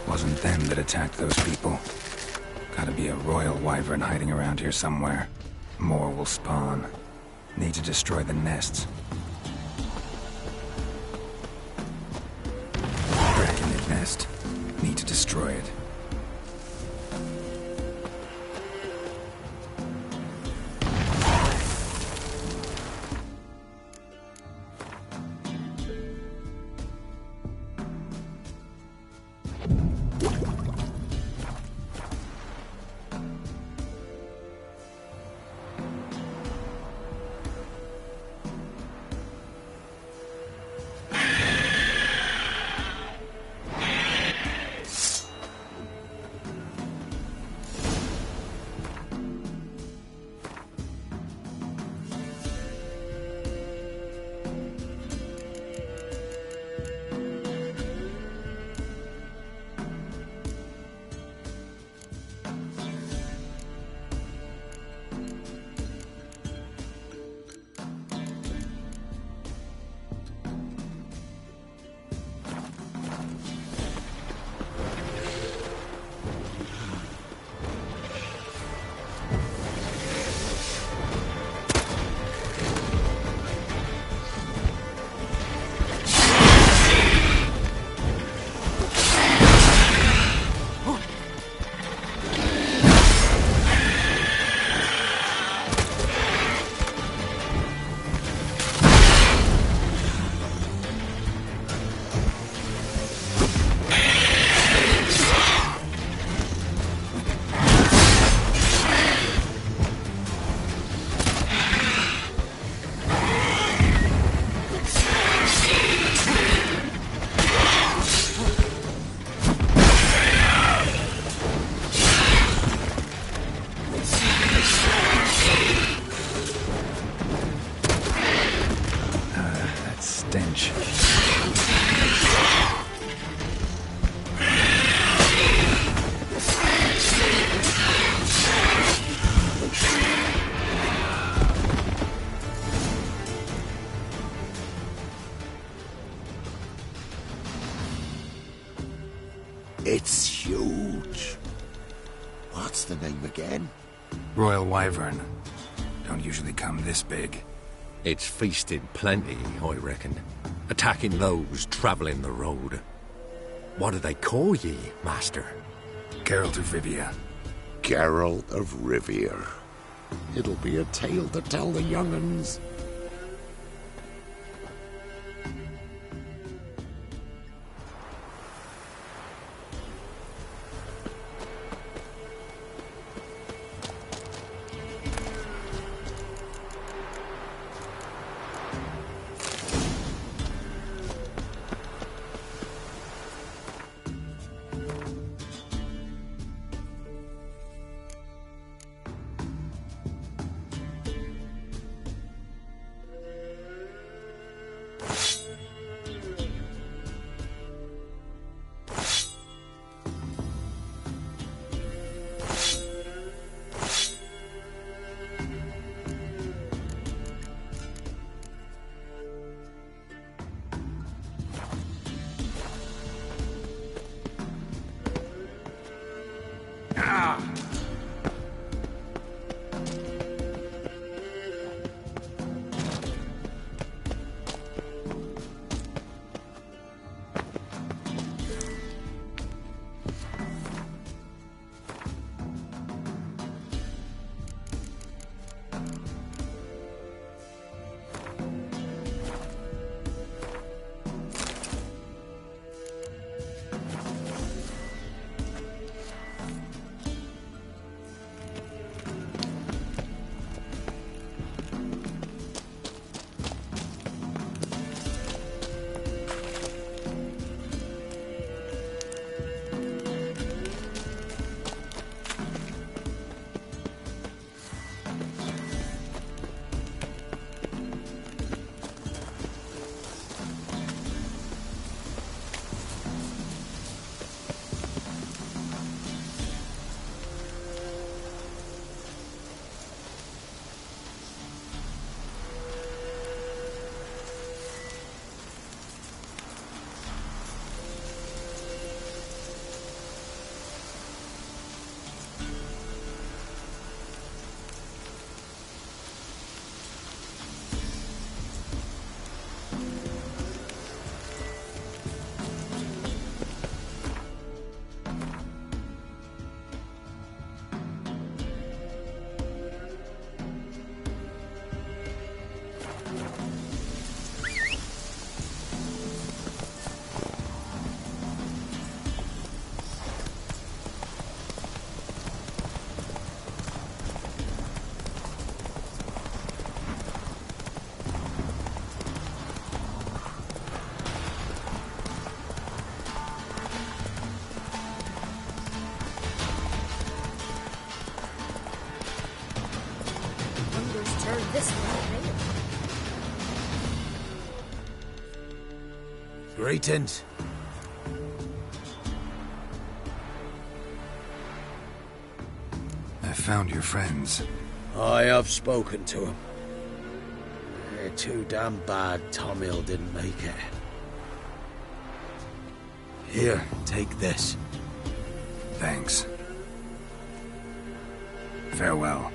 Wasn't them that attacked those people. Gotta be a royal wyvern hiding around here somewhere. More will spawn. Need to destroy the nests. Bracken nest. Need to destroy it. stench. It's huge. What's the name again? Royal Wyvern. Don't usually come this big. It's feasted plenty, I reckon. Attacking those travelling the road. What do they call ye, Master? Geralt of Rivia. Geralt of Rivia. It'll be a tale to tell the young'uns. Greetings. I found your friends. I have spoken to them. They're too damn bad Tom Hill didn't make it. Here, take this. Thanks. Farewell.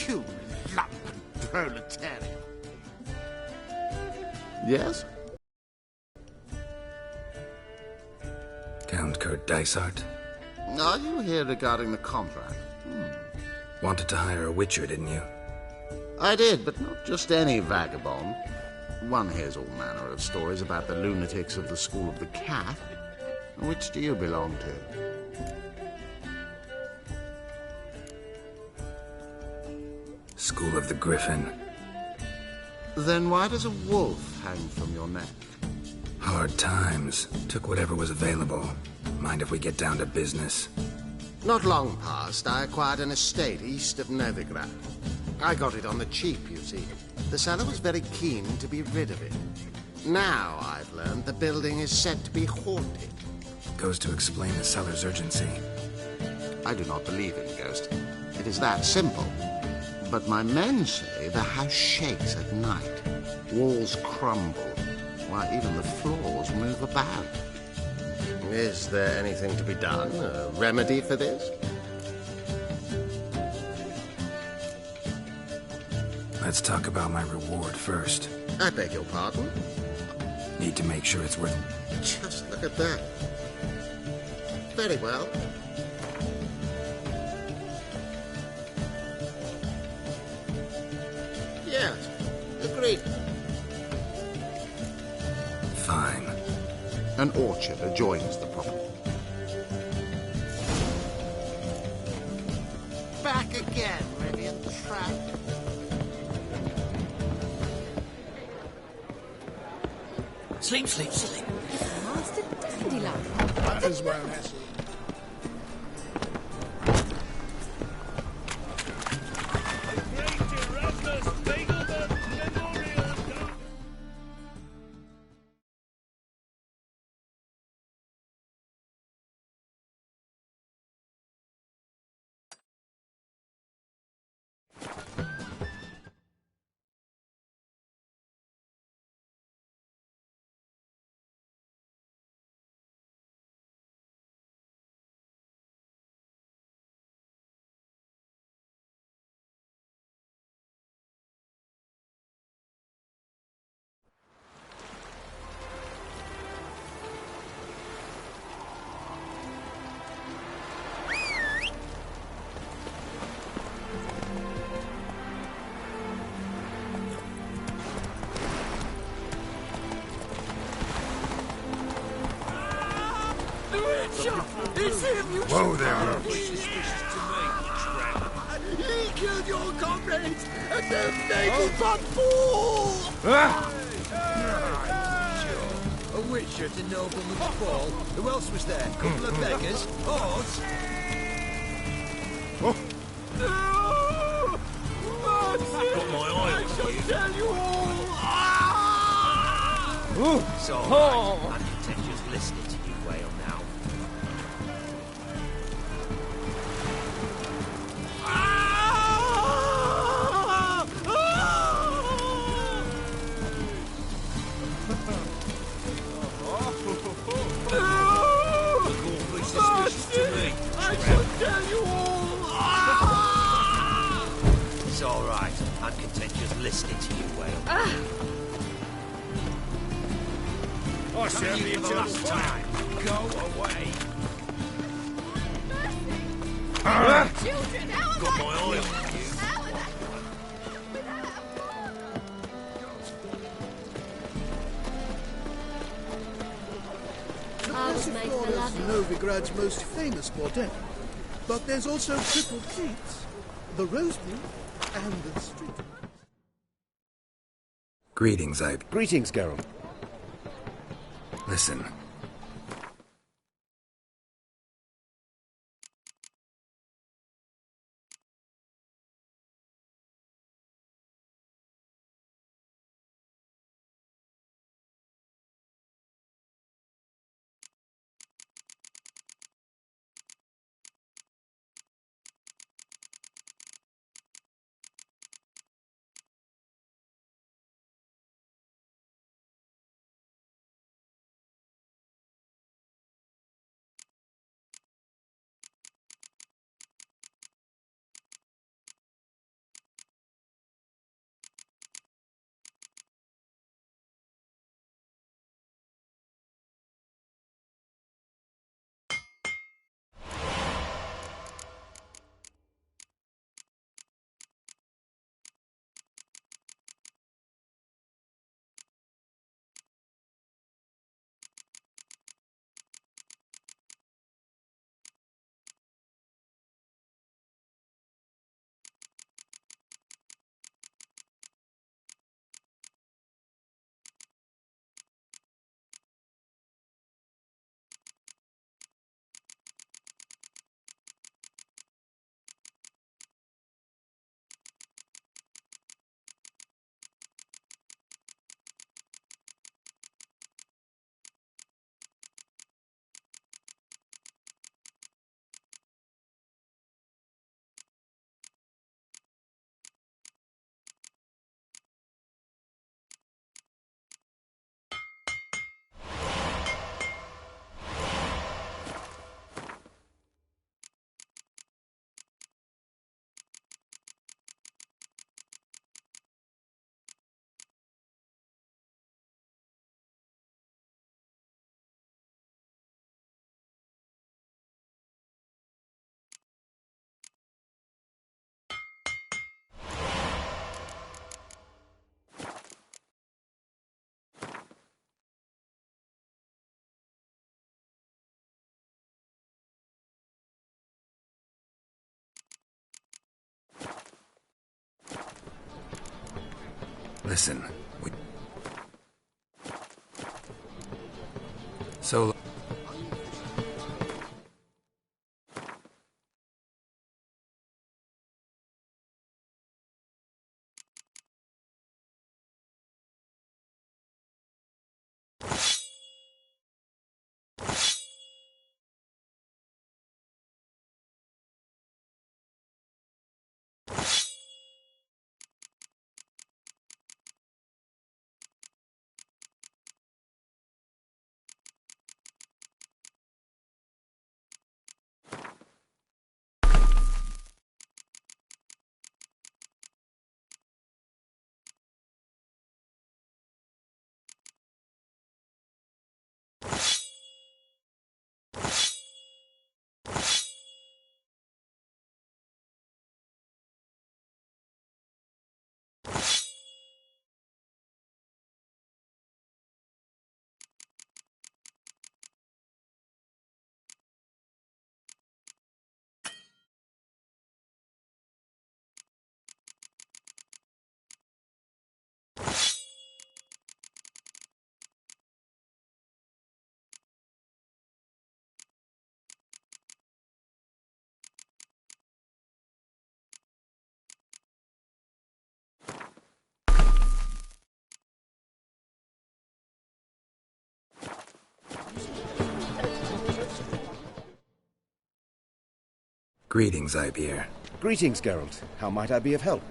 You lump and proletariat. Yes? Count Kurt Dysart? Are you here regarding the contract? Wanted to hire a witcher, didn't you? I did, but not just any vagabond. One hears all manner of stories about the lunatics of the School of the Cat. Which do you belong to? School of the Griffin. Then why does a wolf hang from your neck? Hard times. Took whatever was available. Mind if we get down to business? Not long past, I acquired an estate east of Novigrad. I got it on the cheap, you see. The seller was very keen to be rid of it. Now I've learned the building is said to be haunted. Goes to explain the seller's urgency. I do not believe in ghosts. It is that simple. But my men say the house shakes at night. Walls crumble, while even the floors move about. Is there anything to be done? A remedy for this? Let's talk about my reward first. I beg your pardon? Need to make sure it's worth... Just look at that. Very well. Yes, agreed. Fine. An orchard adjoins the property. Back again, Rivian Track. Sleep, sleep, sleep. Master Dandelion. Might as well, that's it. It's him, you Whoa there. He killed your comrades and then made me but fool! A witcher at a nobleman's ball. Who else was there? Couple of beggars? Horse? Got my eye on you. Tell you all! It's all right. I'm content just listening to you wail now. I shall tell you all! It's all right. I'm content just listening to you wail. I serve the eternal time. Go away. Children, how Got my eye on you. The I was made for Persiflora's loving. Novigrad's most famous quartet. But there's also triple treats, the rosemary and the street. Greetings, Greetings, Geralt. Listen. Listen, So... Greetings, Ibeer. Greetings, Geralt. How might I be of help?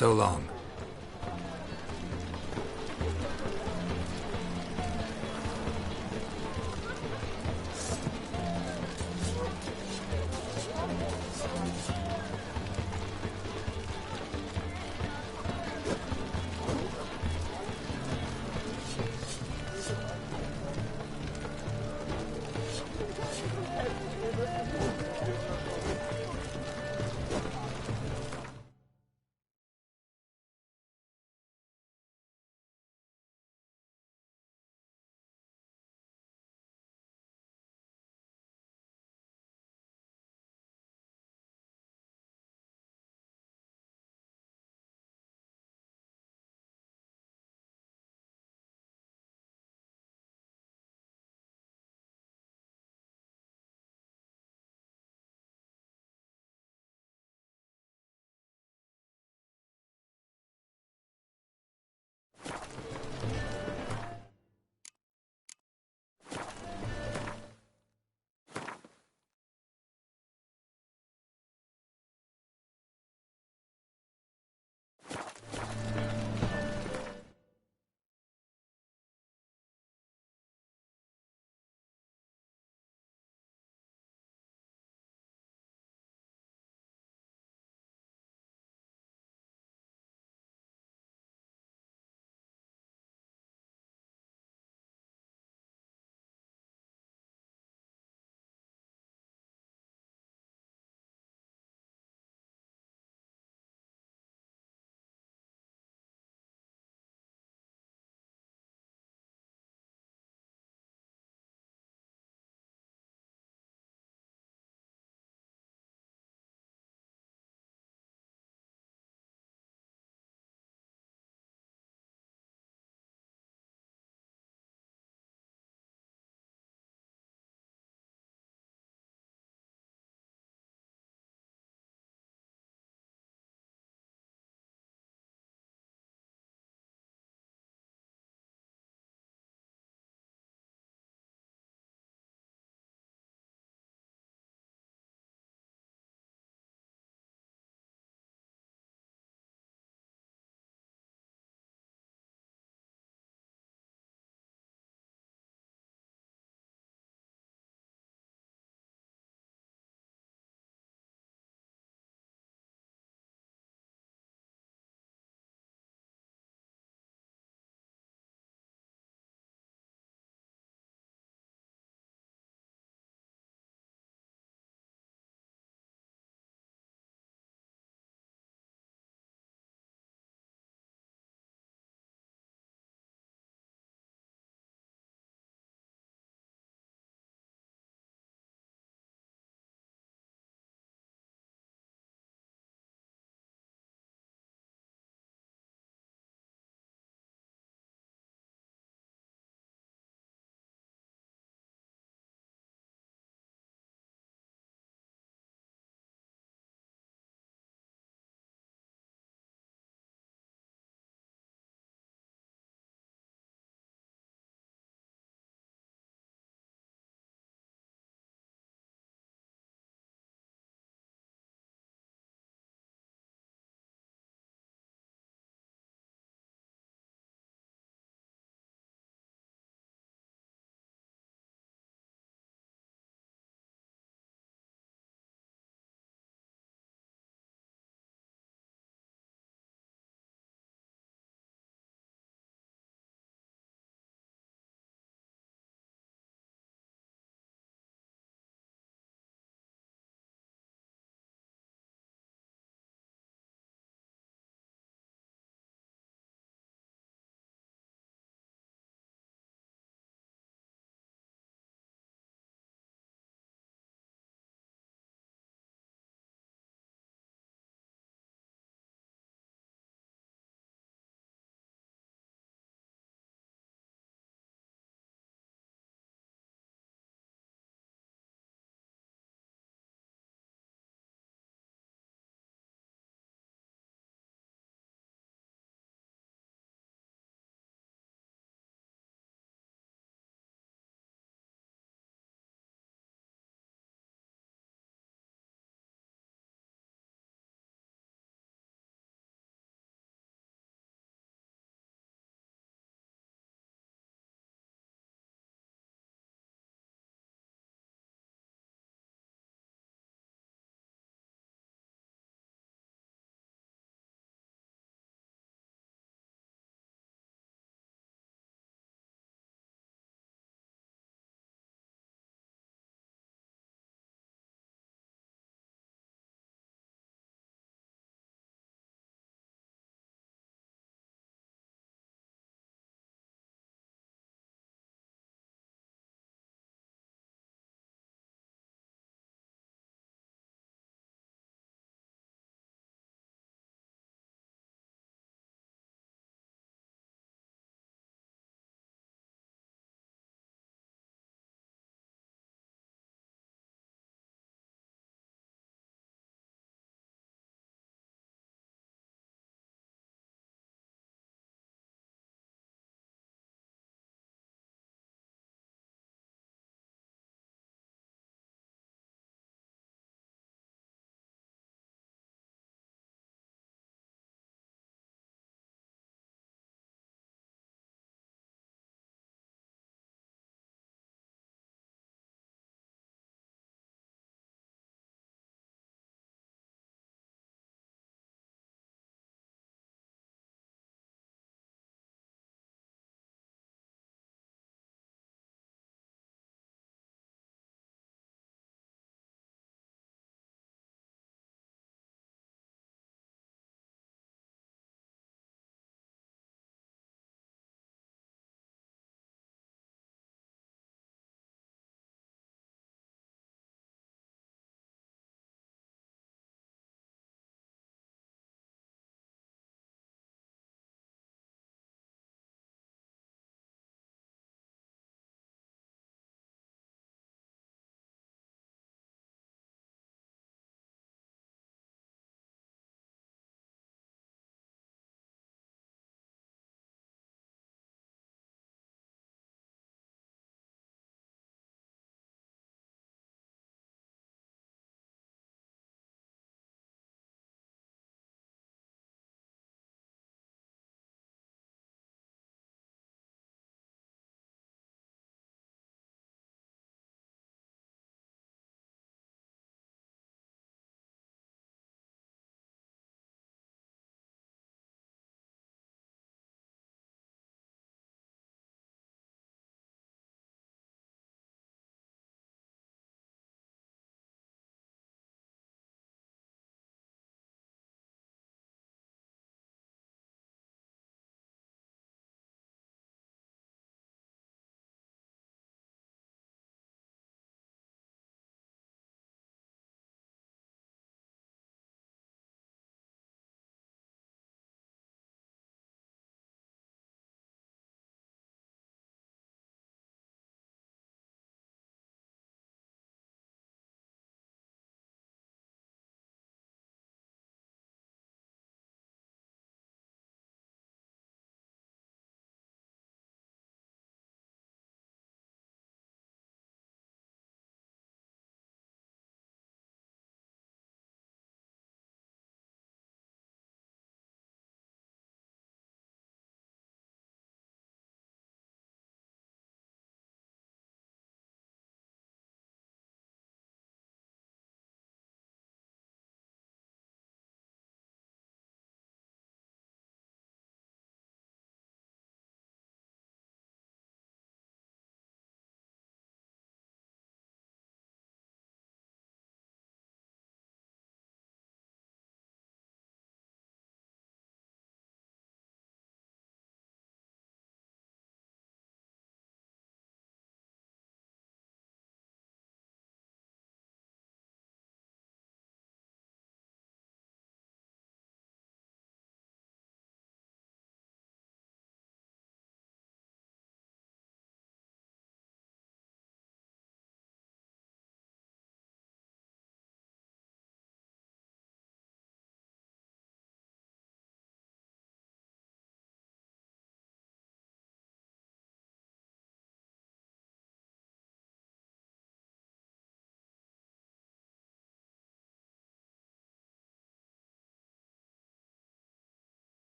So long.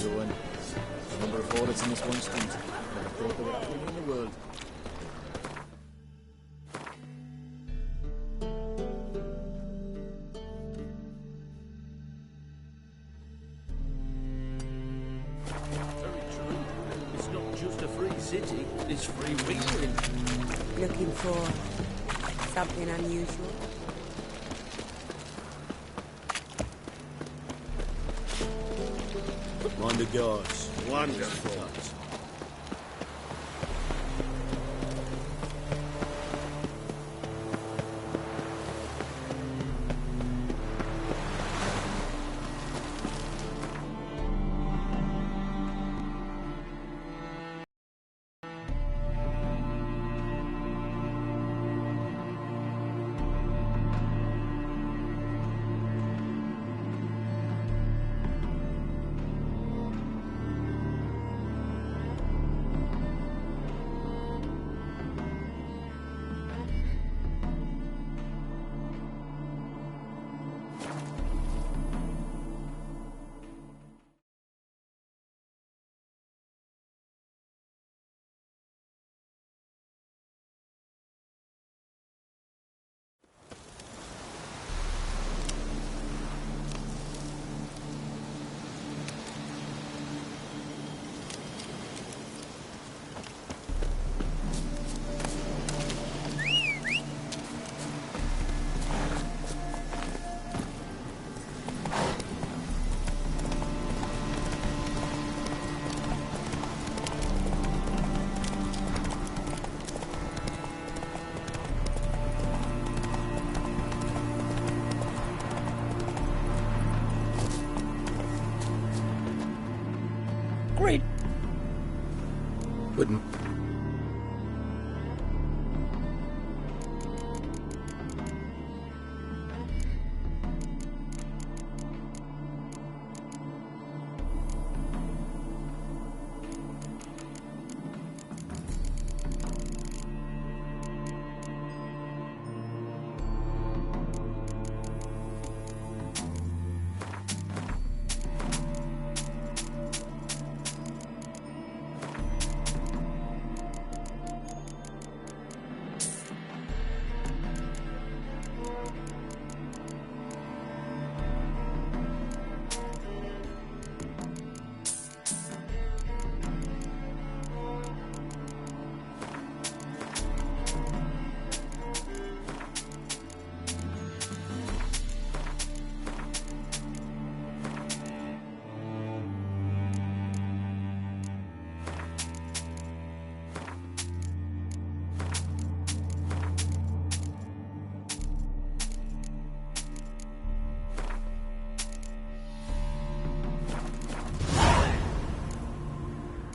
Joan. The number of audits in this one street. Never thought they were happening in the world. Very true. It's not just a free city, it's free wheeling. Looking for something unusual? Mind the guards. Wonderful. Great. Wouldn't.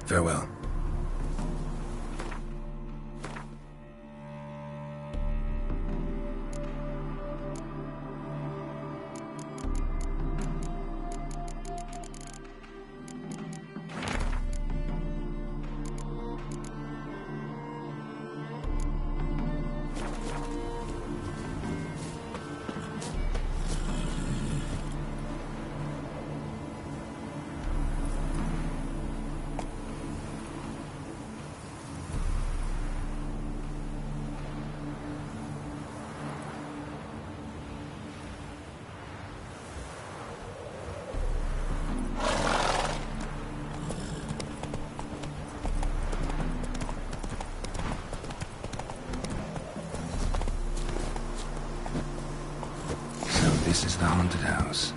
Farewell. This is the haunted house.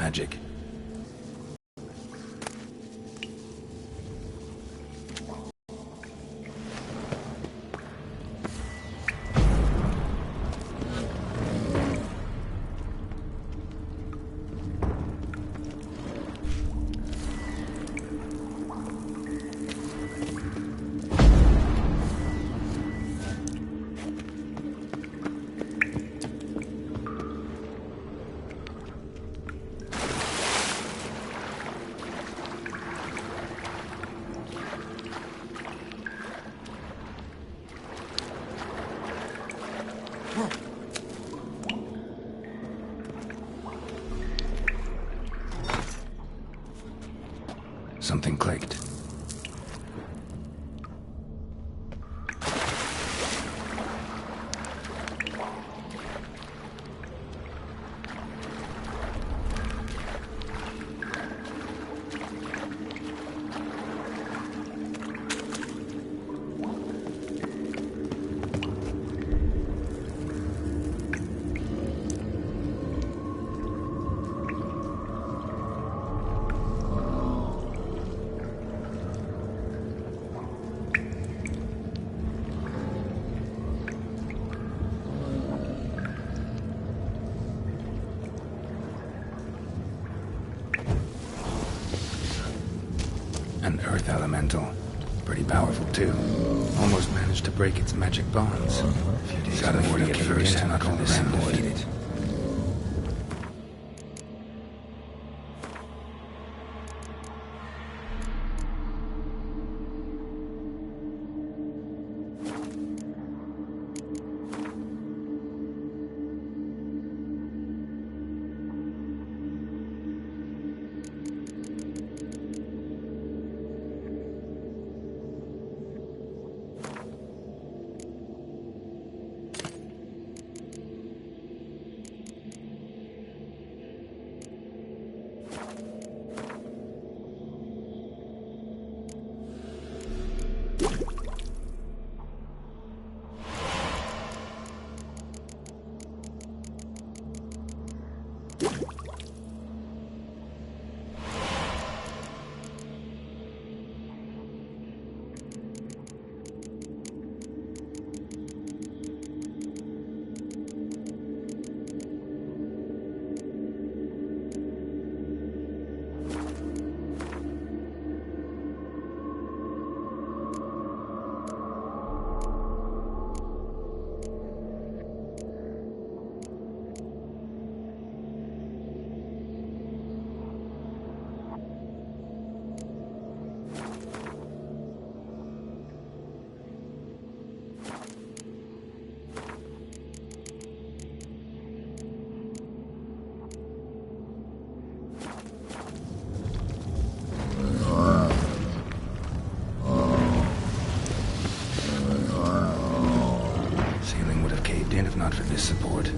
magic. Something clicked. An earth elemental. Pretty powerful, too. Almost managed to break its magic bonds. Got a word at first, and not all around defeated. Ceiling would have caved in if not for this support.